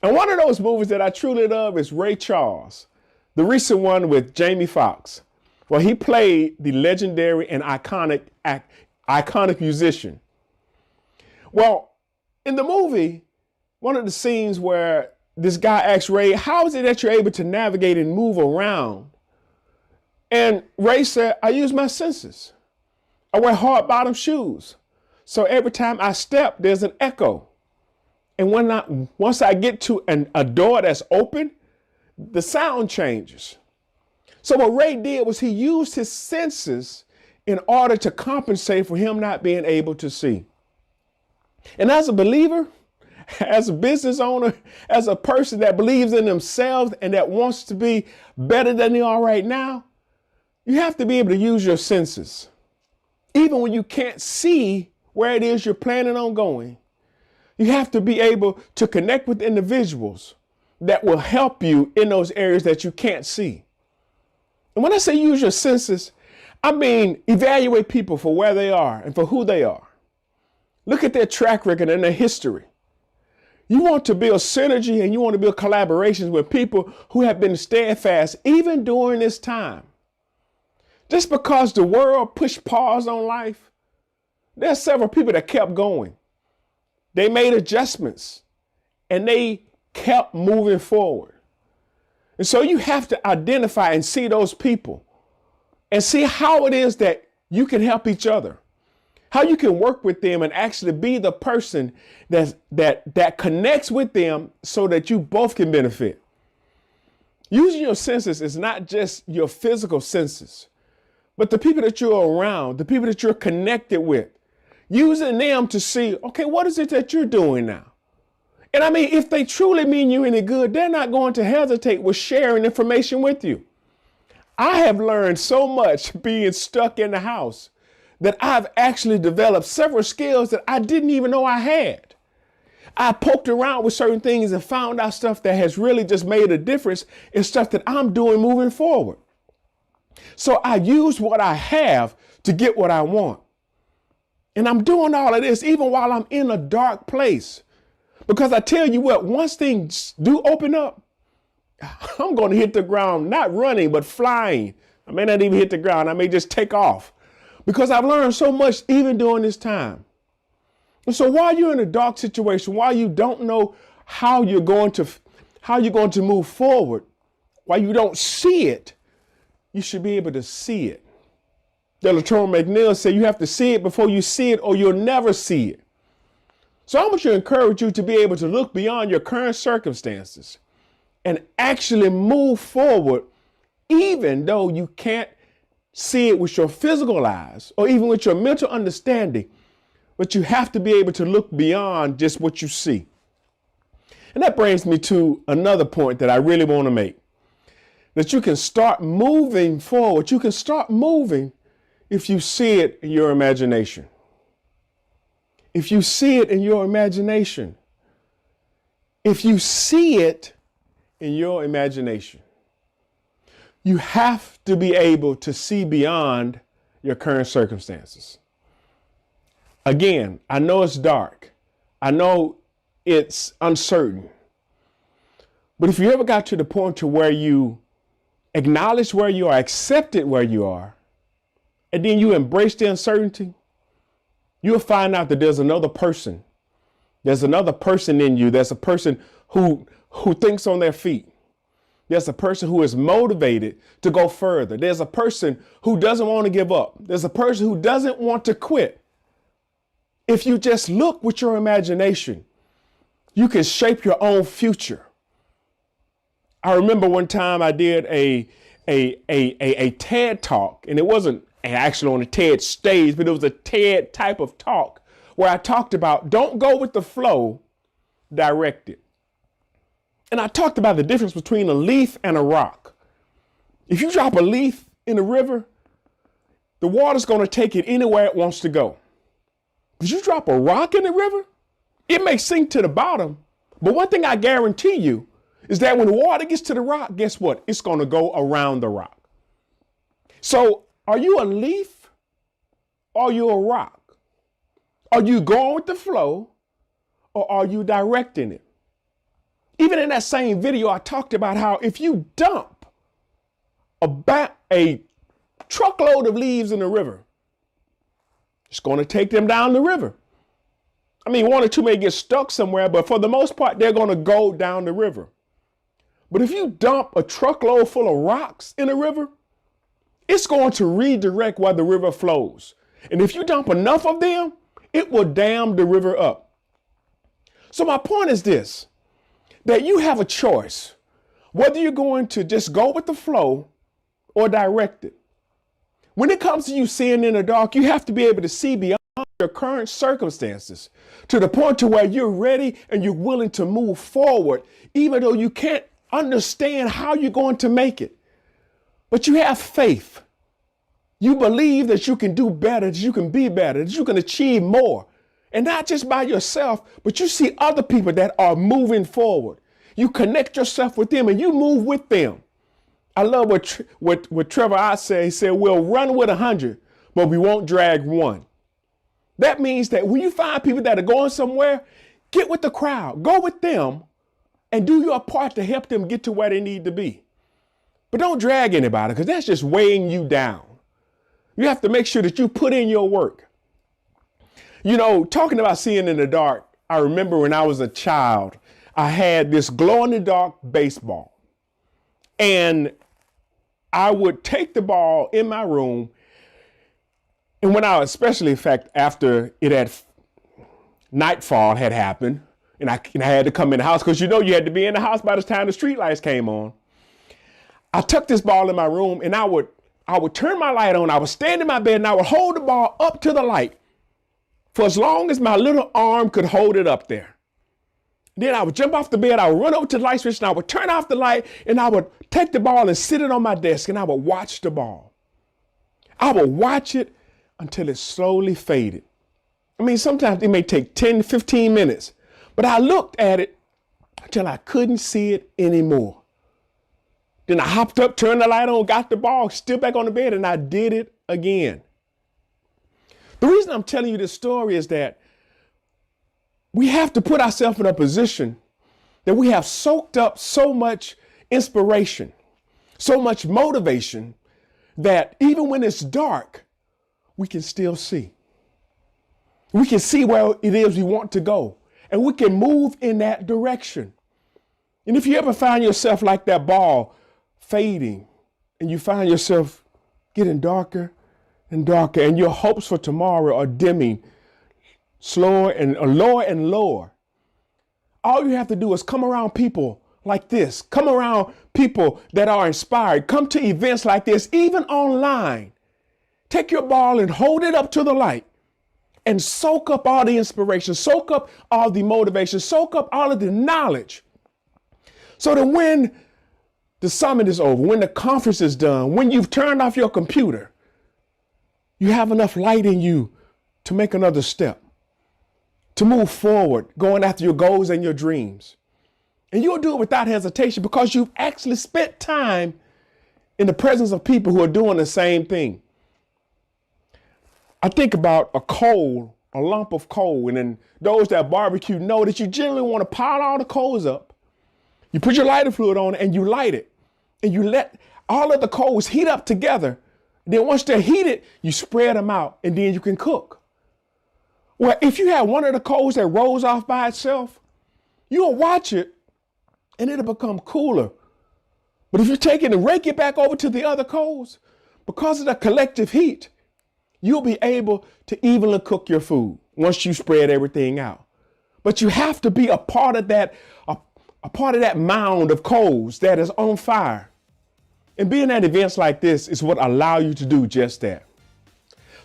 And one of those movies that I truly love is Ray Charles, the recent one with Jamie Foxx, where he played the legendary and iconic musician. Well, in the movie, one of the scenes where this guy asks Ray, how is it that you're able to navigate and move around? And Ray said, I use my senses. I wear hard bottom shoes. So every time I step, there's an echo. And once I get to a door that's open, the sound changes. So what Ray did was he used his senses in order to compensate for him not being able to see. And as a believer, as a business owner, as a person that believes in themselves and that wants to be better than they are right now, you have to be able to use your senses. Even when you can't see where it is you're planning on going, you have to be able to connect with individuals that will help you in those areas that you can't see. And when I say use your senses, I mean evaluate people for where they are and for who they are. Look at their track record and their history. You want to build synergy and you want to build collaborations with people who have been steadfast even during this time. Just because the world pushed pause on life, there's several people that kept going. They made adjustments and they kept moving forward. And so you have to identify and see those people and see how it is that you can help each other, how you can work with them and actually be the person that connects with them so that you both can benefit. Using your senses is not just your physical senses, but the people that you're around, the people that you're connected with, using them to see, okay, what is it that you're doing now? And I mean, if they truly mean you any good, they're not going to hesitate with sharing information with you. I have learned so much being stuck in the house that I've actually developed several skills that I didn't even know I had. I poked around with certain things and found out stuff that has really just made a difference in stuff that I'm doing moving forward. So I use what I have to get what I want. And I'm doing all of this even while I'm in a dark place. Because I tell you what, once things do open up, I'm going to hit the ground, not running, but flying. I may not even hit the ground. I may just take off because I've learned so much even during this time. And so while you're in a dark situation, while you don't know how you're going to move forward, while you don't see it, you should be able to see it. Mcneil said you have to see it before you see it or you'll never see it. So I want to encourage you to be able to look beyond your current circumstances and actually move forward, even though you can't see it with your physical eyes or even with your mental understanding, but you have to be able to look beyond just what you see. And that brings me to another point that I really want to make, that you can start moving forward. You can start moving if you see it in your imagination. If you see it in your imagination. If you see it in your imagination. You have to be able to see beyond your current circumstances. Again, I know it's dark. I know it's uncertain. But if you ever got to the point to where you acknowledge where you are, accept it where you are, and then you embrace the uncertainty, you'll find out that there's another person. There's another person in you. There's a person who thinks on their feet. There's a person who is motivated to go further. There's a person who doesn't want to give up. There's a person who doesn't want to quit. If you just look with your imagination, you can shape your own future. I remember one time I did a TED talk, and it wasn't actually on a TED stage, but it was a TED type of talk where I talked about don't go with the flow, direct it. And I talked about the difference between a leaf and a rock. If you drop a leaf in a river, the water's going to take it anywhere it wants to go. If you drop a rock in the river, it may sink to the bottom. But one thing I guarantee you, is that when the water gets to the rock, guess what? It's going to go around the rock. So are you a leaf or are you a rock? Are you going with the flow or are you directing it? Even in that same video, I talked about how if you dump a truckload of leaves in the river, it's going to take them down the river. I mean, one or two may get stuck somewhere, but for the most part, they're going to go down the river. But if you dump a truckload full of rocks in a river, it's going to redirect where the river flows. And if you dump enough of them, it will dam the river up. So my point is this, that you have a choice, whether you're going to just go with the flow or direct it. When it comes to you seeing in the dark, you have to be able to see beyond your current circumstances to the point to where you're ready and you're willing to move forward, even though you can't understand how you're going to make it. But you have faith. You believe that you can do better, that you can be better, that you can achieve more. And not just by yourself, but you see other people that are moving forward. You connect yourself with them and you move with them. I love what Trevor I say. He said, we'll run with 100, but we won't drag one. That means that when you find people that are going somewhere, get with the crowd, go with them and do your part to help them get to where they need to be. But don't drag anybody because that's just weighing you down. You have to make sure that you put in your work. You know, talking about seeing in the dark, I remember when I was a child, I had this glow in the dark baseball. And I would take the ball in my room. And when I, especially in fact, after it had nightfall had happened, and I had to come in the house, because you know you had to be in the house by the time the street lights came on. I took this ball in my room and I would turn my light on. I would stand in my bed and I would hold the ball up to the light for as long as my little arm could hold it up there. Then I would jump off the bed, I would run over to the light switch and I would turn off the light and I would take the ball and sit it on my desk and I would watch the ball. I would watch it until it slowly faded. I mean, sometimes it may take 10, 15 minutes, but I looked at it until I couldn't see it anymore. Then I hopped up, turned the light on, got the ball, still back on the bed, and I did it again. The reason I'm telling you this story is that we have to put ourselves in a position that we have soaked up so much inspiration, so much motivation, that even when it's dark, we can still see. We can see where it is we want to go, and we can move in that direction. And if you ever find yourself like that ball fading, and you find yourself getting darker and darker, and your hopes for tomorrow are dimming slower and lower and lower, all you have to do is come around people like this. Come around people that are inspired. Come to events like this, even online. Take your ball and hold it up to the light and soak up all the inspiration, soak up all the motivation, soak up all of the knowledge, so that when the summit is over, when the conference is done, when you've turned off your computer, you have enough light in you to make another step, to move forward, going after your goals and your dreams. And you'll do it without hesitation because you've actually spent time in the presence of people who are doing the same thing. I think about a coal, a lump of coal, and then those that barbecue know that you generally want to pile all the coals up. You put your lighter fluid on and you light it, and you let all of the coals heat up together. Then once they're heated, you spread them out and then you can cook. Well, if you have one of the coals that rolls off by itself, you'll watch it and it'll become cooler. But if you take it and rake it back over to the other coals, because of the collective heat, you'll be able to evenly cook your food once you spread everything out. But you have to be a part of that, a part of that mound of coals that is on fire. And being at events like this is what allow you to do just that.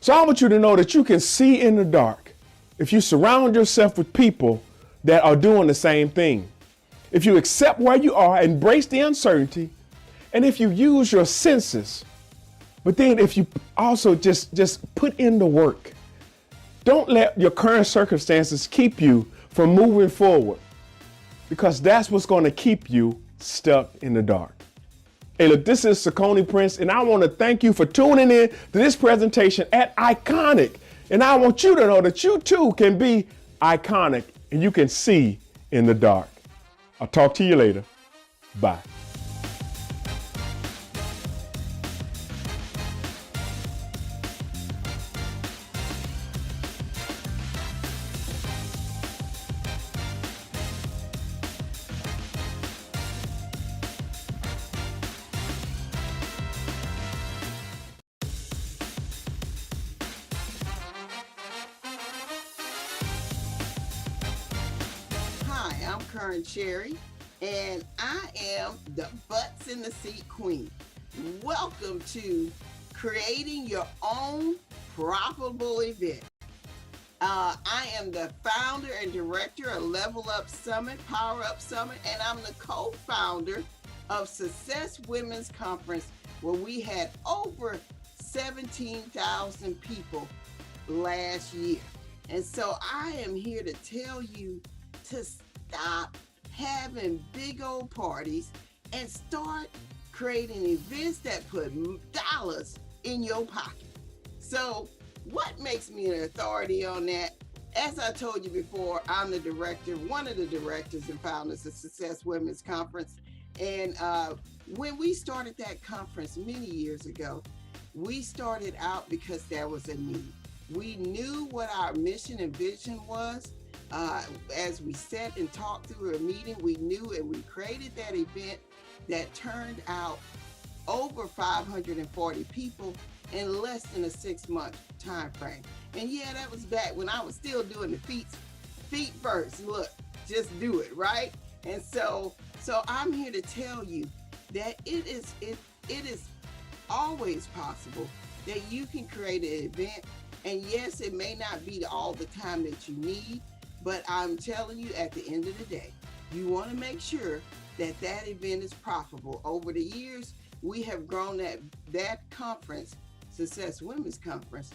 So I want you to know that you can see in the dark if you surround yourself with people that are doing the same thing. If you accept where you are, embrace the uncertainty, and if you use your senses, but then if you also just put in the work. Don't let your current circumstances keep you from moving forward, because that's what's going to keep you stuck in the dark. Hey, look, this is Saucony Prince, and I want to thank you for tuning in to this presentation at Iconic. And I want you to know that you too can be iconic and you can see in the dark. I'll talk to you later. Bye. Hi, I'm Kern Cherry, and I am the Butts in the Seat Queen. Welcome to creating your own profitable event. I am the founder and director of Level Up Summit, Power Up Summit, and I'm the co-founder of Success Women's Conference, where we had over 17,000 people last year. And so I am here to tell you to stop having big old parties and start creating events that put dollars in your pocket. So what makes me an authority on that? As I told you before, I'm the director, one of the directors and founders of Success Women's Conference. And when we started that conference many years ago, we started out because there was a need. We knew what our mission and vision was. As we sat and talked through a meeting, we knew, and we created that event that turned out over 540 people in less than a 6-month time frame. And yeah, that was back when I was still doing the feet first. Look, just do it, right? And so I'm here to tell you that it is always possible that you can create an event. And yes, it may not be all the time that you need, but I'm telling you, at the end of the day, you want to make sure that that event is profitable. Over the years, we have grown that conference, Success Women's Conference,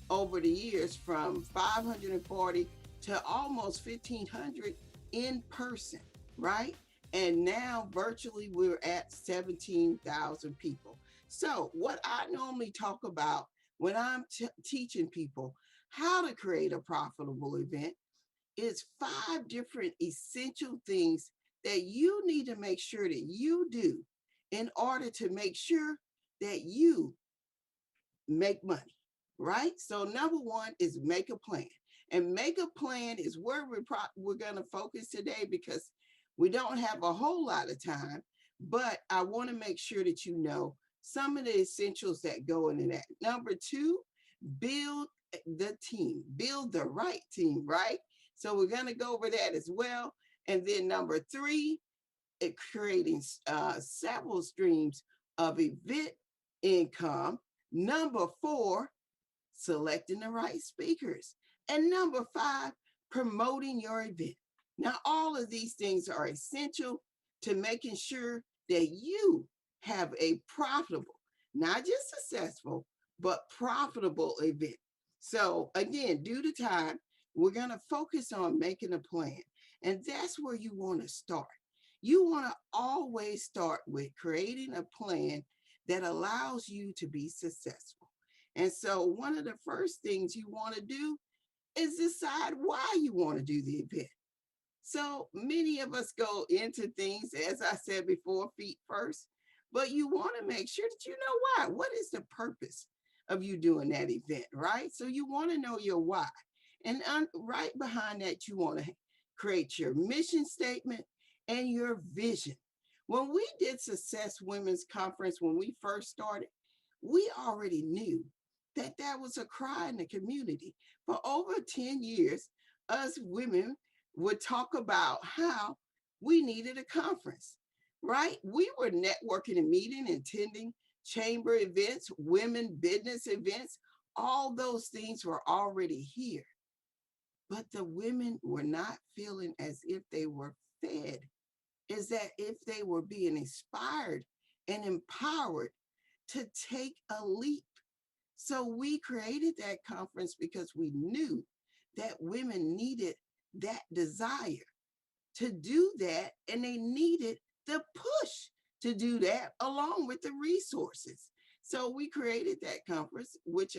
over the years from 540 to almost 1,500 in person, right? And now virtually we're at 17,000 people. So what I normally talk about when I'm teaching people how to create a profitable event is 5 different essential things that you need to make sure that you do in order to make sure that you make money, right? So number 1 is make a plan. And make a plan is where we're going to focus today, because we don't have a whole lot of time, but I want to make sure that you know some of the essentials that go into that. Number 2, build the team, build the right team, right? So we're going to go over that as well. And then number 3, creating several streams of event income. Number 4, selecting the right speakers. And number 5, promoting your event. Now, all of these things are essential to making sure that you have a profitable, not just successful, but profitable event. So again, due to time, we're going to focus on making a plan. And that's where you want to start. You want to always start with creating a plan that allows you to be successful. And so one of the first things you want to do is decide why you want to do the event. So many of us go into things, as I said before, feet first, but you want to make sure that you know why. What is the purpose of you doing that event, right? So you want to know your why. And right behind that, you want to create your mission statement and your vision. When we did Success Women's Conference, when we first started, we already knew that there was a cry in the community. For over 10 years, us women would talk about how we needed a conference, right? We were networking and meeting, attending chamber events, women business events. All those things were already here. But the women were not feeling as if they were fed, is that if they were being inspired and empowered to take a leap. So we created that conference because we knew that women needed that desire to do that, and they needed the push to do that along with the resources. So we created that conference, which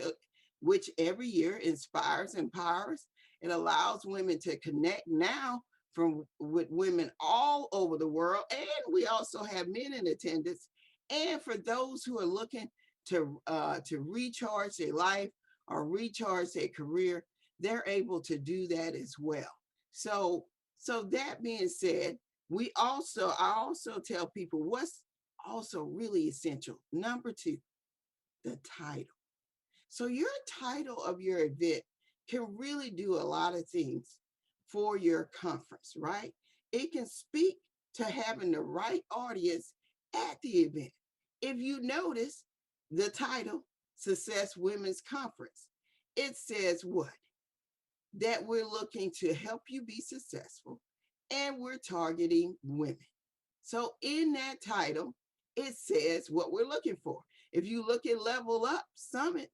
every year inspires, empowers. It allows women to connect now with women all over the world. And we also have men in attendance. And for those who are looking to recharge their life or recharge their career, they're able to do that as well. So that being said, I also tell people what's also really essential. Number 2, the title. So your title of your event can really do a lot of things for your conference, right? It can speak to having the right audience at the event. If you notice the title, Success Women's Conference, it says what? That we're looking to help you be successful and we're targeting women. So in that title, it says what we're looking for. If you look at Level Up Summit,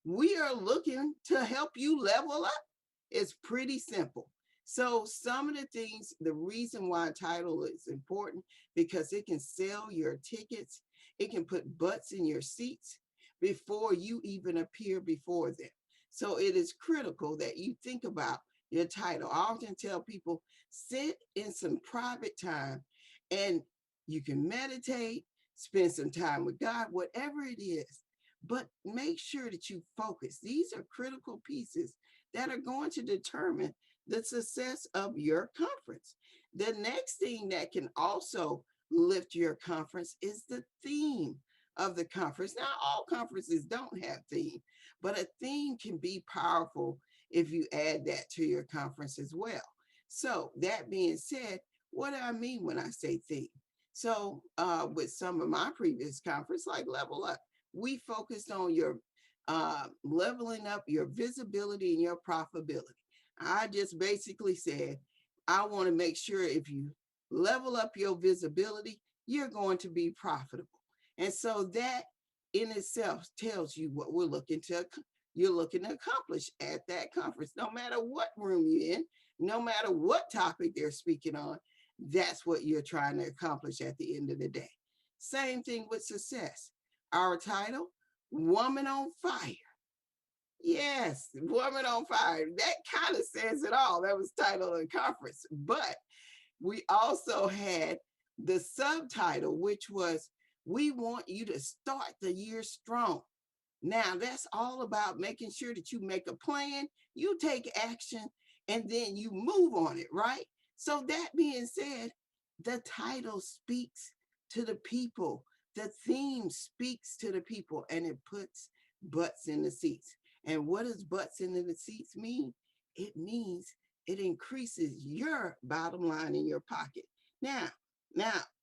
we are looking to help you level up. It's pretty simple. So some of the things, the reason why title is important, because it can sell your tickets. It can put butts in your seats before you even appear before them. So it is critical that you think about your title. I often tell people, sit in some private time and you can meditate, spend some time with God, whatever it is, but make sure that you focus. These are critical pieces that are going to determine the success of your conference. The next thing that can also lift your conference is the theme of the conference. Now, all conferences don't have theme, but a theme can be powerful if you add that to your conference as well. So that being said, what do I mean when I say theme? So with some of my previous conference, like Level Up, we focused on your leveling up your visibility and your profitability. I just basically said, I want to make sure if you level up your visibility, you're going to be profitable. And so that in itself tells you what you're looking to accomplish at that conference. No matter what room you're in, no matter what topic they're speaking on, that's what you're trying to accomplish at the end of the day. Same thing with success. Our title, Woman on Fire. Yes, Woman on Fire. That kind of says it all. That was the title of the conference. But we also had the subtitle, which was, we want you to start the year strong. Now, that's all about making sure that you make a plan, you take action, and then you move on it, right? So that being said, the title speaks to the people. The theme speaks to the people, and it puts butts in the seats. And what does butts in the seats mean? It means it increases your bottom line in your pocket. Now,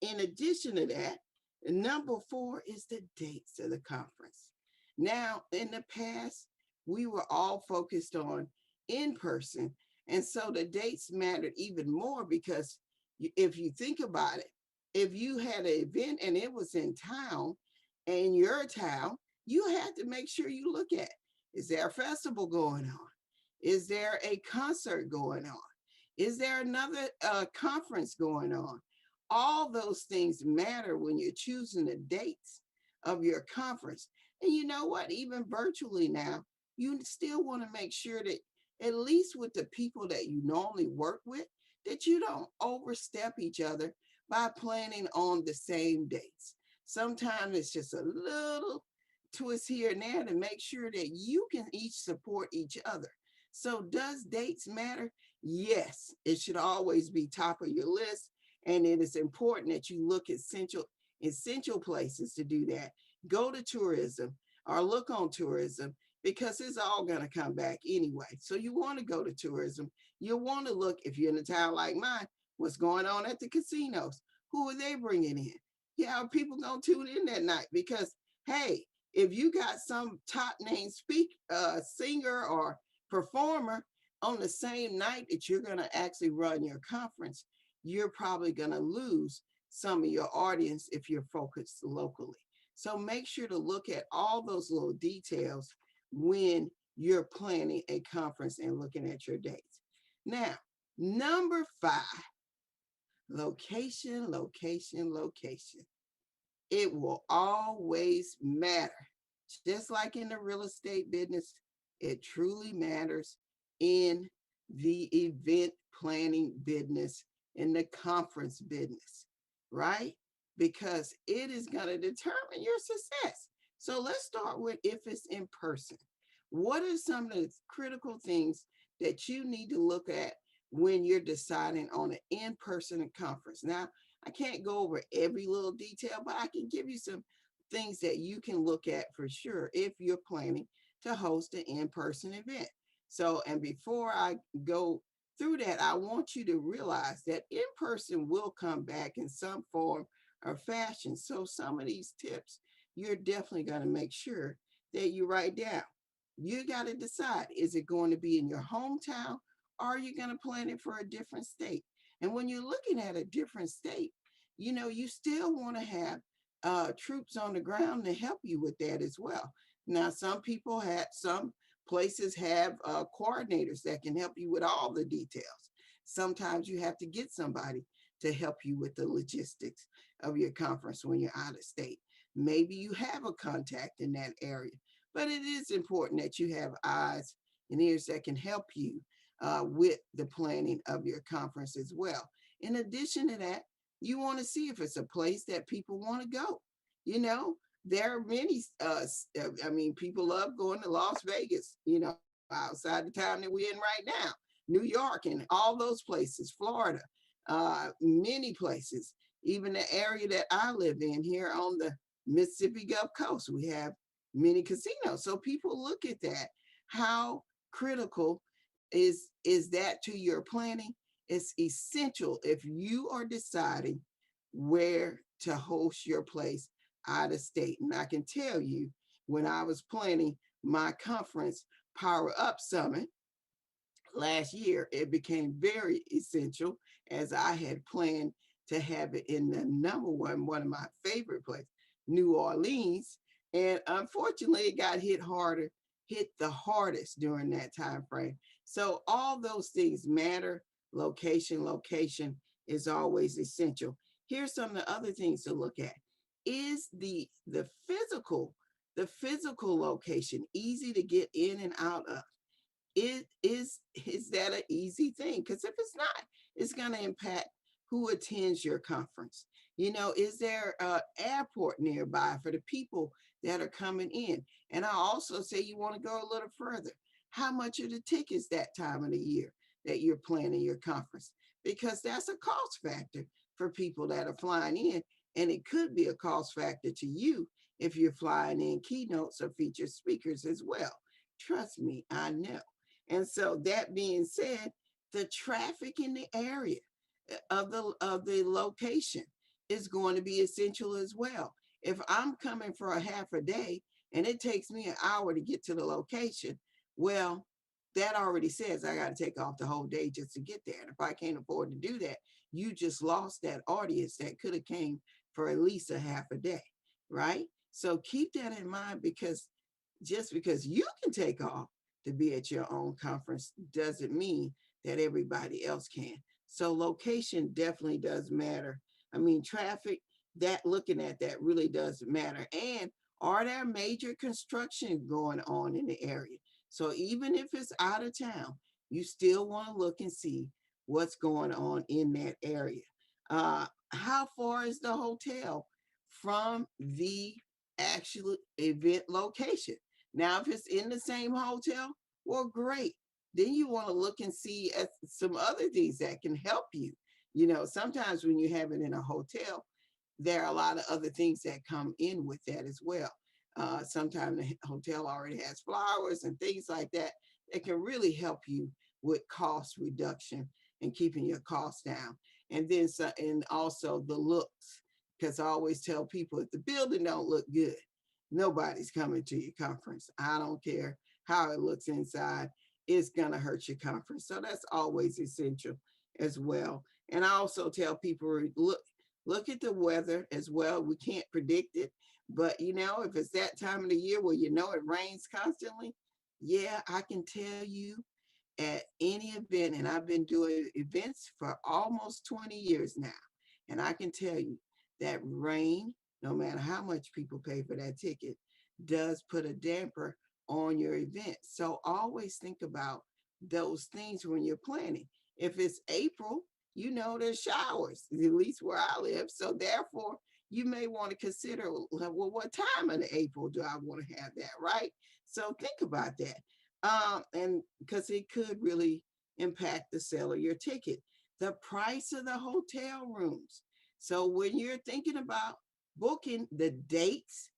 in addition to that, number 4 is the dates of the conference. Now, in the past, we were all focused on in person. And so the dates mattered even more because if you think about it, if you had an event and it was in town, in your town, you had to make sure you look at, is there a festival going on? Is there a concert going on? Is there another conference going on? All those things matter when you're choosing the dates of your conference. And you know what? Even virtually now, you still want to make sure that at least with the people that you normally work with, that you don't overstep each other by planning on the same dates. Sometimes it's just a little twist here and there to make sure that you can each support each other. So does dates matter? Yes, it should always be top of your list. And it is important that you look at essential places to do that. Go to tourism or look on tourism because it's all going to come back anyway. So you want to go to tourism. You want to look, if you're in a town like mine, what's going on at the casinos? Who are they bringing in? Yeah, are people going to tune in that night? Because, hey, if you got some top name singer or performer on the same night that you're going to actually run your conference, you're probably going to lose some of your audience if you're focused locally. So make sure to look at all those little details when you're planning a conference and looking at your dates. Now, number 5, Location, location, location. It will always matter. Just like in the real estate business, it truly matters in the event planning business, in the conference business, right? Because it is going to determine your success. So let's start with if it's in person. What are some of the critical things that you need to look at when you're deciding on an in-person conference? Now, I can't go over every little detail, but I can give you some things that you can look at for sure if you're planning to host an in-person event. So, and before I go through that, I want you to realize that in-person will come back in some form or fashion. So some of these tips, you're definitely going to make sure that you write down. You got to decide, is it going to be in your hometown or are you going to plan it for a different state? And when you're looking at a different state, you know, you still want to have troops on the ground to help you with that as well. Now, some places have coordinators that can help you with all the details. Sometimes you have to get somebody to help you with the logistics of your conference when you're out of state. Maybe you have a contact in that area, but it is important that you have eyes and ears that can help you with the planning of your conference as well. In addition to that, you want to see if it's a place that people want to go. You know, there are many, people love going to Las Vegas, you know, outside the town that we're in right now, New York and all those places, Florida, many places, even the area that I live in here on the Mississippi Gulf Coast, we have many casinos. So people look at that. How critical is that to your planning? It's essential if you are deciding where to host your place out of state. And I can tell you, when I was planning my conference Power Up Summit last year, it became very essential as I had planned to have it in the one of my favorite places, New Orleans. And unfortunately, it got hit the hardest during that time frame. So all those things matter. Location is always essential. Here's some of the other things to look at. Is the physical location easy to get in and out of? Is that an easy thing? Because if it's not, it's going to impact who attends your conference. You know, is there an airport nearby for the people that are coming in? And I also say you want to go a little further. How much are the tickets that time of the year that you're planning your conference? Because that's a cost factor for people that are flying in. And it could be a cost factor to you if you're flying in keynotes or featured speakers as well. Trust me, I know. And so that being said, the traffic in the area of the location is going to be essential as well. If I'm coming for a half a day and it takes me an hour to get to the location, well, that already says I got to take off the whole day just to get there. And if I can't afford to do that, you just lost that audience that could have came for at least a half a day, right? So keep that in mind, because just because you can take off to be at your own conference doesn't mean that everybody else can. So location definitely does matter. I mean, traffic, that looking at that really does matter. And are there major construction going on in the area? So even if it's out of town, you still want to look and see what's going on in that area. How far is the hotel from the actual event location? Now, if it's in the same hotel, well, great. Then you want to look and see some other things that can help you. You know, sometimes when you have it in a hotel, there are a lot of other things that come in with that as well. Sometimes the hotel already has flowers and things like that that can really help you with cost reduction and keeping your costs down. And then and also the looks, because I always tell people, if the building don't look good, nobody's coming to your conference. I don't care how it looks inside, it's gonna hurt your conference. So that's always essential as well. And I also tell people, look at the weather as well. We can't predict it, but you know, if it's that time of the year where you know it rains constantly, yeah, I can tell you at any event, and I've been doing events for almost 20 years now. And I can tell you that rain, no matter how much people pay for that ticket, does put a damper on your event. So always think about those things when you're planning. If it's April, you know there's showers, at least where I live. So therefore, you may want to consider, well, what time in April do I want to have that, right? So think about that. And because it could really impact the sale of your ticket. The price of the hotel rooms. So when you're thinking about booking, the dates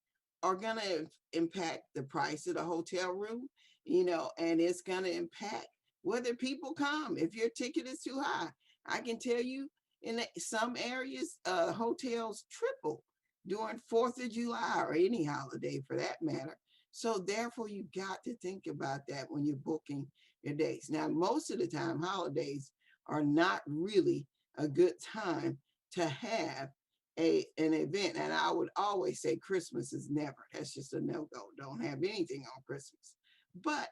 are going to impact the price of the hotel room, and it's going to impact whether people come. If your ticket is too high, I can tell you in some areas, hotels triple during 4th of July or any holiday for that matter. So therefore, you got to think about that when you're booking your dates. Now, most of the time, holidays are not really a good time to have an event. And I would always say Christmas is never. That's just a no-go. Don't have anything on Christmas. But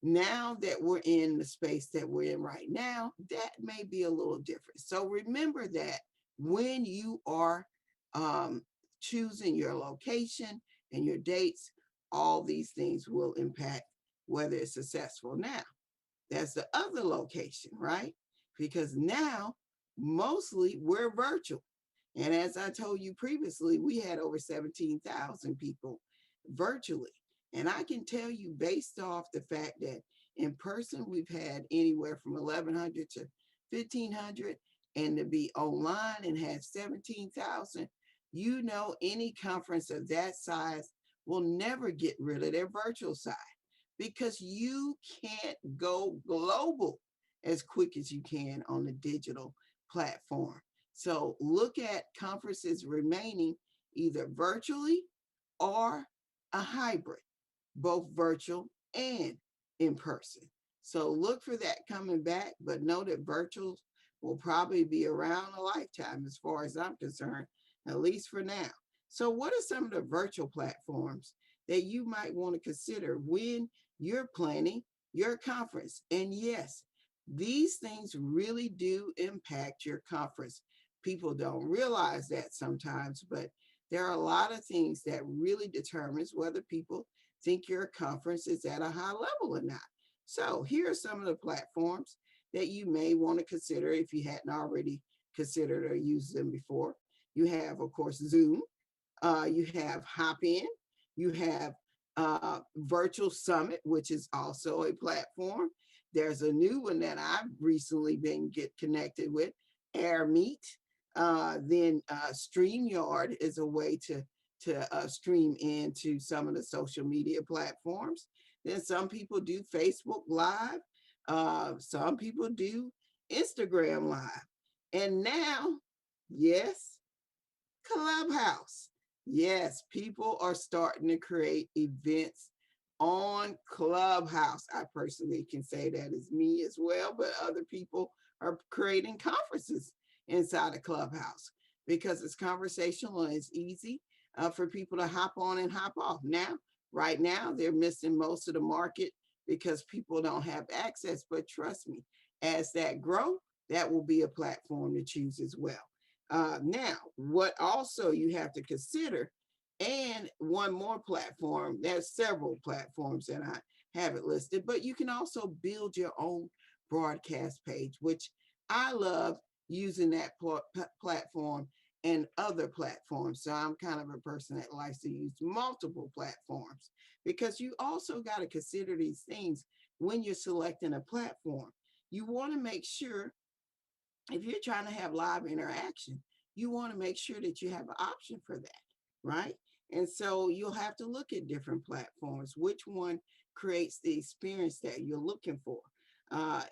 now that we're in the space that we're in right now, that may be a little different. So remember that when you are choosing your location and your dates, all these things will impact whether it's successful. Now, that's the other location, right? Because now, mostly we're virtual. And as I told you previously, we had over 17,000 people virtually. And I can tell you based off the fact that in person, we've had anywhere from 1,100 to 1,500, and to be online and have 17,000, any conference of that size will never get rid of their virtual side, because you can't go global as quick as you can on the digital platform. So look at conferences remaining either virtually or a hybrid, both virtual and in person. So look for that coming back, but know that virtual will probably be around a lifetime as far as I'm concerned, at least for now. So what are some of the virtual platforms that you might want to consider when you're planning your conference? And yes, these things really do impact your conference. People don't realize that sometimes, but there are a lot of things that really determines whether people think your conference is at a high level or not. So here are some of the platforms that you may want to consider if you hadn't already considered or used them before. You have, of course, Zoom. You have Hopin. You have Virtual Summit, which is also a platform. There's a new one that I've recently been connected with, AirMeet. Then StreamYard is a way to stream into some of the social media platforms. Then some people do Facebook Live. Some people do Instagram Live. And now, yes, Clubhouse. Yes, people are starting to create events on Clubhouse. I personally can say that is me as well, but other people are creating conferences inside of Clubhouse because it's conversational and it's easy for people to hop on and hop off. Now, right now, they're missing most of the market because people don't have access, but trust me, as that grow, that will be a platform to choose as well. Now, what also you have to consider, and one more platform, there's several platforms that I haven't listed, but you can also build your own broadcast page, which I love using that platform and other platforms. So I'm kind of a person that likes to use multiple platforms because you also got to consider these things when you're selecting a platform. You want to make sure if you're trying to have live interaction, you want to make sure that you have an option for that, right? And so you'll have to look at different platforms. Which one creates the experience that you're looking for?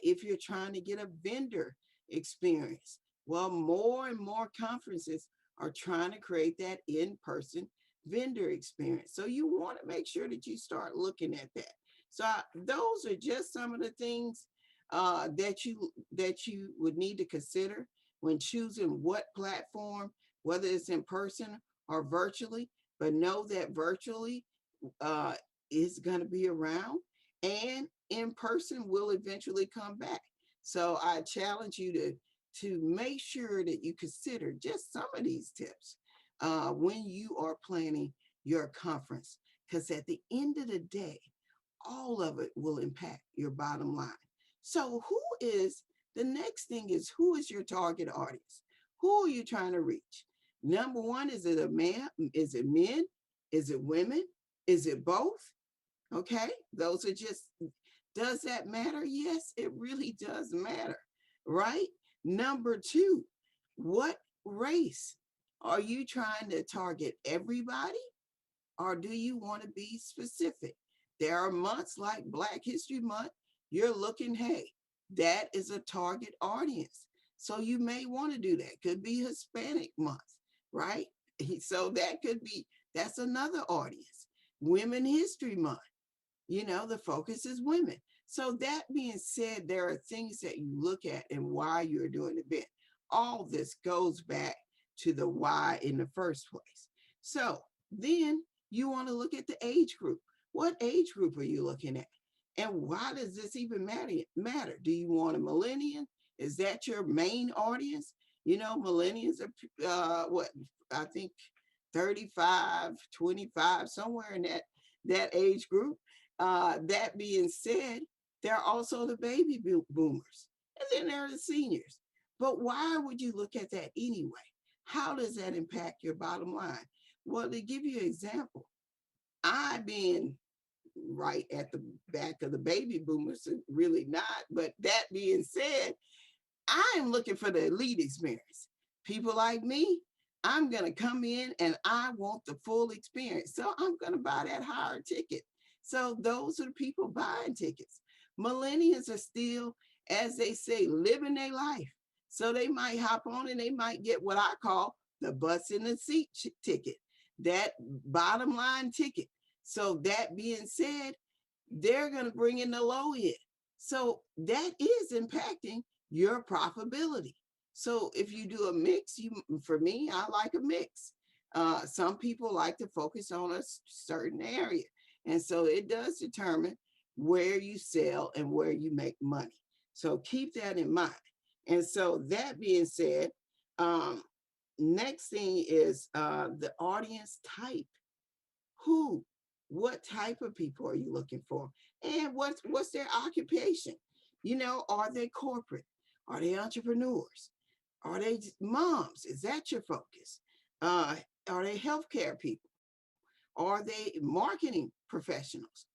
If you're trying to get a vendor experience, well, more and more conferences are trying to create that in-person vendor experience. So you want to make sure that you start looking at that. So those are just some of the things that you would need to consider when choosing what platform, whether it's in person or virtually. But know that virtually is going to be around, and in person will eventually come back. So I challenge you to make sure that you consider just some of these tips when you are planning your conference, because at the end of the day, all of it will impact your bottom line. So the next thing is, who is your target audience? Who are you trying to reach? Number one, is it a man? Is it men? Is it women? Is it both? Okay, those are just, does that matter? Yes, it really does matter, right? Number two, what race? Are you trying to target everybody, or do you want to be specific? There are months like Black History Month, you're looking, hey, that is a target audience. So you may want to do that. Could be Hispanic month, right? So that's another audience. Women History Month, the focus is women. So that being said, there are things that you look at and why you're doing the event. All this goes back to the why in the first place. So then you want to look at the age group. What age group are you looking at? And why does this even matter? Do you want a millennial? Is that your main audience? Millennials are what, I think 35, 25, somewhere in that age group. That being said, there are also the baby boomers, and then there are the seniors. But why would you look at that anyway? How does that impact your bottom line? Well, to give you an example, I being right at the back of the baby boomers, really not, but that being said, I am looking for the elite experience. People like me, I'm going to come in and I want the full experience. So I'm going to buy that higher ticket. So those are the people buying tickets. Millennials are still, as they say, living their life. So they might hop on and they might get what I call the butts in the seat ticket, that bottom line ticket. So that being said, they're going to bring in the low end. So that is impacting your profitability. So if you do a mix, for me, I like a mix. Some people like to focus on a certain area. And so it does determine where you sell and where you make money. So keep that in mind. And so that being said, next thing is the audience type. What type of people are you looking for? And what's their occupation? Are they corporate? Are they entrepreneurs? Are they moms? Is that your focus? Are they healthcare people? Are they marketing professionals?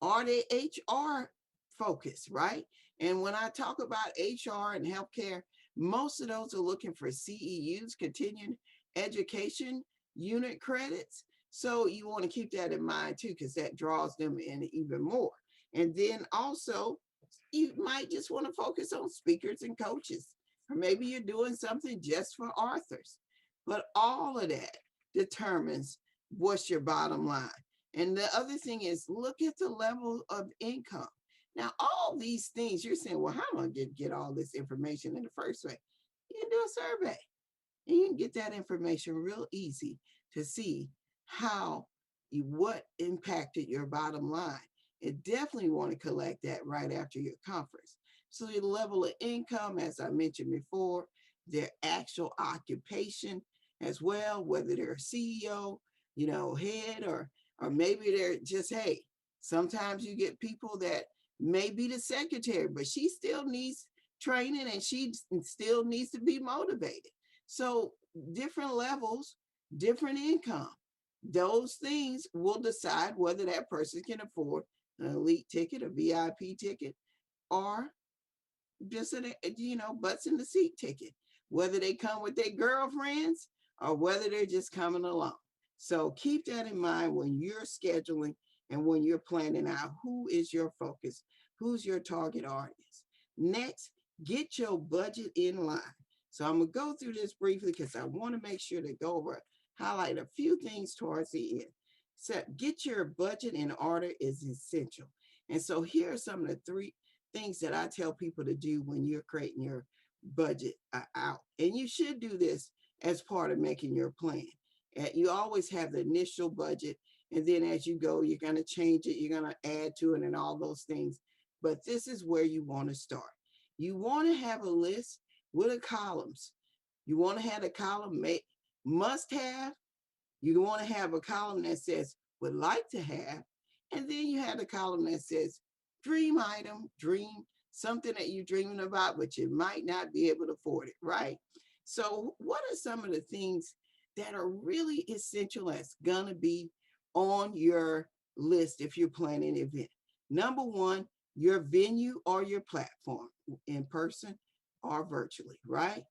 Are they HR focused, right? And when I talk about HR and healthcare, most of those are looking for CEUs, continuing education unit credits. So you want to keep that in mind too, because that draws them in even more. And then also, you might just want to focus on speakers and coaches, or maybe you're doing something just for authors. But all of that determines what's your bottom line. And the other thing is, look at the level of income. Now, all these things, you're saying, well, how am I going to get all this information in the first place? You can do a survey, and you can get that information real easy to see what impacted your bottom line. And definitely want to collect that right after your conference. So your level of income, as I mentioned before, their actual occupation as well, whether they're a CEO, head, or maybe they're just, hey, sometimes you get people that may be the secretary, but she still needs training and she still needs to be motivated. So different levels, different income. Those things will decide whether that person can afford an elite ticket, a VIP ticket, or just butts in the seat ticket, whether they come with their girlfriends or whether they're just coming along. So keep that in mind when you're scheduling and when you're planning out who is your focus, who's your target audience. Next, get your budget in line. So I'm gonna go through this briefly because I want to make sure to go over, highlight a few things towards the end. So get your budget in order is essential. And so here are some of the 3 things that I tell people to do when you're creating your budget out. And you should do this as part of making your plan. You always have the initial budget, And then as you go, you're going to change it, you're going to add to it and all those things. But this is where you want to start. You want to have a list with the columns. You want to have a column must have. You want to have a column that says would like to have. And then you have a column that says dream item, dream, something that you're dreaming about, but you might not be able to afford it, right? So what are some of the things that are really essential that's gonna be on your list if you're planning an event? Number one, your venue or your platform, in person or virtually, right?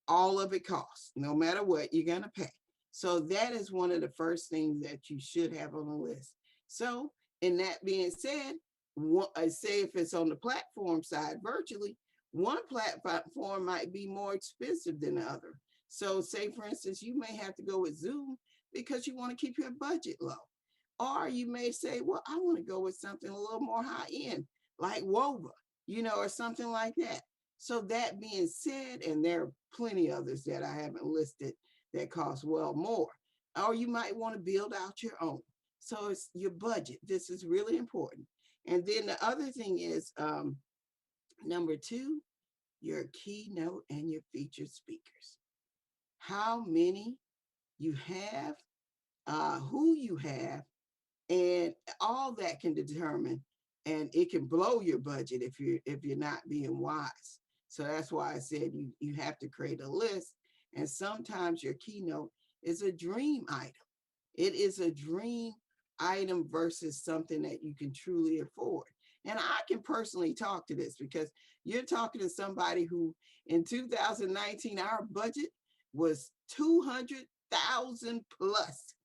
All of it costs, no matter what, you're gonna pay. So that is one of the first things that you should have on the list. So, in that being said, say if it's on the platform side virtually, one platform might be more expensive than the other. So say for instance, you may have to go with Zoom because you want to keep your budget low. Or you may say, well, I want to go with something a little more high end, like WOVA, or something like that. So that being said, and there are plenty others that I haven't listed that cost well more, or you might want to build out your own. So it's your budget. This is really important. And then the other thing is, number two, your keynote and your featured speakers. How many you have, who you have, and all that can determine, and it can blow your budget if you're not being wise. So that's why I said you have to create a list. And sometimes your keynote is a dream item. It is a dream item versus something that you can truly afford. And I can personally talk to this because you're talking to somebody who in 2019, our budget was 200,000 plus.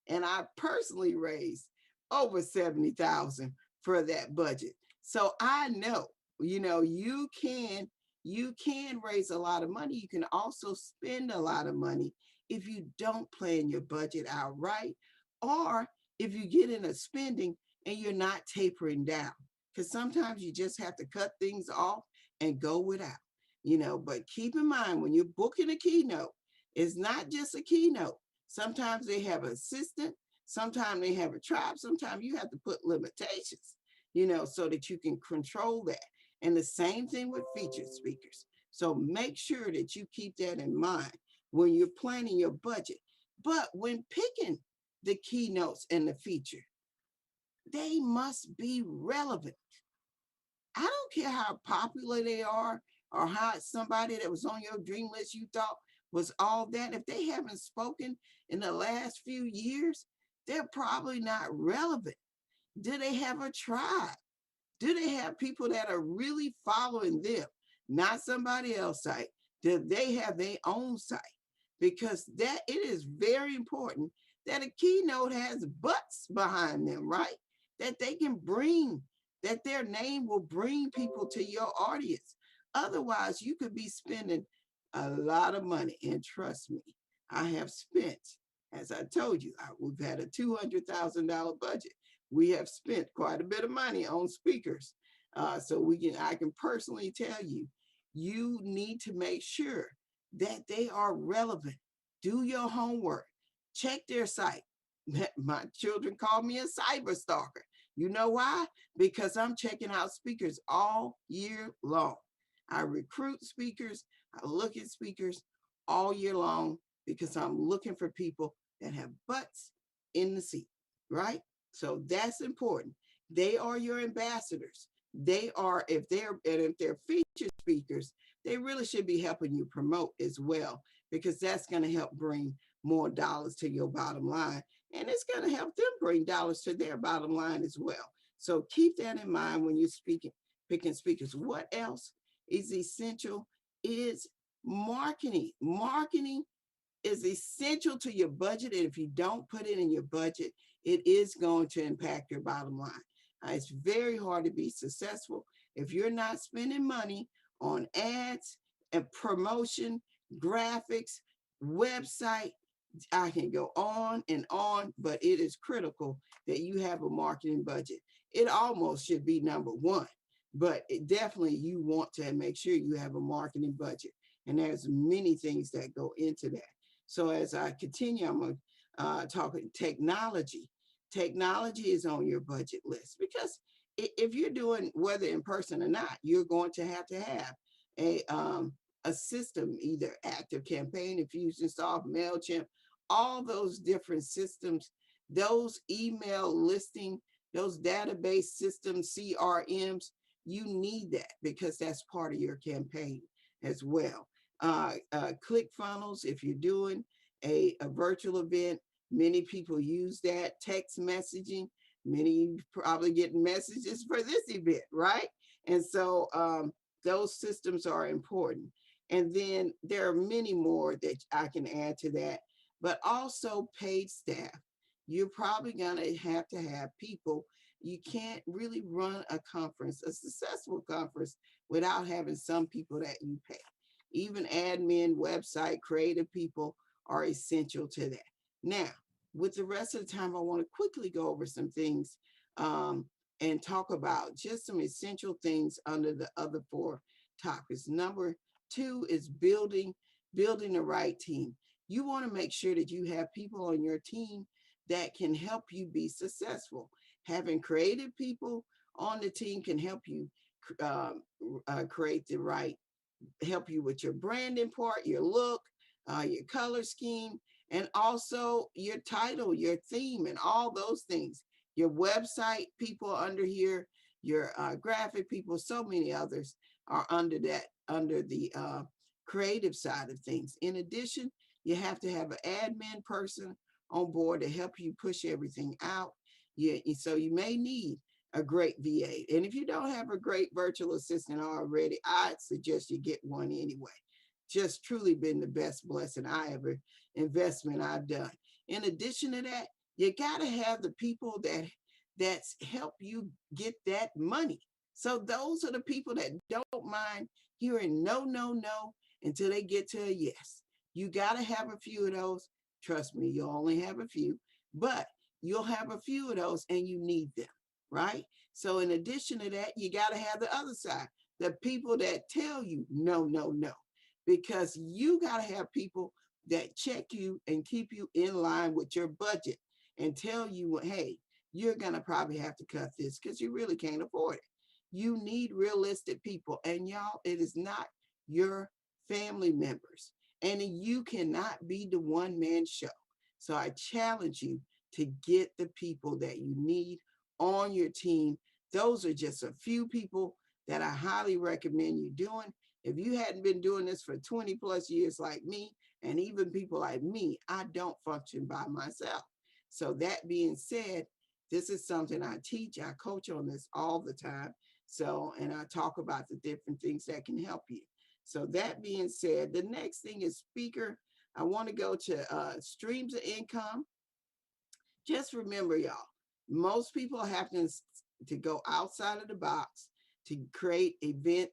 And I personally raised over 70,000 for that budget. So I know, you can raise a lot of money. You can also spend a lot of money if you don't plan your budget out right, or if you get in a spending and you're not tapering down. Because sometimes you just have to cut things off and go without, but keep in mind when you're booking a keynote, it's not just a keynote. Sometimes they have an assistant, sometimes they have a tribe, sometimes you have to put limitations, so that you can control that. And the same thing with featured speakers. So make sure that you keep that in mind when you're planning your budget. But when picking the keynotes and the feature, they must be relevant. I don't care how popular they are or how somebody that was on your dream list you thought was all that. If they haven't spoken in the last few years, they're probably not relevant. Do they have a tribe? Do they have people that are really following them, not somebody else's site? Do they have their own site? Because it is very important that a keynote has butts behind them, right? That they can bring, that their name will bring people to your audience. Otherwise, you could be spending a lot of money. And trust me, I have spent, as I told you, we've had a $200,000 budget. We have spent quite a bit of money on speakers. So I can personally tell you, you need to make sure that they are relevant. Do your homework, check their site. My children call me a cyber stalker. You know why? Because I'm checking out speakers all year long. I recruit speakers, I look at speakers all year long because I'm looking for people that have butts in the seat, right? So that's important. They are your ambassadors. They are, if they're featured speakers, they really should be helping you promote as well, because that's going to help bring more dollars to your bottom line. And it's going to help them bring dollars to their bottom line as well. So keep that in mind when you're picking speakers. What else is essential is marketing. Marketing is essential to your budget. And if you don't put it in your budget, it is going to impact your bottom line. It's very hard to be successful if you're not spending money on ads and promotion, graphics, website. I can go on and on, but it is critical that you have a marketing budget. It almost should be number one, but definitely you want to make sure you have a marketing budget. And there's many things that go into that. So as I continue, I'm going to talk technology. Technology is on your budget list because if you're doing, whether in person or not, you're going to have a system, either ActiveCampaign, Infusionsoft, MailChimp, all those different systems, those email listing, those database systems, CRMs, you need that because that's part of your campaign as well. ClickFunnels, if you're doing a virtual event, many people use that. Text messaging, many probably get messages for this event, right? And so those systems are important. And then there are many more that I can add to that, but also paid staff. You're probably gonna have people. You can't really run a conference, a successful conference, without having some people that you pay. Even admin, website, creative people are essential to that. Now, with the rest of the time, I want to quickly go over some things and talk about just some essential things under the other 4 topics. Number 2 is building the right team. You want to make sure that you have people on your team that can help you be successful. Having creative people on the team can help you create the right, help you with your branding part, your look, your color scheme, and also your title, your theme, and all those things. Your website people under here, your graphic people, so many others are under that, under the creative side of things. In addition, you have to have an admin person on board to help you push everything out. So you may need a great VA. And if you don't have a great virtual assistant already, I'd suggest you get one anyway. Just truly been the best blessing investment I've done. In addition to that, you got to have the people that's help you get that money. So those are the people that don't mind hearing no, no, no until they get to a yes. You got to have a few of those. Trust me, you'll only have a few, but you'll have a few of those and you need them, right? So in addition to that, you got to have the other side, the people that tell you no, no, no, because you got to have people that check you and keep you in line with your budget and tell you, hey, you're going to probably have to cut this because you really can't afford it. You need realistic people. And y'all, it is not your family members. And you cannot be the one-man show. So I challenge you to get the people that you need on your team. Those are just a few people that I highly recommend you doing. If you hadn't been doing this for 20 plus years like me, and even people like me, I don't function by myself. So that being said, this is something I teach, I coach on this all the time. So, and I talk about the different things that can help you. So that being said, the next thing is speaker. I want to go to streams of income. Just remember, y'all, most people have to go outside of the box to create event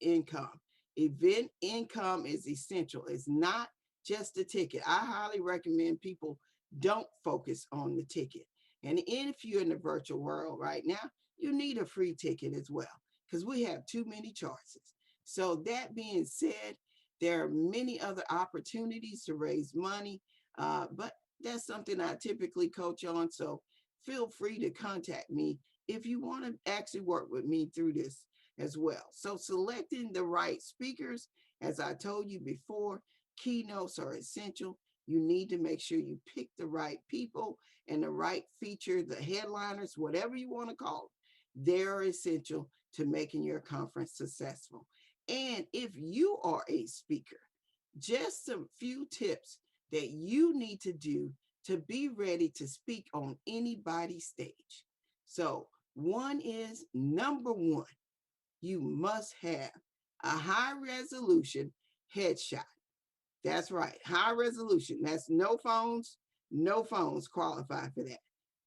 income. Event income is essential. It's not just the ticket. I highly recommend people don't focus on the ticket. And if you're in the virtual world right now, you need a free ticket as well, because we have too many choices. So that being said, there are many other opportunities to raise money, but that's something I typically coach on. So feel free to contact me if you want to actually work with me through this as well. So selecting the right speakers, as I told you before, keynotes are essential. You need to make sure you pick the right people and the right feature, the headliners, whatever you want to call them. They're essential to making your conference successful. And if you are a speaker, just some few tips that you need to do to be ready to speak on anybody's stage. So one is, number one, you must have a high resolution headshot. That's right, high resolution. That's no phones qualify for that,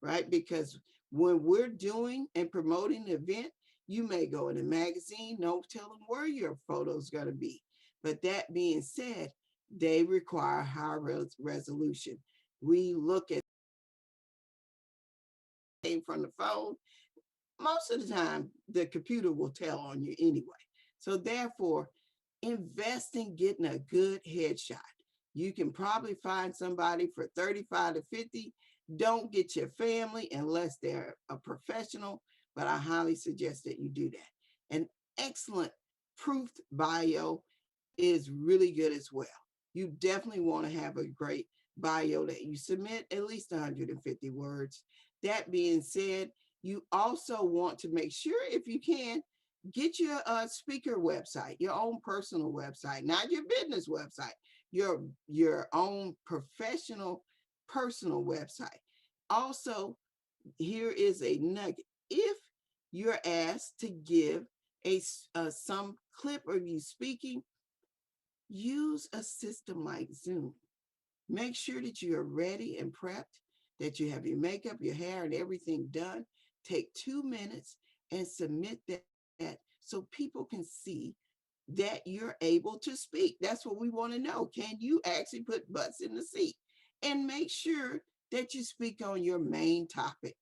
right? Because when we're doing and promoting the event, you may go in a magazine, no telling where your photo's gonna be. But that being said, they require high resolution. We look at from the phone, most of the time, the computer will tell on you anyway. So therefore, invest in getting a good headshot. You can probably find somebody for 35 to 50, Don't get your family unless they're a professional, but I highly suggest that you do that. An excellent proofed bio is really good as well. You definitely want to have a great bio that you submit at least 150 words. That being said, you also want to make sure, if you can, get your speaker website, your own personal website, not your business website, your own professional personal website. Also, here is a nugget. If you're asked to give some clip of you speaking, use a system like Zoom. Make sure that you are ready and prepped, that you have your makeup, your hair, and everything done. Take 2 minutes and submit that so people can see that you're able to speak. That's what we want to know. Can you actually put butts in the seat? And make sure that you speak on your main topic.